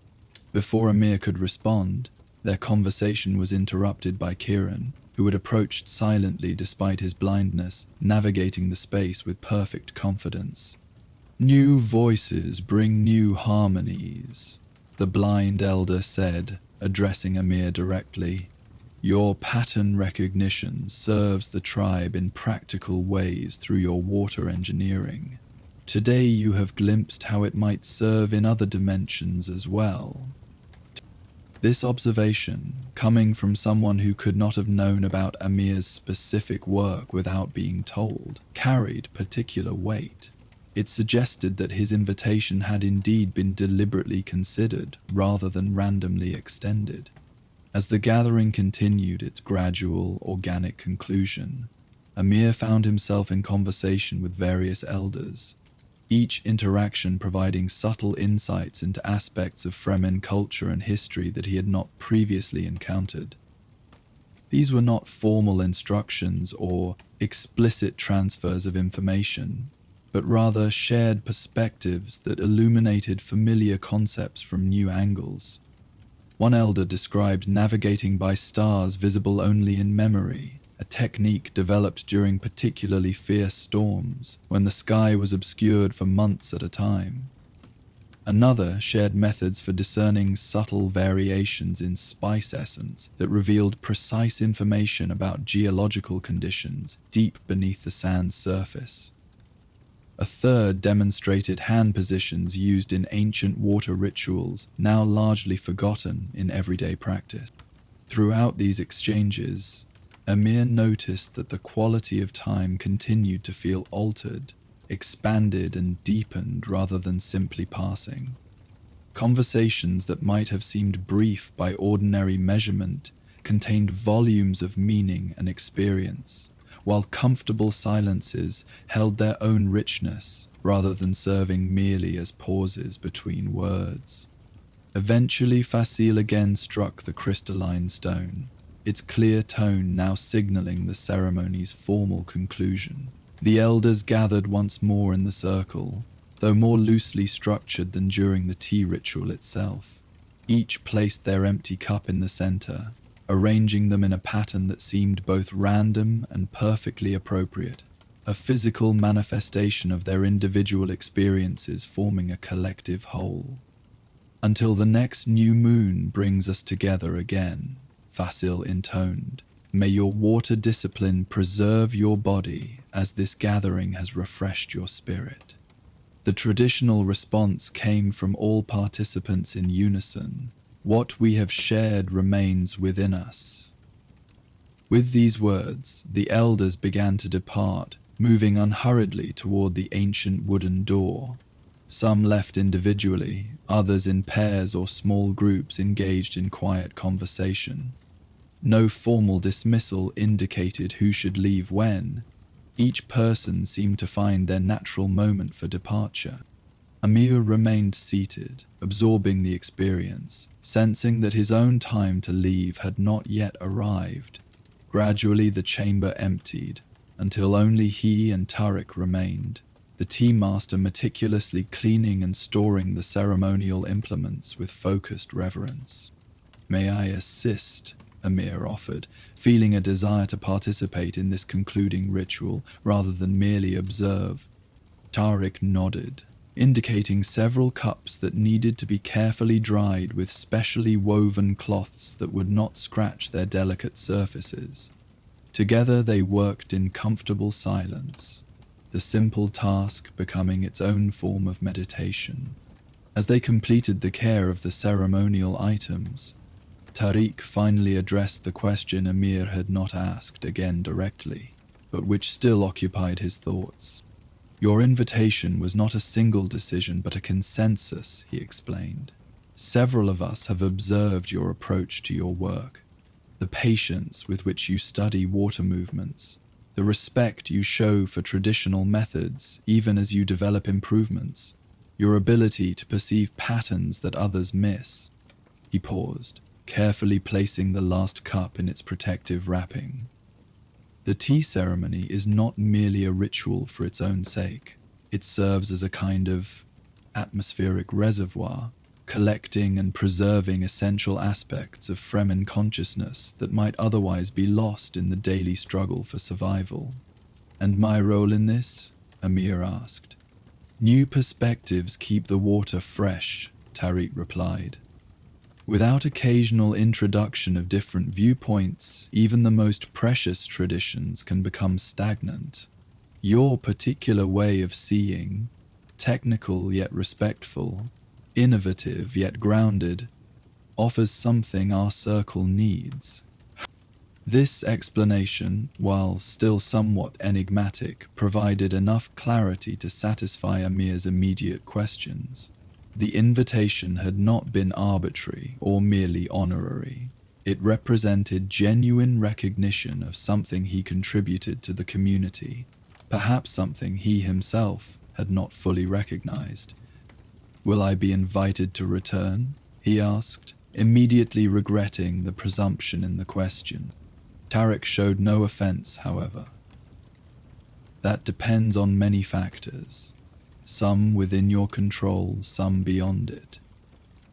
Before Amir could respond, their conversation was interrupted by Kieran, who had approached silently despite his blindness, navigating the space with perfect confidence. "New voices bring new harmonies," the blind elder said, addressing Amir directly. "Your pattern recognition serves the tribe in practical ways through your water engineering. Today you have glimpsed how it might serve in other dimensions as well." This observation, coming from someone who could not have known about Amir's specific work without being told, carried particular weight. It suggested that his invitation had indeed been deliberately considered rather than randomly extended. As the gathering continued its gradual, organic conclusion, Amir found himself in conversation with various elders, each interaction providing subtle insights into aspects of Fremen culture and history that he had not previously encountered. These were not formal instructions or explicit transfers of information, but rather shared perspectives that illuminated familiar concepts from new angles. One elder described navigating by stars visible only in memory, a technique developed during particularly fierce storms when the sky was obscured for months at a time. Another shared methods for discerning subtle variations in spice essence that revealed precise information about geological conditions deep beneath the sand's surface. A third demonstrated hand positions used in ancient water rituals, now largely forgotten in everyday practice. Throughout these exchanges, Amir noticed that the quality of time continued to feel altered, expanded and deepened rather than simply passing. Conversations that might have seemed brief by ordinary measurement contained volumes of meaning and experience, while comfortable silences held their own richness rather than serving merely as pauses between words. Eventually, Fasil again struck the crystalline stone, its clear tone now signaling the ceremony's formal conclusion. The elders gathered once more in the circle, though more loosely structured than during the tea ritual itself. Each placed their empty cup in the center, arranging them in a pattern that seemed both random and perfectly appropriate, a physical manifestation of their individual experiences forming a collective whole. "Until the next new moon brings us together again," Fasil intoned. "May your water discipline preserve your body as this gathering has refreshed your spirit." The traditional response came from all participants in unison. "What we have shared remains within us." With these words, the elders began to depart, moving unhurriedly toward the ancient wooden door. Some left individually, others in pairs or small groups engaged in quiet conversation. No formal dismissal indicated who should leave when. Each person seemed to find their natural moment for departure. Amir remained seated, absorbing the experience, sensing that his own time to leave had not yet arrived. Gradually the chamber emptied, until only he and Tariq remained, the tea master meticulously cleaning and storing the ceremonial implements with focused reverence. "May I assist?" Amir offered, feeling a desire to participate in this concluding ritual rather than merely observe. Tariq nodded, indicating several cups that needed to be carefully dried with specially woven cloths that would not scratch their delicate surfaces. Together they worked in comfortable silence, the simple task becoming its own form of meditation. As they completed the care of the ceremonial items, Tariq finally addressed the question Amir had not asked again directly, but which still occupied his thoughts. "Your invitation was not a single decision but a consensus," he explained. "Several of us have observed your approach to your work, the patience with which you study water movements, the respect you show for traditional methods even as you develop improvements, your ability to perceive patterns that others miss." He paused, carefully placing the last cup in its protective wrapping. "The tea ceremony is not merely a ritual for its own sake. It serves as a kind of atmospheric reservoir, collecting and preserving essential aspects of Fremen consciousness that might otherwise be lost in the daily struggle for survival. "And my role in this?" Amir asked. "New perspectives keep the water fresh," Tariq replied. "Without occasional introduction of different viewpoints, even the most precious traditions can become stagnant. Your particular way of seeing, technical yet respectful, innovative yet grounded, offers something our circle needs." This explanation, while still somewhat enigmatic, provided enough clarity to satisfy Amir's immediate questions. The invitation had not been arbitrary or merely honorary. It represented genuine recognition of something he contributed to the community, perhaps something he himself had not fully recognized. "Will I be invited to return?" he asked, immediately regretting the presumption in the question. Tariq showed no offense, however. "That depends on many factors, some within your control, some beyond it.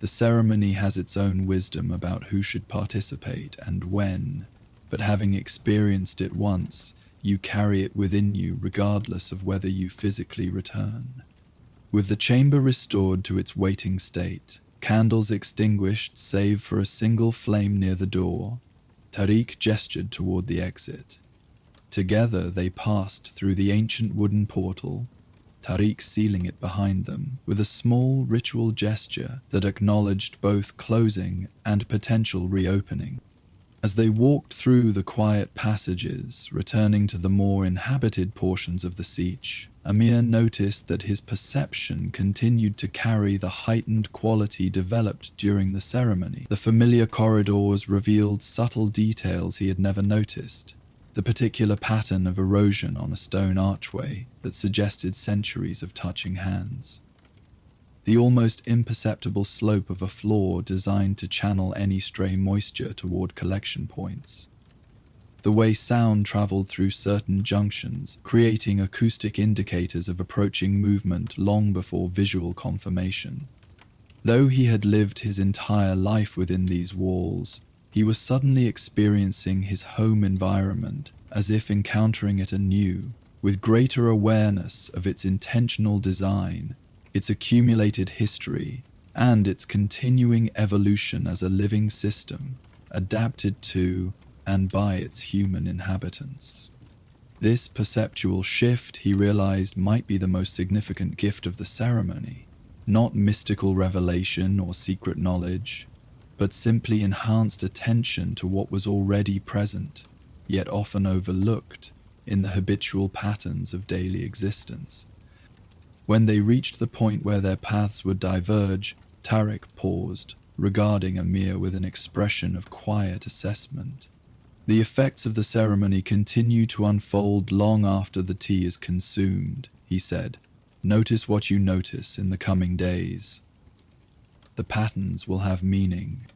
The ceremony has its own wisdom about who should participate and when, but having experienced it once, you carry it within you regardless of whether you physically return." With the chamber restored to its waiting state, candles extinguished save for a single flame near the door, Tariq gestured toward the exit. Together they passed through the ancient wooden portal, Tariq sealing it behind them with a small ritual gesture that acknowledged both closing and potential reopening. As they walked through the quiet passages, returning to the more inhabited portions of the Siege, Amir noticed that his perception continued to carry the heightened quality developed during the ceremony. The familiar corridors revealed subtle details he had never noticed. The particular pattern of erosion on a stone archway that suggested centuries of touching hands. The almost imperceptible slope of a floor designed to channel any stray moisture toward collection points. The way sound traveled through certain junctions, creating acoustic indicators of approaching movement long before visual confirmation. Though he had lived his entire life within these walls, he was suddenly experiencing his home environment as if encountering it anew, with greater awareness of its intentional design, its accumulated history, and its continuing evolution as a living system, adapted to and by its human inhabitants. This perceptual shift, he realized, might be the most significant gift of the ceremony, not mystical revelation or secret knowledge, but simply enhanced attention to what was already present, yet often overlooked, in the habitual patterns of daily existence. When they reached the point where their paths would diverge, Tariq paused, regarding Amir with an expression of quiet assessment. "The effects of the ceremony continue to unfold long after the tea is consumed," he said. "Notice what you notice in the coming days. The patterns will have meaning."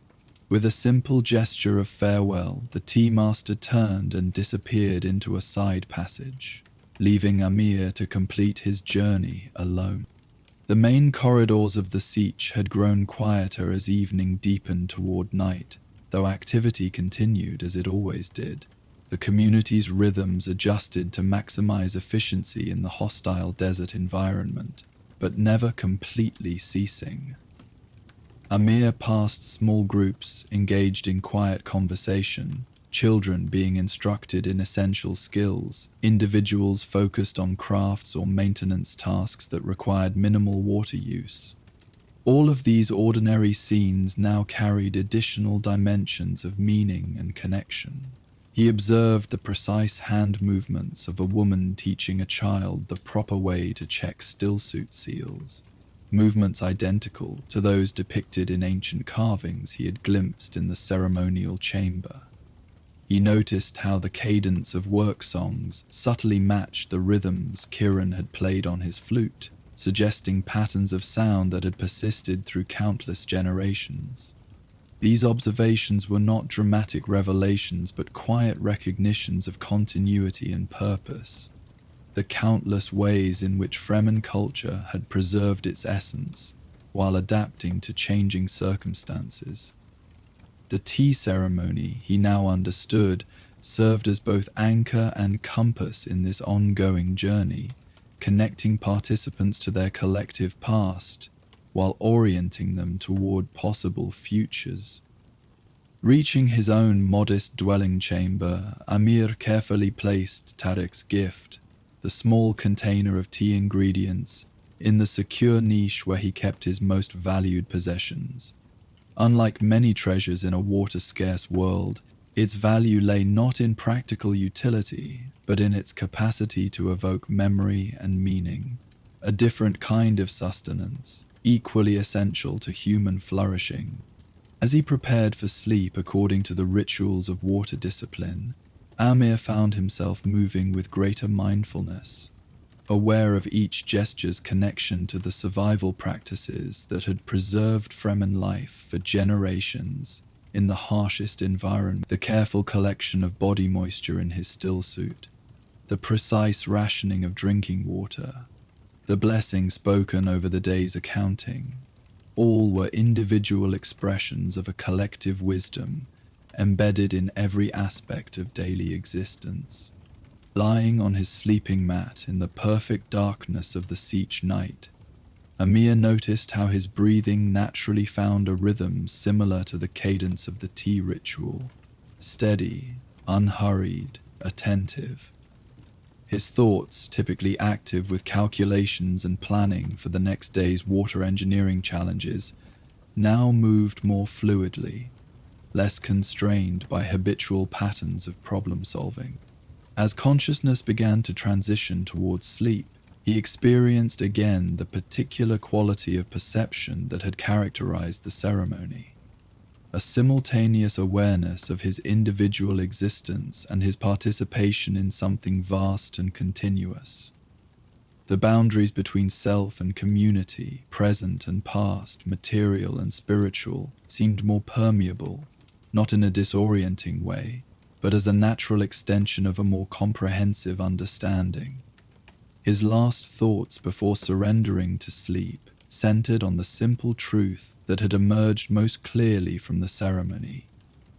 With a simple gesture of farewell, the tea master turned and disappeared into a side passage, leaving Amir to complete his journey alone. The main corridors of the Siege had grown quieter as evening deepened toward night, though activity continued as it always did. The community's rhythms adjusted to maximize efficiency in the hostile desert environment, but never completely ceasing. Amir passed small groups engaged in quiet conversation, children being instructed in essential skills, individuals focused on crafts or maintenance tasks that required minimal water use. All of these ordinary scenes now carried additional dimensions of meaning and connection. He observed the precise hand movements of a woman teaching a child the proper way to check stillsuit seals, movements identical to those depicted in ancient carvings he had glimpsed in the ceremonial chamber. He noticed how the cadence of work songs subtly matched the rhythms Kiran had played on his flute, suggesting patterns of sound that had persisted through countless generations. These observations were not dramatic revelations but quiet recognitions of continuity and purpose. the countless ways in which Fremen culture had preserved its essence while adapting to changing circumstances. The tea ceremony, he now understood, served as both anchor and compass in this ongoing journey, connecting participants to their collective past while orienting them toward possible futures. Reaching his own modest dwelling chamber, Amir carefully placed Tariq's gift, the small container of tea ingredients, in the secure niche where he kept his most valued possessions. Unlike many treasures in a water-scarce world, its value lay not in practical utility, but in its capacity to evoke memory and meaning, a different kind of sustenance, equally essential to human flourishing. As he prepared for sleep according to the rituals of water discipline, Amir found himself moving with greater mindfulness, aware of each gesture's connection to the survival practices that had preserved Fremen life for generations in the harshest environment, the careful collection of body moisture in his still suit, the precise rationing of drinking water, the blessing spoken over the day's accounting. All were individual expressions of a collective wisdom embedded in every aspect of daily existence. Lying on his sleeping mat in the perfect darkness of the Siege night, Amir noticed how his breathing naturally found a rhythm similar to the cadence of the tea ritual, steady, unhurried, attentive. His thoughts, typically active with calculations and planning for the next day's water engineering challenges, now moved more fluidly, less constrained by habitual patterns of problem-solving. As consciousness began to transition towards sleep, he experienced again the particular quality of perception that had characterized the ceremony, a simultaneous awareness of his individual existence and his participation in something vast and continuous. The boundaries between self and community, present and past, material and spiritual, seemed more permeable, not in a disorienting way, but as a natural extension of a more comprehensive understanding. His last thoughts before surrendering to sleep centered on the simple truth that had emerged most clearly from the ceremony.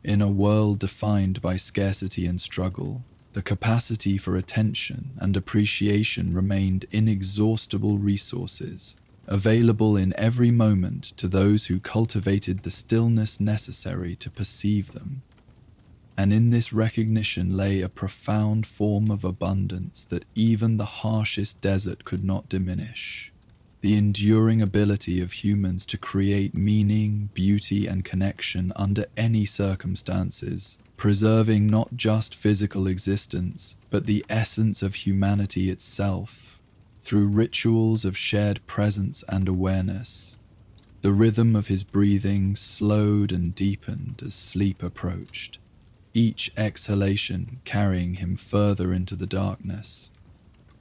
In a world defined by scarcity and struggle, the capacity for attention and appreciation remained inexhaustible resources, available in every moment to those who cultivated the stillness necessary to perceive them. And in this recognition lay a profound form of abundance that even the harshest desert could not diminish. The enduring ability of humans to create meaning, beauty, and connection under any circumstances, preserving not just physical existence, but the essence of humanity itself, through rituals of shared presence and awareness. The rhythm of his breathing slowed and deepened as sleep approached, each exhalation carrying him further into the darkness,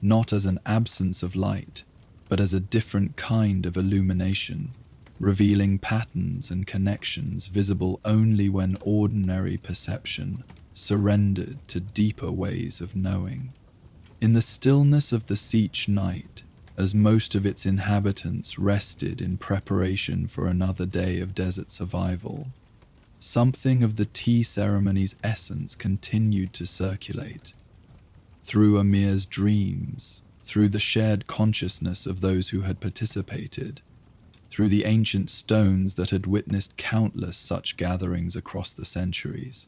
not as an absence of light, but as a different kind of illumination, revealing patterns and connections visible only when ordinary perception surrendered to deeper ways of knowing. In the stillness of the Siege night, as most of its inhabitants rested in preparation for another day of desert survival, something of the tea ceremony's essence continued to circulate. Through Amir's dreams, through the shared consciousness of those who had participated, through the ancient stones that had witnessed countless such gatherings across the centuries.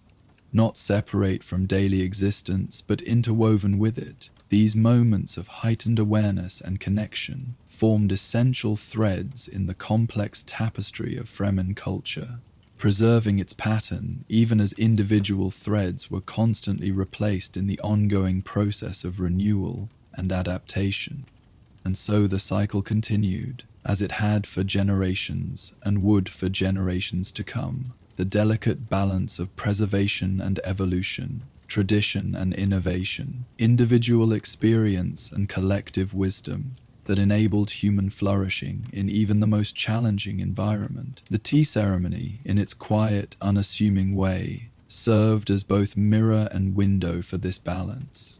Not separate from daily existence, but interwoven with it, these moments of heightened awareness and connection formed essential threads in the complex tapestry of Fremen culture, preserving its pattern even as individual threads were constantly replaced in the ongoing process of renewal and adaptation. And so the cycle continued, as it had for generations and would for generations to come, the delicate balance of preservation and evolution, tradition and innovation, individual experience and collective wisdom, that enabled human flourishing in even the most challenging environment. The tea ceremony, in its quiet, unassuming way, served as both mirror and window for this balance.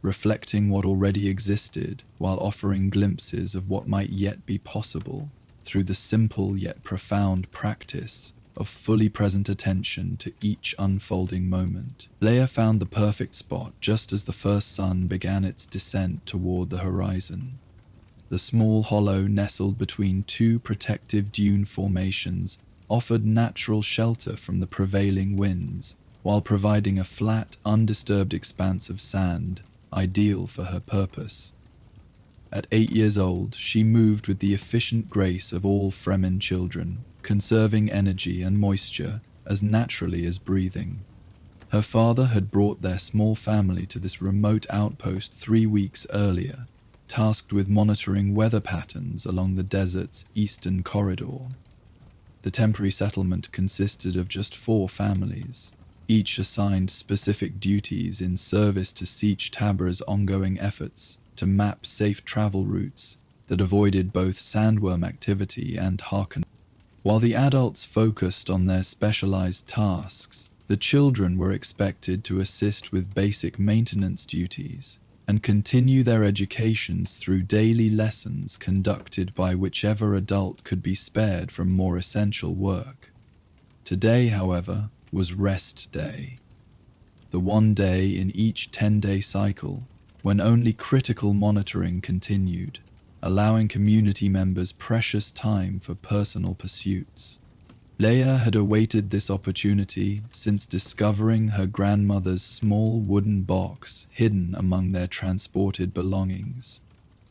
reflecting what already existed while offering glimpses of what might yet be possible through the simple yet profound practice of fully present attention to each unfolding moment. Leia found the perfect spot just as the first sun began its descent toward the horizon. The small hollow nestled between two protective dune formations offered natural shelter from the prevailing winds, while providing a flat, undisturbed expanse of sand, ideal for her purpose. At 8 years old, she moved with the efficient grace of all Fremen children, conserving energy and moisture as naturally as breathing. Her father had brought their small family to this remote outpost 3 weeks earlier, tasked with monitoring weather patterns along the desert's eastern corridor. The temporary settlement consisted of just 4 families, each assigned specific duties in service to Siege Tabra's ongoing efforts to map safe travel routes that avoided both sandworm activity and Harkonnen. While the adults focused on their specialized tasks, the children were expected to assist with basic maintenance duties and continue their educations through daily lessons conducted by whichever adult could be spared from more essential work. Today, however, was rest day. The one day in each 10-day cycle when only critical monitoring continued, allowing community members precious time for personal pursuits. Leia had awaited this opportunity since discovering her grandmother's small wooden box hidden among their transported belongings.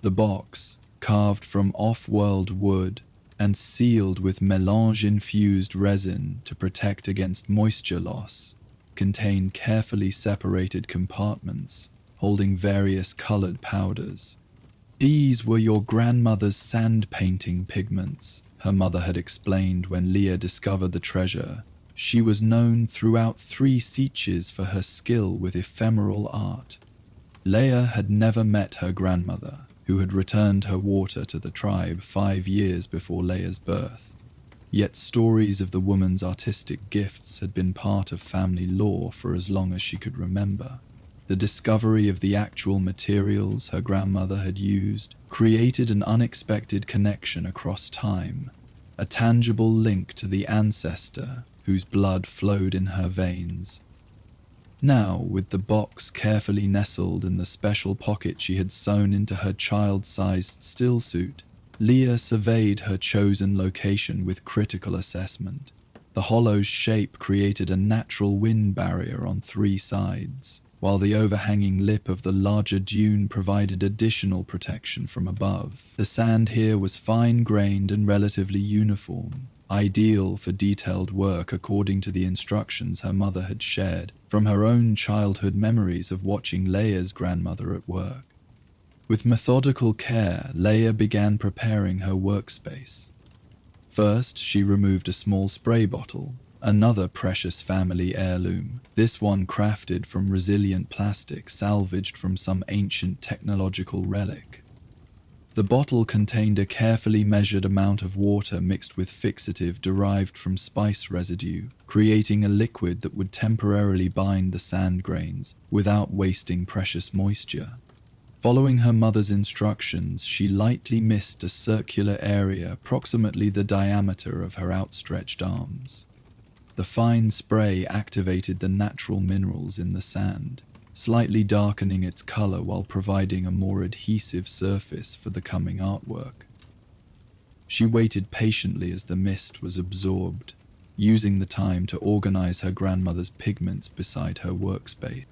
The box, carved from off-world wood and sealed with melange-infused resin to protect against moisture loss, contained carefully separated compartments holding various colored powders. "These were your grandmother's sand painting pigments," her mother had explained when Leia discovered the treasure. She was known throughout 3 sieges for her skill with ephemeral art. Leia had never met her grandmother, who had returned her water to the tribe 5 years before Leia's birth. Yet stories of the woman's artistic gifts had been part of family lore for as long as she could remember. The discovery of the actual materials her grandmother had used created an unexpected connection across time, a tangible link to the ancestor whose blood flowed in her veins. Now, with the box carefully nestled in the special pocket she had sewn into her child-sized stillsuit, Leia surveyed her chosen location with critical assessment. The hollow's shape created a natural wind barrier on 3 sides, while the overhanging lip of the larger dune provided additional protection from above. The sand here was fine-grained and relatively uniform, ideal for detailed work according to the instructions her mother had shared from her own childhood memories of watching Leia's grandmother at work. With methodical care, Leia began preparing her workspace. First, she removed a small spray bottle, another precious family heirloom, this one crafted from resilient plastic salvaged from some ancient technological relic. The bottle contained a carefully measured amount of water mixed with fixative derived from spice residue, creating a liquid that would temporarily bind the sand grains without wasting precious moisture. Following her mother's instructions, she lightly mist a circular area approximately the diameter of her outstretched arms. The fine spray activated the natural minerals in the sand, slightly darkening its color while providing a more adhesive surface for the coming artwork. She waited patiently as the mist was absorbed, using the time to organize her grandmother's pigments beside her workspace.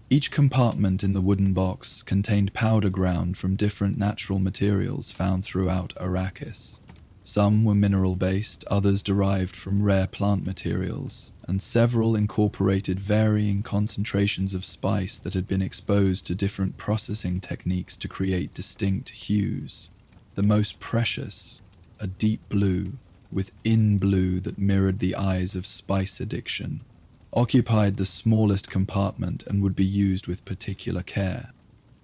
Each compartment in the wooden box contained powder ground from different natural materials found throughout Arrakis. Some were mineral-based, others derived from rare plant materials, and several incorporated varying concentrations of spice that had been exposed to different processing techniques to create distinct hues. The most precious, a deep blue, with in-blue that mirrored the eyes of spice addiction, occupied the smallest compartment and would be used with particular care.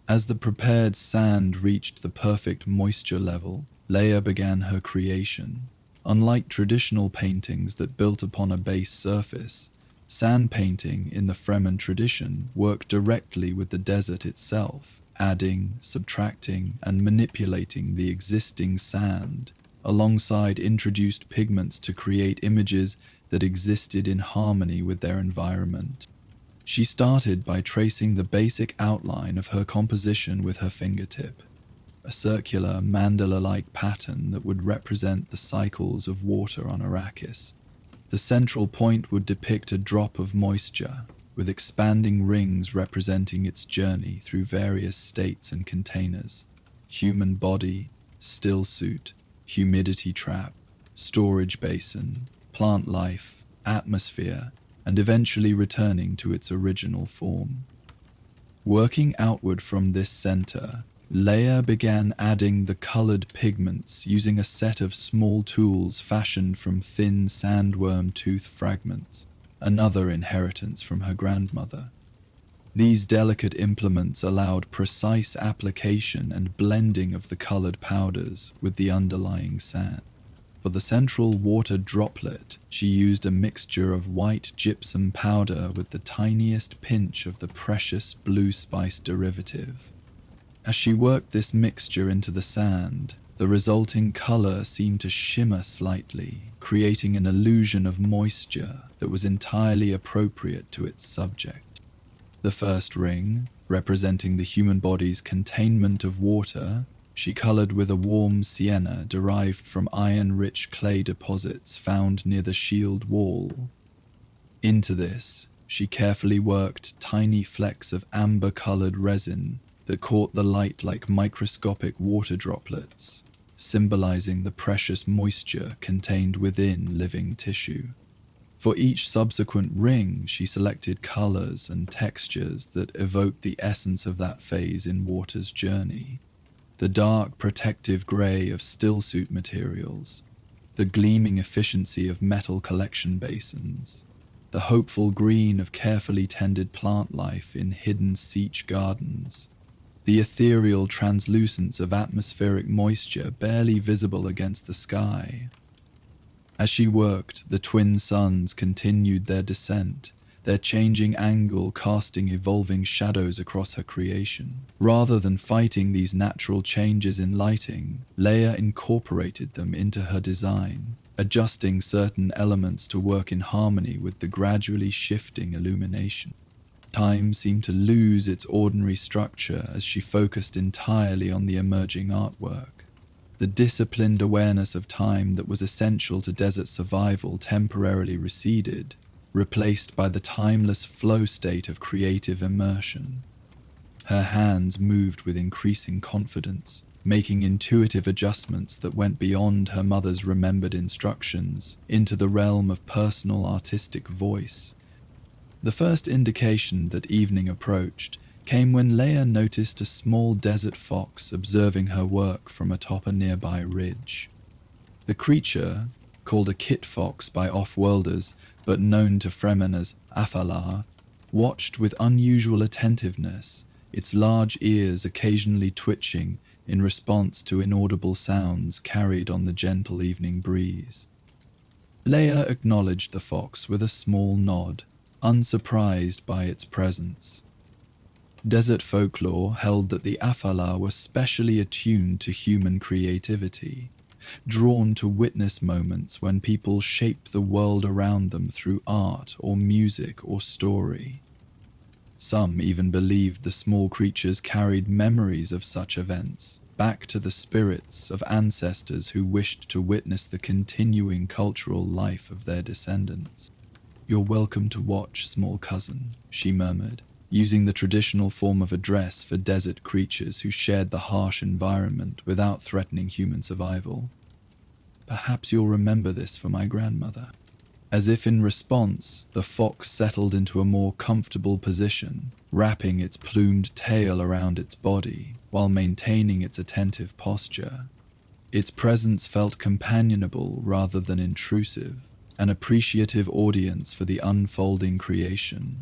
As the prepared sand reached the perfect moisture level, Leia began her creation. Unlike traditional paintings that built upon a base surface, Sand painting in the Fremen tradition worked directly with the desert itself, adding, subtracting, and manipulating the existing sand, alongside introduced pigments to create images that existed in harmony with their environment. She started by tracing the basic outline of her composition with her fingertip, a circular mandala-like pattern that would represent the cycles of water on Arrakis. The central point would depict a drop of moisture, with expanding rings representing its journey through various states and containers: human body, still suit, humidity trap, storage basin, plant life, atmosphere, and eventually returning to its original form. Working outward from this center, Leia began adding the colored pigments using a set of small tools fashioned from thin sandworm tooth fragments, another inheritance from her grandmother. These delicate implements allowed precise application and blending of the colored powders with the underlying sand. For the central water droplet, she used a mixture of white gypsum powder with the tiniest pinch of the precious blue spice derivative. As she worked this mixture into the sand, the resulting color seemed to shimmer slightly, creating an illusion of moisture that was entirely appropriate to its subject. The first ring, representing the human body's containment of water, she colored with a warm sienna derived from iron-rich clay deposits found near the shield wall. Into this, she carefully worked tiny flecks of amber-colored resin that caught the light like microscopic water droplets, symbolizing the precious moisture contained within living tissue. For each subsequent ring, she selected colors and textures that evoked the essence of that phase in water's journey: the dark protective gray of stillsuit materials, the gleaming efficiency of metal collection basins, the hopeful green of carefully tended plant life in hidden siege gardens, the ethereal translucence of atmospheric moisture barely visible against the sky. As she worked, the twin suns continued their descent, their changing angle casting evolving shadows across her creation. Rather than fighting these natural changes in lighting, Leia incorporated them into her design, adjusting certain elements to work in harmony with the gradually shifting illumination. Time seemed to lose its ordinary structure as she focused entirely on the emerging artwork. The disciplined awareness of time that was essential to desert survival temporarily receded, replaced by the timeless flow state of creative immersion. Her hands moved with increasing confidence, making intuitive adjustments that went beyond her mother's remembered instructions into the realm of personal artistic voice. The first indication that evening approached came when Leia noticed a small desert fox observing her work from atop a nearby ridge. The creature, called a kit fox by off-worlders but known to Fremen as Afalar, watched with unusual attentiveness, its large ears occasionally twitching in response to inaudible sounds carried on the gentle evening breeze. Leia acknowledged the fox with a small nod, unsurprised by its presence. Desert folklore held that the Afalar were specially attuned to human creativity, drawn to witness moments when people shaped the world around them through art or music or story. Some even believed the small creatures carried memories of such events, back to the spirits of ancestors who wished to witness the continuing cultural life of their descendants. "You're welcome to watch, small cousin," she murmured, using the traditional form of address for desert creatures who shared the harsh environment without threatening human survival. "Perhaps you'll remember this for my grandmother." As if in response, the fox settled into a more comfortable position, wrapping its plumed tail around its body while maintaining its attentive posture. Its presence felt companionable rather than intrusive, an appreciative audience for the unfolding creation.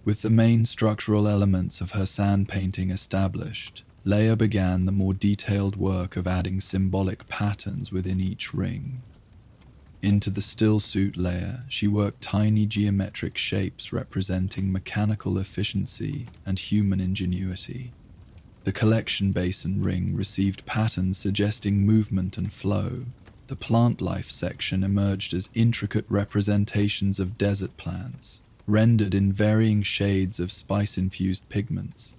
With the main structural elements of her sand painting established, Leia began the more detailed work of adding symbolic patterns within each ring. Into the stillsuit layer, she worked tiny geometric shapes representing mechanical efficiency and human ingenuity. The collection basin ring received patterns suggesting movement and flow. The plant life section emerged as intricate representations of desert plants, rendered in varying shades of spice-infused pigments.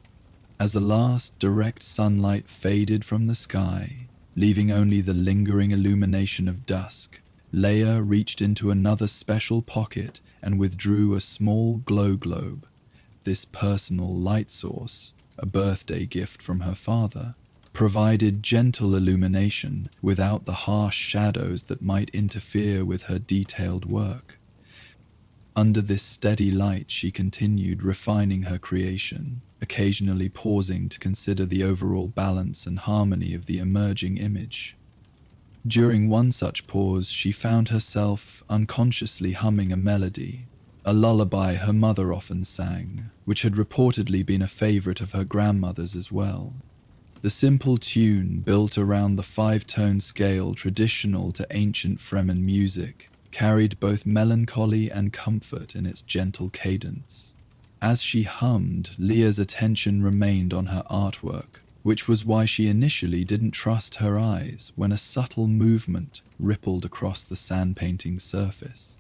As the last direct sunlight faded from the sky, leaving only the lingering illumination of dusk, Leia reached into another special pocket and withdrew a small glow globe. This personal light source, a birthday gift from her father, provided gentle illumination without the harsh shadows that might interfere with her detailed work. Under this steady light, she continued refining her creation, occasionally pausing to consider the overall balance and harmony of the emerging image. During one such pause, she found herself unconsciously humming a melody, a lullaby her mother often sang, which had reportedly been a favorite of her grandmother's as well. The simple tune, built around the 5-tone scale traditional to ancient Fremen music, carried both melancholy and comfort in its gentle cadence. As she hummed, Leia's attention remained on her artwork, which was why she initially didn't trust her eyes when a subtle movement rippled across the sand painting's surface.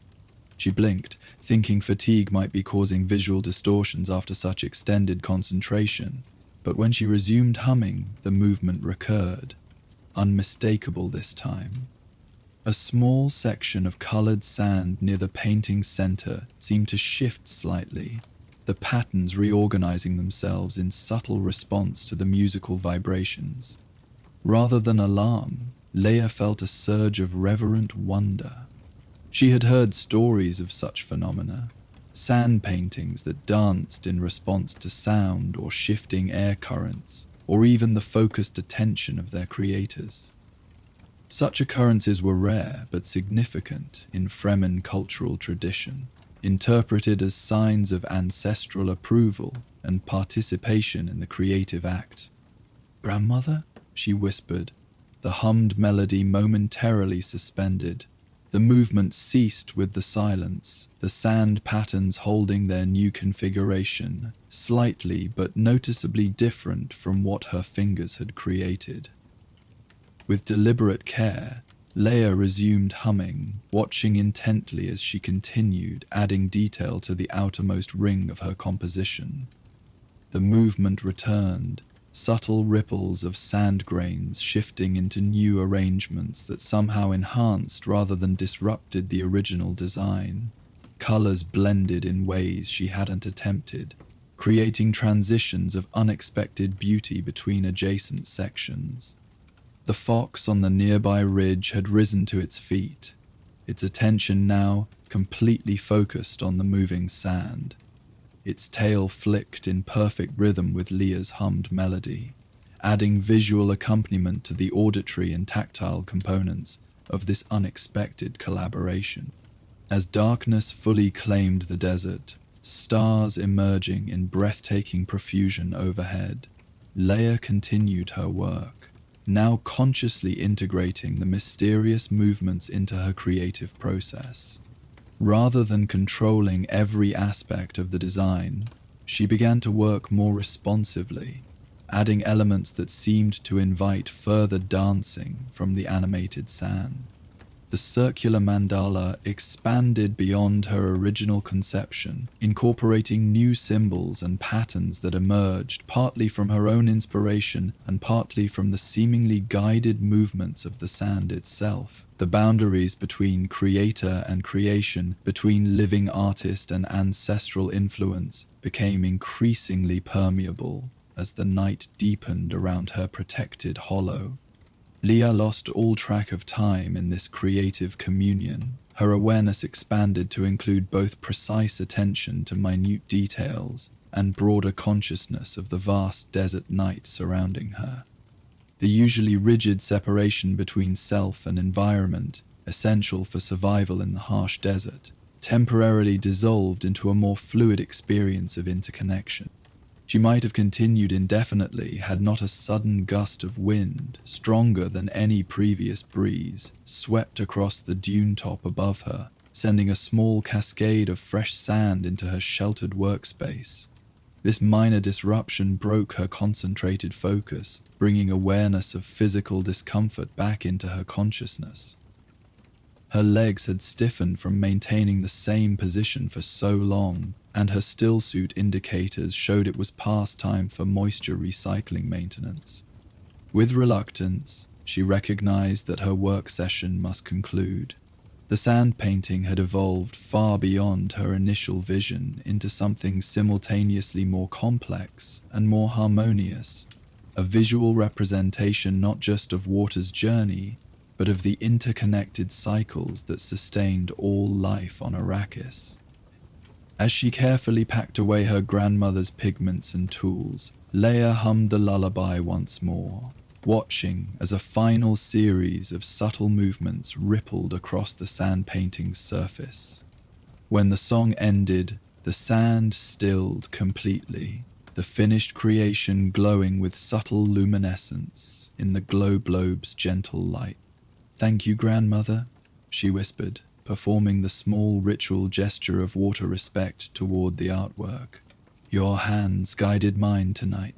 She blinked, thinking fatigue might be causing visual distortions after such extended concentration, but when she resumed humming, the movement recurred, unmistakable this time. A small section of colored sand near the painting's center seemed to shift slightly, the patterns reorganizing themselves in subtle response to the musical vibrations. Rather than alarm, Leia felt a surge of reverent wonder. She had heard stories of such phenomena, sand paintings that danced in response to sound or shifting air currents, or even the focused attention of their creators. Such occurrences were rare but significant in Fremen cultural tradition, interpreted as signs of ancestral approval and participation in the creative act. "Grandmother?" she whispered, the hummed melody momentarily suspended. The movement ceased with the silence, the sand patterns holding their new configuration, slightly but noticeably different from what her fingers had created. With deliberate care, Leia resumed humming, watching intently as she continued, adding detail to the outermost ring of her composition. The movement returned, subtle ripples of sand grains shifting into new arrangements that somehow enhanced rather than disrupted the original design. Colors blended in ways she hadn't attempted, creating transitions of unexpected beauty between adjacent sections. The fox on the nearby ridge had risen to its feet, its attention now completely focused on the moving sand. Its tail flicked in perfect rhythm with Leia's hummed melody, adding visual accompaniment to the auditory and tactile components of this unexpected collaboration. As darkness fully claimed the desert, stars emerging in breathtaking profusion overhead, Leia continued her work, now consciously integrating the mysterious movements into her creative process. Rather than controlling every aspect of the design, she began to work more responsively, adding elements that seemed to invite further dancing from the animated sand. The circular mandala expanded beyond her original conception, incorporating new symbols and patterns that emerged partly from her own inspiration and partly from the seemingly guided movements of the sand itself. The boundaries between creator and creation, between living artist and ancestral influence, became increasingly permeable as the night deepened around her protected hollow. Leia lost all track of time in this creative communion. Her awareness expanded to include both precise attention to minute details and broader consciousness of the vast desert night surrounding her. The usually rigid separation between self and environment, essential for survival in the harsh desert, temporarily dissolved into a more fluid experience of interconnection. She might have continued indefinitely had not a sudden gust of wind, stronger than any previous breeze, swept across the dune top above her, sending a small cascade of fresh sand into her sheltered workspace. This minor disruption broke her concentrated focus, bringing awareness of physical discomfort back into her consciousness. Her legs had stiffened from maintaining the same position for so long, and her stillsuit indicators showed it was past time for moisture recycling maintenance. With reluctance, she recognized that her work session must conclude. The sand painting had evolved far beyond her initial vision into something simultaneously more complex and more harmonious, a visual representation not just of water's journey, but of the interconnected cycles that sustained all life on Arrakis. As she carefully packed away her grandmother's pigments and tools, Leia hummed the lullaby once more, watching as a final series of subtle movements rippled across the sand painting's surface. When the song ended, the sand stilled completely, the finished creation glowing with subtle luminescence in the globe's gentle light. "Thank you, grandmother," she whispered, performing the small ritual gesture of water respect toward the artwork. "Your hands guided mine tonight."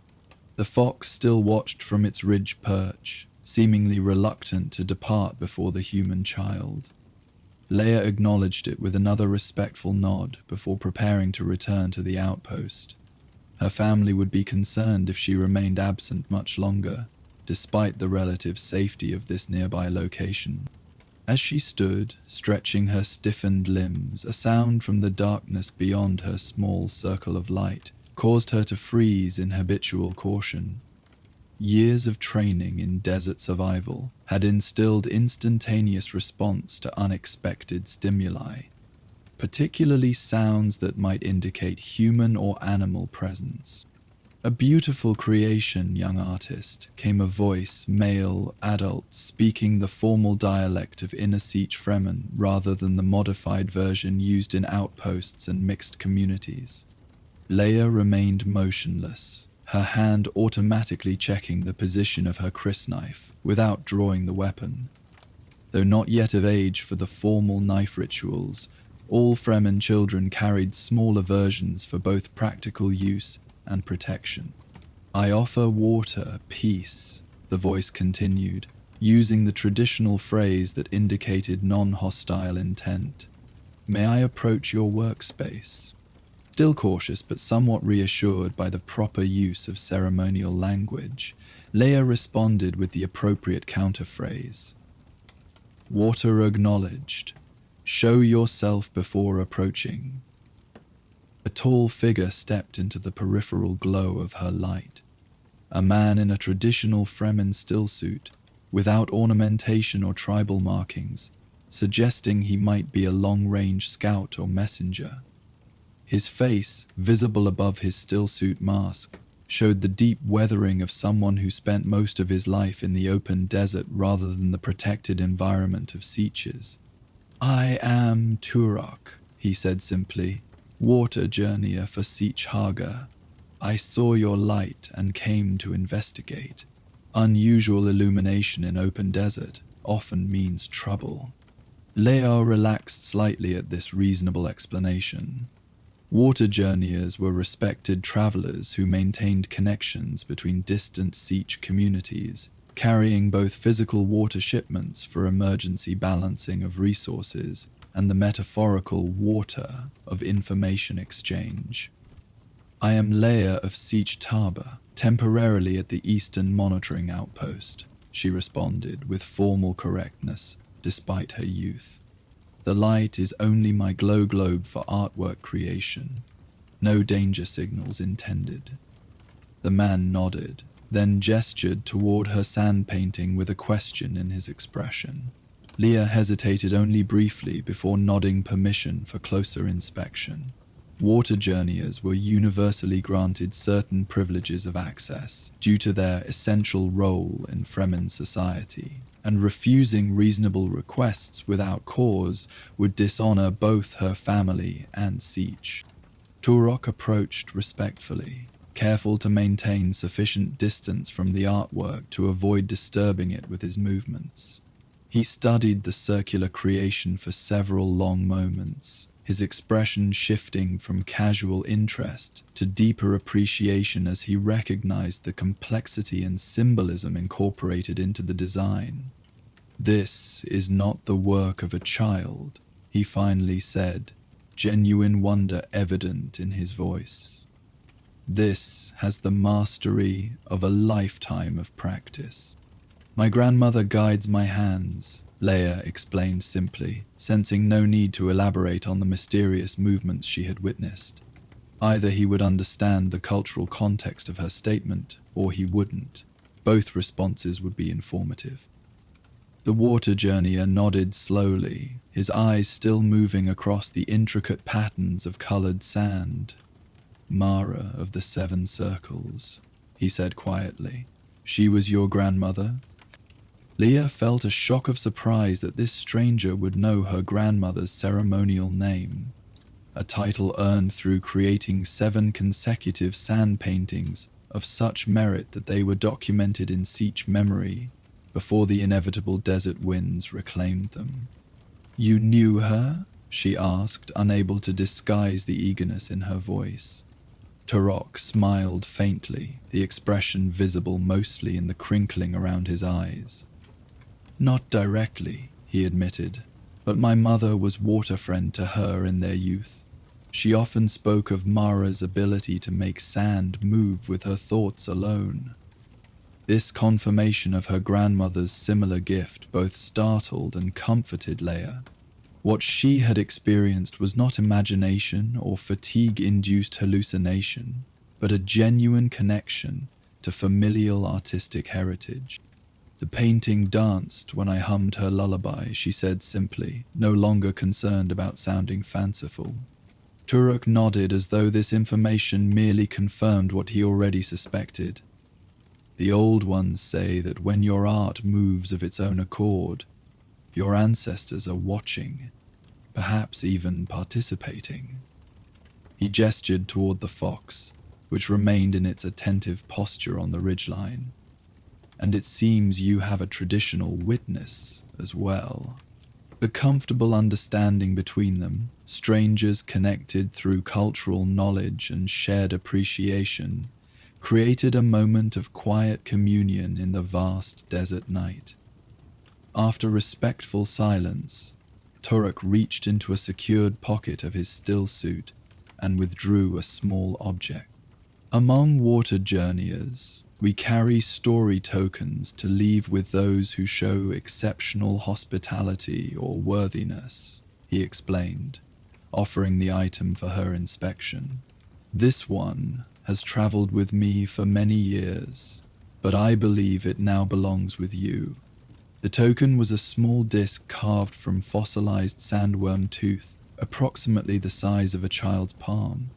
The fox still watched from its ridge perch, seemingly reluctant to depart before the human child. Leia acknowledged it with another respectful nod before preparing to return to the outpost. Her family would be concerned if she remained absent much longer, despite the relative safety of this nearby location. As she stood, stretching her stiffened limbs, a sound from the darkness beyond her small circle of light caused her to freeze in habitual caution. Years of training in desert survival had instilled instantaneous response to unexpected stimuli, particularly sounds that might indicate human or animal presence. "A beautiful creation, young artist," came a voice, male, adult, speaking the formal dialect of Inner Siege Fremen rather than the modified version used in outposts and mixed communities. Leia remained motionless, her hand automatically checking the position of her crysknife without drawing the weapon. Though not yet of age for the formal knife rituals, all Fremen children carried smaller versions for both practical use and protection. "I offer water, peace," the voice continued, using the traditional phrase that indicated non-hostile intent. "May I approach your workspace?" Still cautious but somewhat reassured by the proper use of ceremonial language, Leia responded with the appropriate counterphrase. "Water acknowledged. Show yourself before approaching." A tall figure stepped into the peripheral glow of her light. A man in a traditional Fremen stillsuit, without ornamentation or tribal markings, suggesting he might be a long-range scout or messenger. His face, visible above his stillsuit mask, showed the deep weathering of someone who spent most of his life in the open desert rather than the protected environment of sieges. "I am Turok," he said simply, "water journeyer for Siege Haga. I saw your light and came to investigate. Unusual illumination in open desert often means trouble." Leia relaxed slightly at this reasonable explanation. Water journeyers were respected travelers who maintained connections between distant siege communities, carrying both physical water shipments for emergency balancing of resources and the metaphorical water of information exchange. "I am Leia of Siege Taba, temporarily at the Eastern Monitoring Outpost," she responded with formal correctness, despite her youth. "The light is only my glow globe for artwork creation. No danger signals intended." The man nodded, then gestured toward her sand painting with a question in his expression. Leia hesitated only briefly before nodding permission for closer inspection. Water journeyers were universally granted certain privileges of access due to their essential role in Fremen society, and refusing reasonable requests without cause would dishonor both her family and Siege. Turok approached respectfully, careful to maintain sufficient distance from the artwork to avoid disturbing it with his movements. He studied the circular creation for several long moments, his expression shifting from casual interest to deeper appreciation as he recognized the complexity and symbolism incorporated into the design. "This is not the work of a child," he finally said, genuine wonder evident in his voice. "This has the mastery of a lifetime of practice." "My grandmother guides my hands," Leia explained simply, sensing no need to elaborate on the mysterious movements she had witnessed. Either he would understand the cultural context of her statement, or he wouldn't. Both responses would be informative. The water journeyer nodded slowly, his eyes still moving across the intricate patterns of colored sand. "Mara of the Seven Circles," he said quietly. "She was your grandmother?" Leia felt a shock of surprise that this stranger would know her grandmother's ceremonial name, a title earned through creating 7 consecutive sand paintings of such merit that they were documented in Siege memory before the inevitable desert winds reclaimed them. "You knew her?" she asked, unable to disguise the eagerness in her voice. Turok smiled faintly, the expression visible mostly in the crinkling around his eyes. "Not directly," he admitted, "but my mother was water-friend to her in their youth. She often spoke of Mara's ability to make sand move with her thoughts alone." This confirmation of her grandmother's similar gift both startled and comforted Leia. What she had experienced was not imagination or fatigue-induced hallucination, but a genuine connection to familial artistic heritage. "The painting danced when I hummed her lullaby," she said simply, no longer concerned about sounding fanciful. Turok nodded as though this information merely confirmed what he already suspected. "The old ones say that when your art moves of its own accord, your ancestors are watching, perhaps even participating." He gestured toward the fox, which remained in its attentive posture on the ridgeline. "And it seems you have a traditional witness as well." The comfortable understanding between them, strangers connected through cultural knowledge and shared appreciation, created a moment of quiet communion in the vast desert night. After respectful silence, Turok reached into a secured pocket of his still suit and withdrew a small object. "Among water journeyers, we carry story tokens to leave with those who show exceptional hospitality or worthiness," he explained, offering the item for her inspection. "This one has traveled with me for many years, but I believe it now belongs with you." The token was a small disc carved from fossilized sandworm tooth, approximately the size of a child's palm.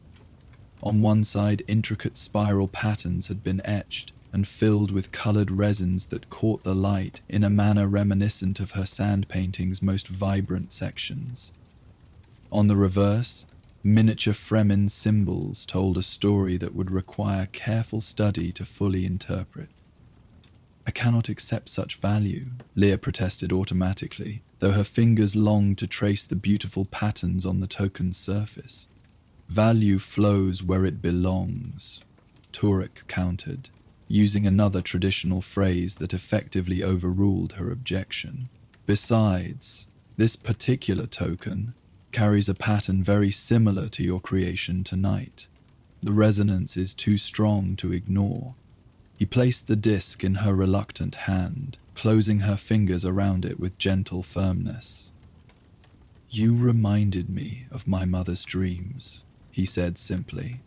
On one side, intricate spiral patterns had been etched and filled with colored resins that caught the light in a manner reminiscent of her sand painting's most vibrant sections. On the reverse, miniature Fremen symbols told a story that would require careful study to fully interpret. "I cannot accept such value," Leia protested automatically, though her fingers longed to trace the beautiful patterns on the token's surface. "Value flows where it belongs," Turok countered, using another traditional phrase that effectively overruled her objection. "Besides, this particular token carries a pattern very similar to your creation tonight. The resonance is too strong to ignore." He placed the disc in her reluctant hand, closing her fingers around it with gentle firmness. "You reminded me of my mother's dreams," he said simply.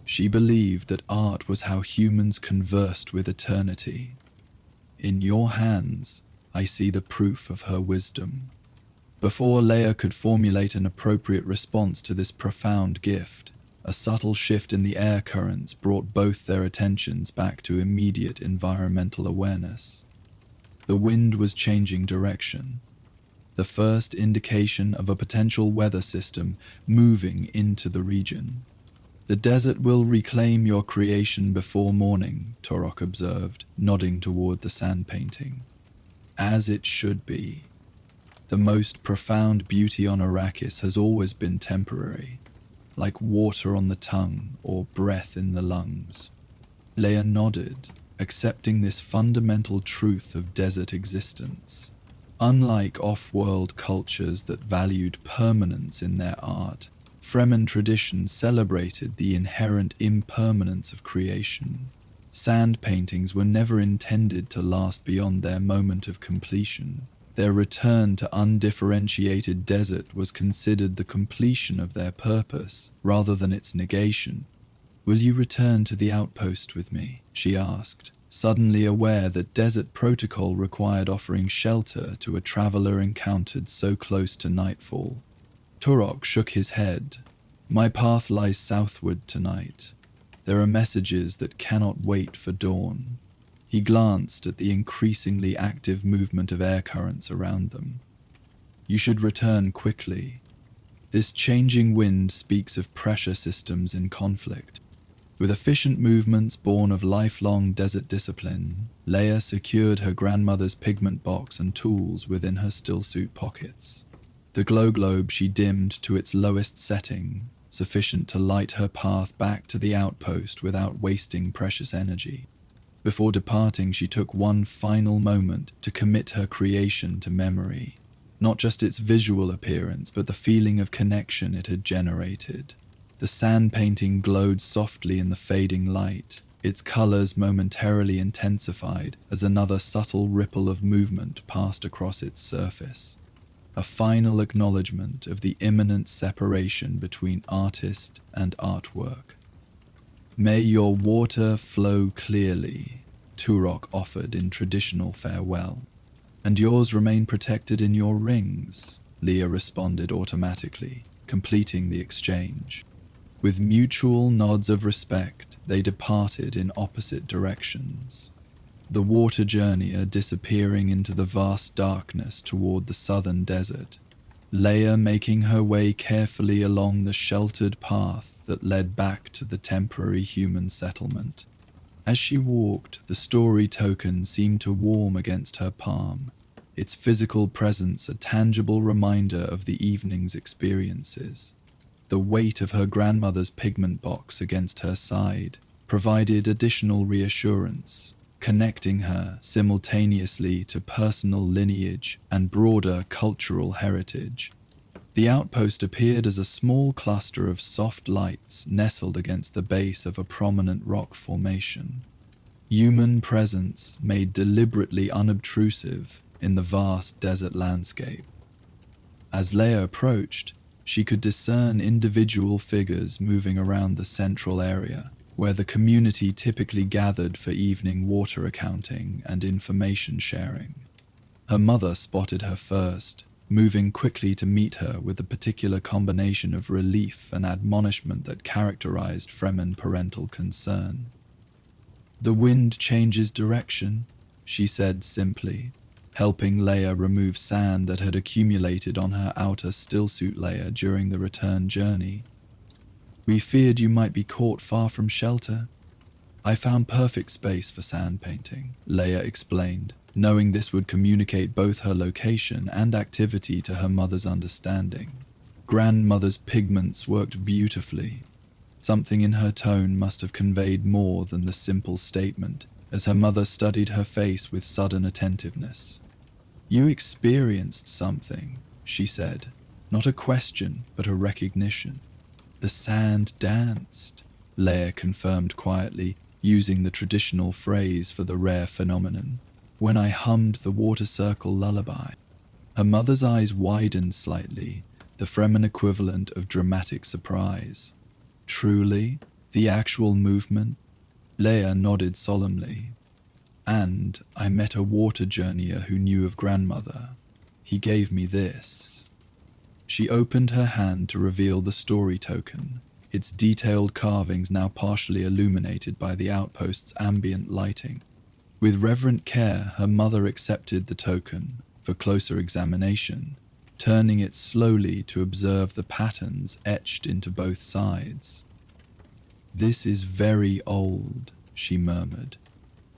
"She believed that art was how humans conversed with eternity. In your hands, I see the proof of her wisdom." Before Leia could formulate an appropriate response to this profound gift, a subtle shift in the air currents brought both their attentions back to immediate environmental awareness. The wind was changing direction, the first indication of a potential weather system moving into the region. The desert will reclaim your creation before morning, Torok observed, nodding toward the sand painting. As it should be. The most profound beauty on Arrakis has always been temporary, like water on the tongue or breath in the lungs. Leia nodded, accepting this fundamental truth of desert existence. Unlike off-world cultures that valued permanence in their art, Fremen tradition celebrated the inherent impermanence of creation. Sand paintings were never intended to last beyond their moment of completion. Their return to undifferentiated desert was considered the completion of their purpose, rather than its negation. "Will you return to the outpost with me?" she asked, suddenly aware that desert protocol required offering shelter to a traveler encountered so close to nightfall. Turok shook his head. "My path lies southward tonight. There are messages that cannot wait for dawn." He glanced at the increasingly active movement of air currents around them. "You should return quickly. This changing wind speaks of pressure systems in conflict." With efficient movements born of lifelong desert discipline, Leia secured her grandmother's pigment box and tools within her stillsuit pockets. The glow globe she dimmed to its lowest setting, sufficient to light her path back to the outpost without wasting precious energy. Before departing, she took one final moment to commit her creation to memory, not just its visual appearance, but the feeling of connection it had generated. The sand painting glowed softly in the fading light, its colors momentarily intensified as another subtle ripple of movement passed across its surface. A final acknowledgement of the imminent separation between artist and artwork. "May your water flow clearly," Turok offered in traditional farewell. "And yours remain protected in your rings," Leia responded automatically, completing the exchange. With mutual nods of respect, they departed in opposite directions. The water journeyer disappearing into the vast darkness toward the southern desert, Leia making her way carefully along the sheltered path that led back to the temporary human settlement. As she walked, the story token seemed to warm against her palm, its physical presence a tangible reminder of the evening's experiences. The weight of her grandmother's pigment box against her side provided additional reassurance, connecting her simultaneously to personal lineage and broader cultural heritage. The outpost appeared as a small cluster of soft lights nestled against the base of a prominent rock formation. Human presence made deliberately unobtrusive in the vast desert landscape. As Leia approached, she could discern individual figures moving around the central area, where the community typically gathered for evening water accounting and information sharing. Her mother spotted her first, moving quickly to meet her with the particular combination of relief and admonishment that characterized Fremen parental concern. "The wind changes direction," she said simply, helping Leia remove sand that had accumulated on her outer stillsuit layer during the return journey. "We feared you might be caught far from shelter. I found perfect space for sand painting," Leia explained, knowing this would communicate both her location and activity to her mother's understanding. Grandmother's pigments worked beautifully. Something in her tone must have conveyed more than the simple statement, as her mother studied her face with sudden attentiveness. "You experienced something," she said, not a question, but a recognition. "The sand danced," Leia confirmed quietly, using the traditional phrase for the rare phenomenon. "When I hummed the water circle lullaby." Her mother's eyes widened slightly, the Fremen equivalent of dramatic surprise. "Truly? The actual movement?" Leia nodded solemnly. "And I met a water journeyer who knew of grandmother. He gave me this." She opened her hand to reveal the story token, its detailed carvings now partially illuminated by the outpost's ambient lighting. With reverent care, her mother accepted the token for closer examination, turning it slowly to observe the patterns etched into both sides. "This is very old," she murmured.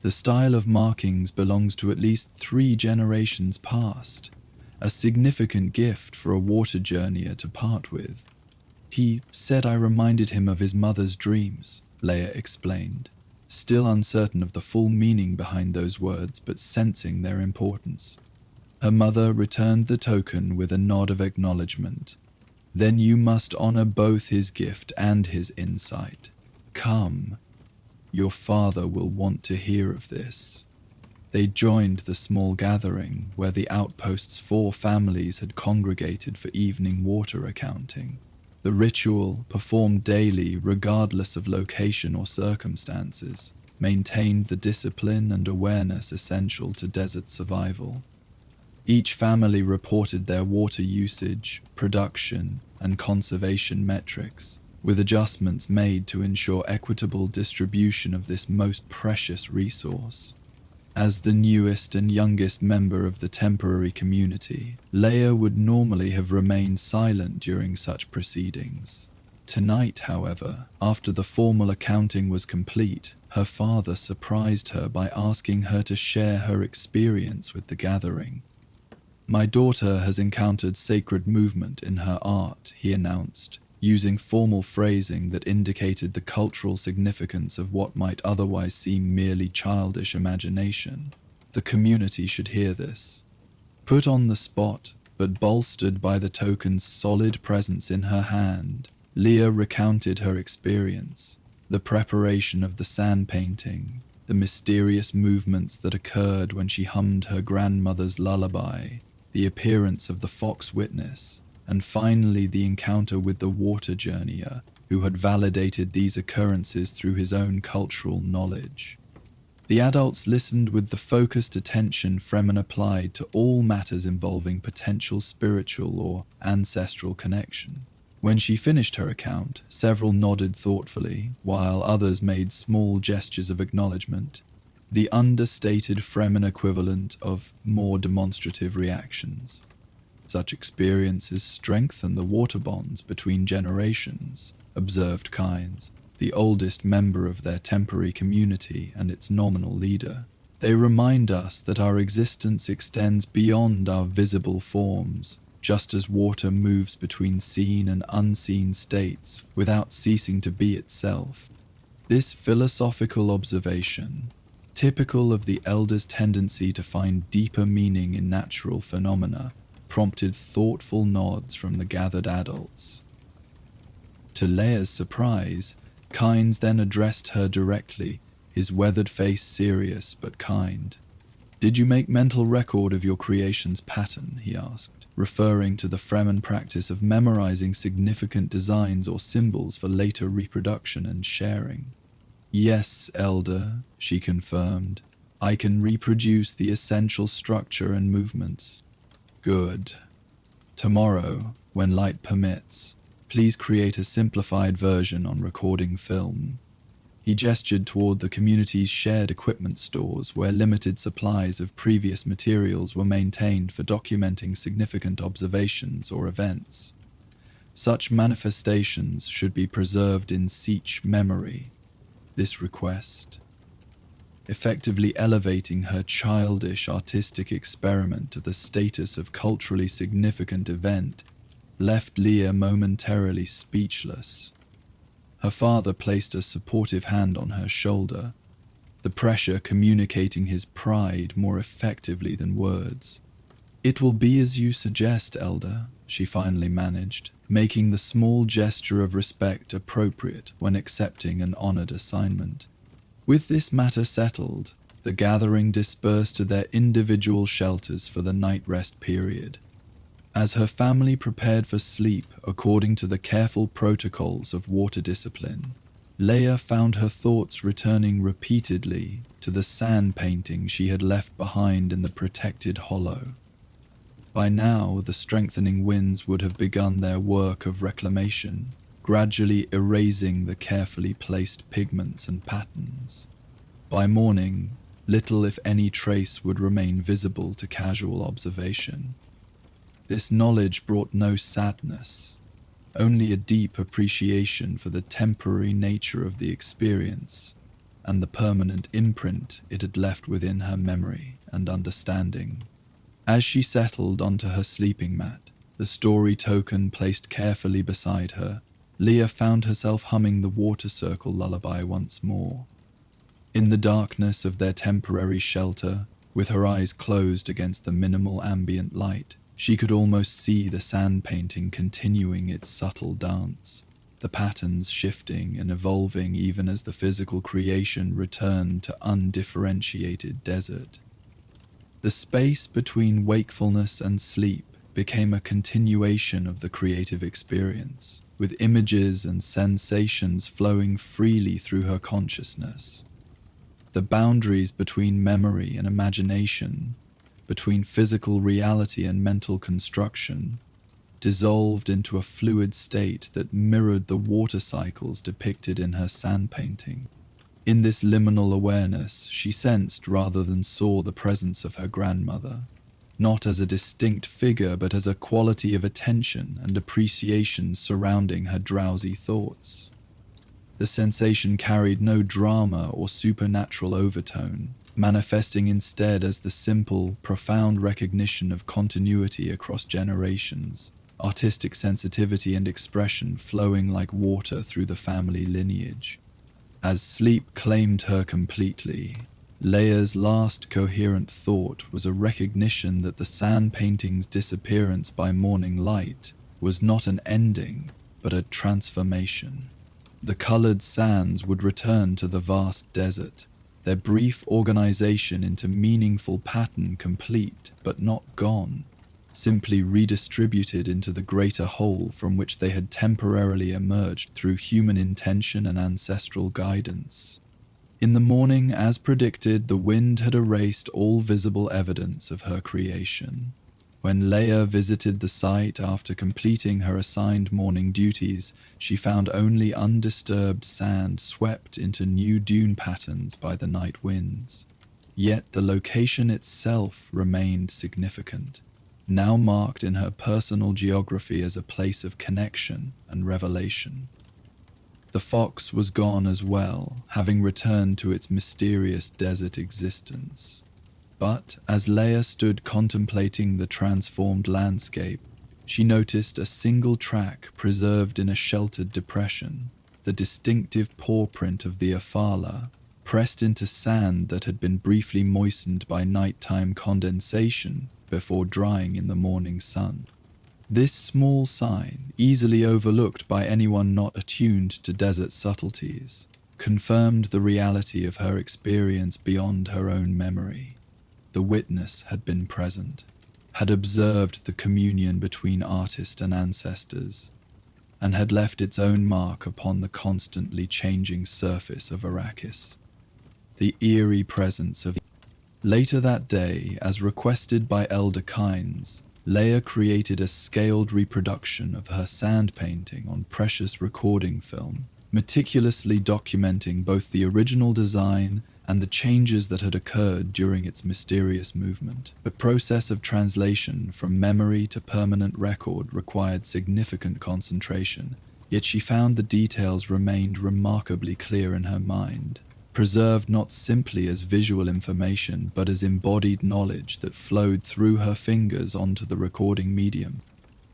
"The style of markings belongs to at least 3 generations past, a significant gift for a water journeyer to part with." "He said I reminded him of his mother's dreams," Leia explained, still uncertain of the full meaning behind those words but sensing their importance. Her mother returned the token with a nod of acknowledgement. "Then you must honor both his gift and his insight. Come. Your father will want to hear of this." They joined the small gathering where the outpost's 4 families had congregated for evening water accounting. The ritual, performed daily regardless of location or circumstances, maintained the discipline and awareness essential to desert survival. Each family reported their water usage, production, and conservation metrics, with adjustments made to ensure equitable distribution of this most precious resource. As the newest and youngest member of the temporary community, Leia would normally have remained silent during such proceedings. Tonight, however, after the formal accounting was complete, her father surprised her by asking her to share her experience with the gathering. "My daughter has encountered sacred movement in her art," he announced, using formal phrasing that indicated the cultural significance of what might otherwise seem merely childish imagination. The community should hear this. Put on the spot, but bolstered by the token's solid presence in her hand, Leia recounted her experience, the preparation of the sand painting, the mysterious movements that occurred when she hummed her grandmother's lullaby, the appearance of the fox witness, and finally the encounter with the water journeyer, who had validated these occurrences through his own cultural knowledge. The adults listened with the focused attention Fremen applied to all matters involving potential spiritual or ancestral connection. When she finished her account, several nodded thoughtfully, while others made small gestures of acknowledgement, the understated Fremen equivalent of more demonstrative reactions. "Such experiences strengthen the water bonds between generations," observed Kynes, the oldest member of their temporary community and its nominal leader. "They remind us that our existence extends beyond our visible forms, just as water moves between seen and unseen states without ceasing to be itself." This philosophical observation, typical of the elders' tendency to find deeper meaning in natural phenomena, prompted thoughtful nods from the gathered adults. To Leia's surprise, Kynes then addressed her directly, his weathered face serious but kind. "Did you make mental record of your creation's pattern?" he asked, referring to the Fremen practice of memorizing significant designs or symbols for later reproduction and sharing. "Yes, Elder," she confirmed. "I can reproduce the essential structure and movements." "Good. Tomorrow, when light permits, please create a simplified version on recording film." He gestured toward the community's shared equipment stores where limited supplies of previous materials were maintained for documenting significant observations or events. Such manifestations should be preserved in Siege memory. This request, effectively elevating her childish artistic experiment to the status of culturally significant event, left Leia momentarily speechless. Her father placed a supportive hand on her shoulder, the pressure communicating his pride more effectively than words. "It will be as you suggest, Elder," she finally managed, making the small gesture of respect appropriate when accepting an honored assignment. With this matter settled, the gathering dispersed to their individual shelters for the night rest period. As her family prepared for sleep according to the careful protocols of water discipline, Leia found her thoughts returning repeatedly to the sand painting she had left behind in the protected hollow. By now, the strengthening winds would have begun their work of reclamation, gradually erasing the carefully placed pigments and patterns. By morning, little if any trace would remain visible to casual observation. This knowledge brought no sadness, only a deep appreciation for the temporary nature of the experience and the permanent imprint it had left within her memory and understanding. As she settled onto her sleeping mat, the story token placed carefully beside her, Leah found herself humming the water circle lullaby once more. In the darkness of their temporary shelter, with her eyes closed against the minimal ambient light, she could almost see the sand painting continuing its subtle dance, the patterns shifting and evolving even as the physical creation returned to undifferentiated desert. The space between wakefulness and sleep became a continuation of the creative experience, with images and sensations flowing freely through her consciousness. The boundaries between memory and imagination, between physical reality and mental construction, dissolved into a fluid state that mirrored the water cycles depicted in her sand painting. In this liminal awareness, she sensed rather than saw the presence of her grandmother, not as a distinct figure but as a quality of attention and appreciation surrounding her drowsy thoughts. The sensation carried no drama or supernatural overtone, manifesting instead as the simple, profound recognition of continuity across generations, artistic sensitivity and expression flowing like water through the family lineage. As sleep claimed her completely, Leia's last coherent thought was a recognition that the sand painting's disappearance by morning light was not an ending, but a transformation. The colored sands would return to the vast desert, their brief organization into meaningful pattern complete but not gone, simply redistributed into the greater whole from which they had temporarily emerged through human intention and ancestral guidance. In the morning, as predicted, the wind had erased all visible evidence of her creation. When Leia visited the site after completing her assigned morning duties, she found only undisturbed sand swept into new dune patterns by the night winds. Yet the location itself remained significant, now marked in her personal geography as a place of connection and revelation. The fox was gone as well, having returned to its mysterious desert existence. But as Leia stood contemplating the transformed landscape, she noticed a single track preserved in a sheltered depression, the distinctive paw print of the Afala, pressed into sand that had been briefly moistened by nighttime condensation before drying in the morning sun. This small sign, easily overlooked by anyone not attuned to desert subtleties, confirmed the reality of her experience beyond her own memory. The witness had been present, had observed the communion between artist and ancestors, and had left its own mark upon the constantly changing surface of Arrakis. The eerie presence of... Later that day, as requested by Elder Kynes, Leia created a scaled reproduction of her sand painting on precious recording film, meticulously documenting both the original design and the changes that had occurred during its mysterious movement. The process of translation from memory to permanent record required significant concentration, yet she found the details remained remarkably clear in her mind, preserved not simply as visual information but as embodied knowledge that flowed through her fingers onto the recording medium.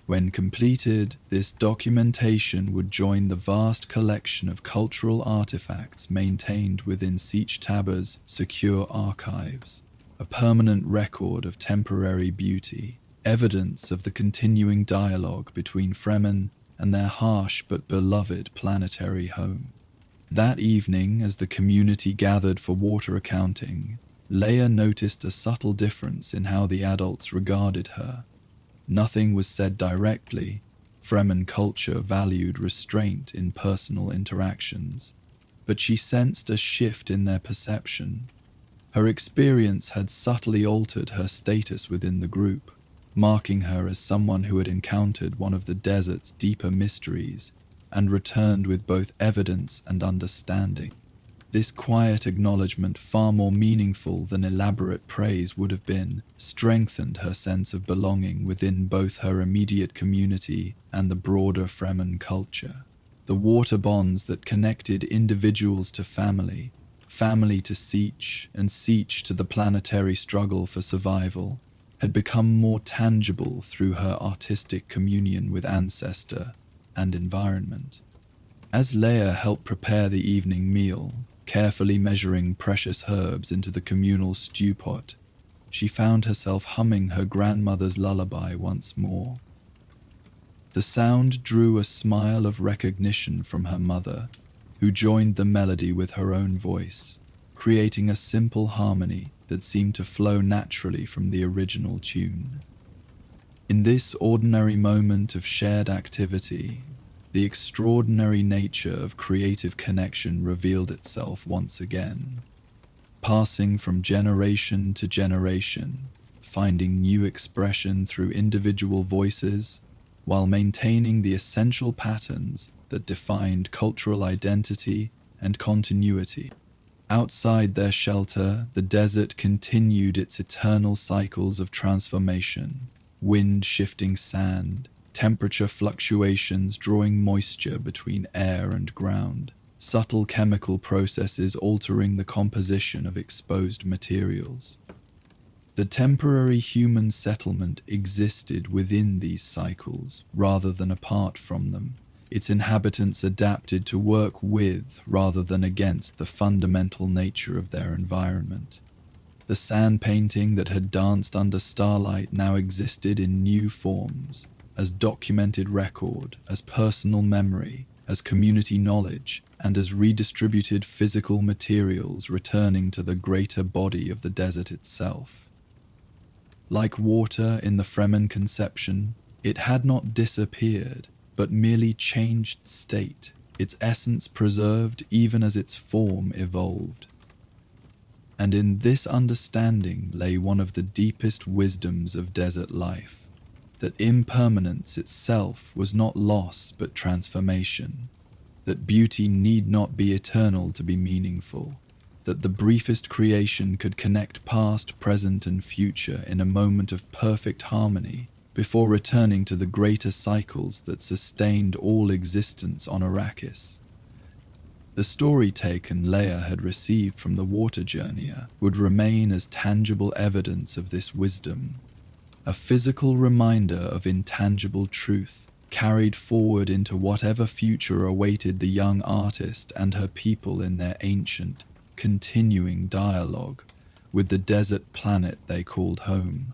When completed, this documentation would join the vast collection of cultural artifacts maintained within Sietch Tabba's secure archives, a permanent record of temporary beauty, evidence of the continuing dialogue between Fremen and their harsh but beloved planetary home. That evening, as the community gathered for water accounting, Leia noticed a subtle difference in how the adults regarded her. Nothing was said directly. Fremen culture valued restraint in personal interactions, but she sensed a shift in their perception. Her experience had subtly altered her status within the group, marking her as someone who had encountered one of the desert's deeper mysteries and returned with both evidence and understanding. This quiet acknowledgement, far more meaningful than elaborate praise would have been, strengthened her sense of belonging within both her immediate community and the broader Fremen culture. The water bonds that connected individuals to family, family to siege, and siege to the planetary struggle for survival, had become more tangible through her artistic communion with ancestor and environment. As Leia helped prepare the evening meal, carefully measuring precious herbs into the communal stew pot, she found herself humming her grandmother's lullaby once more. The sound drew a smile of recognition from her mother, who joined the melody with her own voice, creating a simple harmony that seemed to flow naturally from the original tune. In this ordinary moment of shared activity, the extraordinary nature of creative connection revealed itself once again, passing from generation to generation, finding new expression through individual voices, while maintaining the essential patterns that defined cultural identity and continuity. Outside their shelter, the desert continued its eternal cycles of transformation, wind shifting sand, temperature fluctuations drawing moisture between air and ground, subtle chemical processes altering the composition of exposed materials. The temporary human settlement existed within these cycles rather than apart from them. Its inhabitants adapted to work with rather than against the fundamental nature of their environment. The sand painting that had danced under starlight now existed in new forms, as documented record, as personal memory, as community knowledge, and as redistributed physical materials returning to the greater body of the desert itself. Like water in the Fremen conception, it had not disappeared, but merely changed state, its essence preserved even as its form evolved. And in this understanding lay one of the deepest wisdoms of desert life, that impermanence itself was not loss but transformation, that beauty need not be eternal to be meaningful, that the briefest creation could connect past, present, and future in a moment of perfect harmony before returning to the greater cycles that sustained all existence on Arrakis. The story taken Leia had received from the water journeyer would remain as tangible evidence of this wisdom, a physical reminder of intangible truth carried forward into whatever future awaited the young artist and her people in their ancient, continuing dialogue with the desert planet they called home.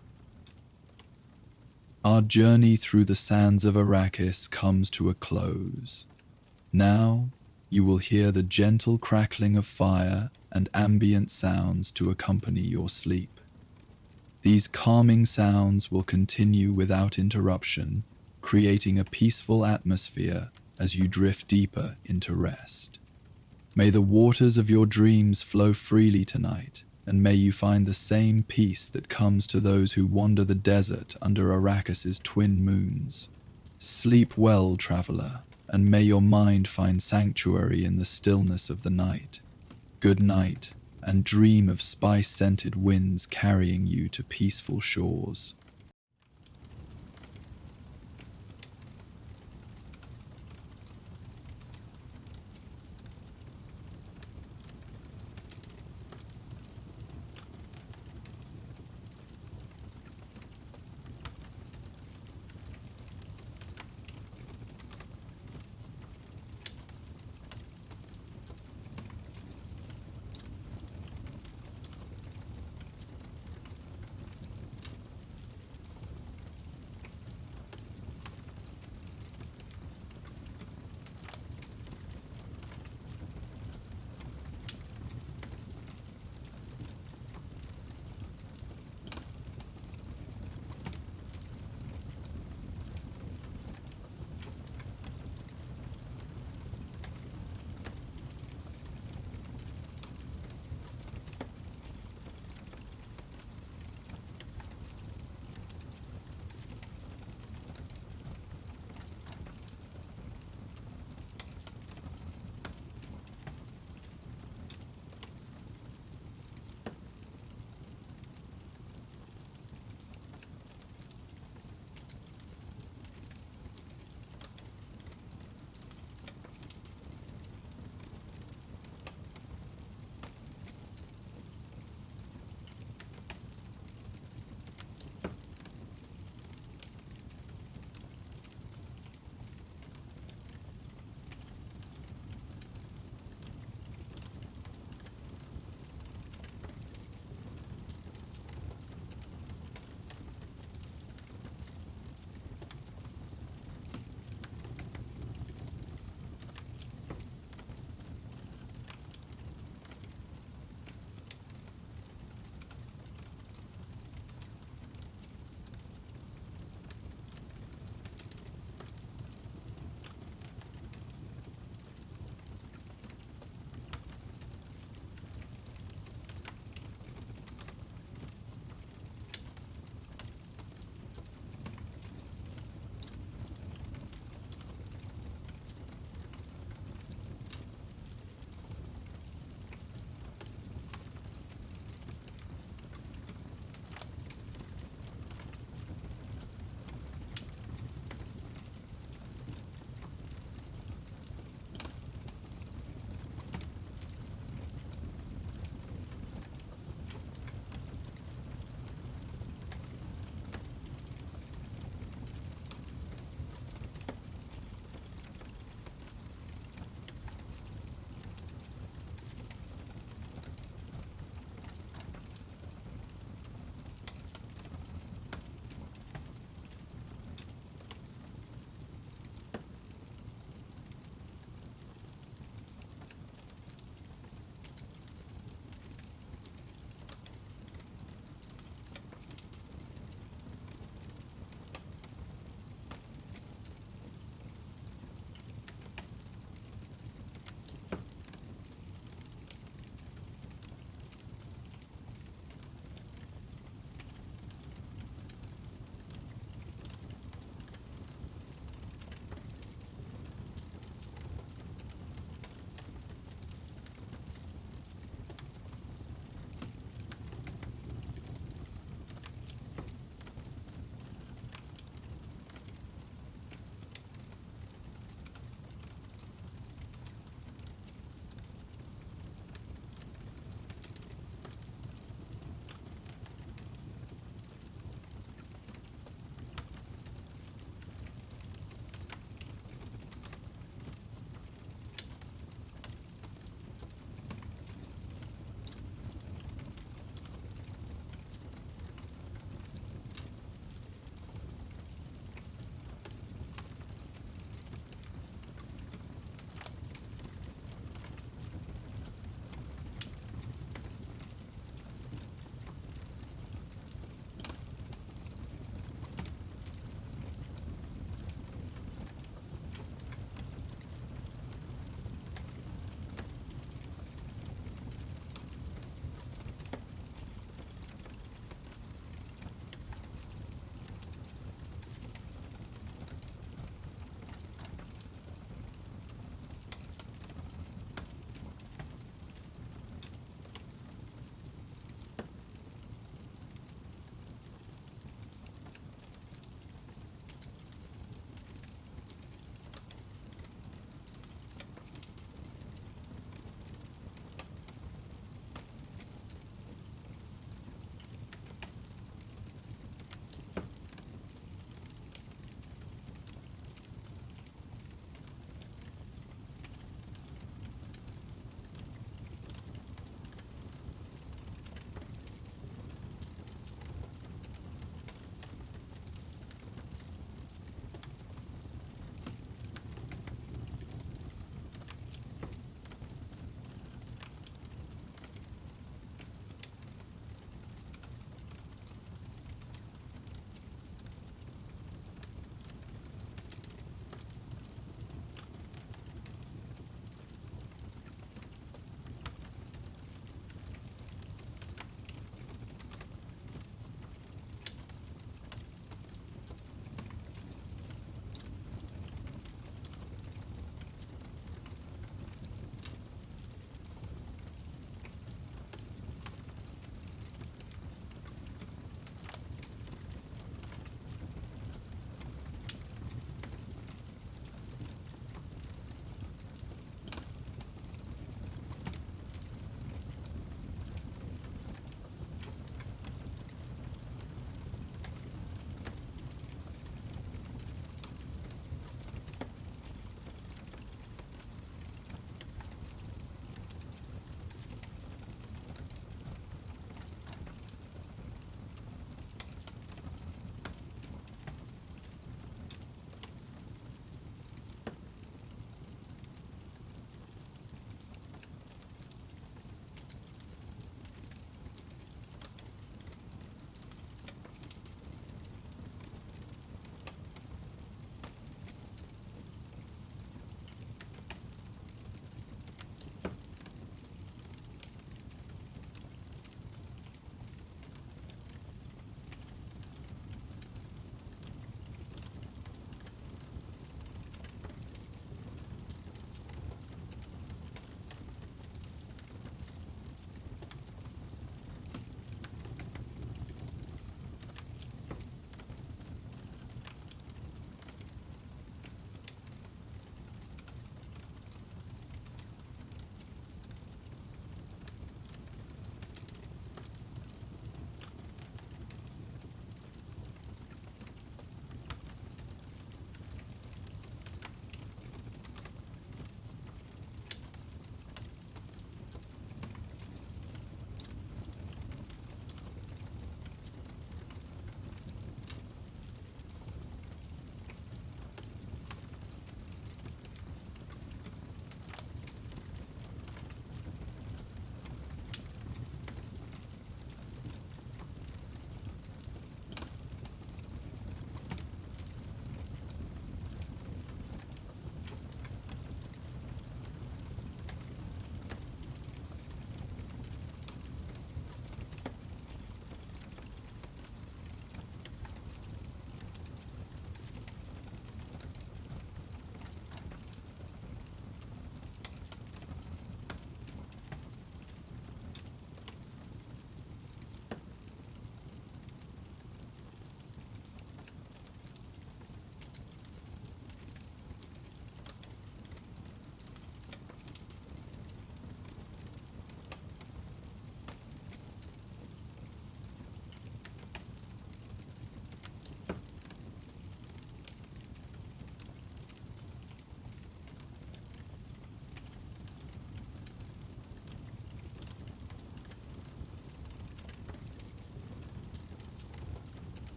Our journey through the sands of Arrakis comes to a close. Now, you will hear the gentle crackling of fire and ambient sounds to accompany your sleep. These calming sounds will continue without interruption, creating a peaceful atmosphere as you drift deeper into rest. May the waters of your dreams flow freely tonight, and may you find the same peace that comes to those who wander the desert under Arrakis's twin moons. Sleep well, traveler, and may your mind find sanctuary in the stillness of the night. Good night, and dream of spice-scented winds carrying you to peaceful shores.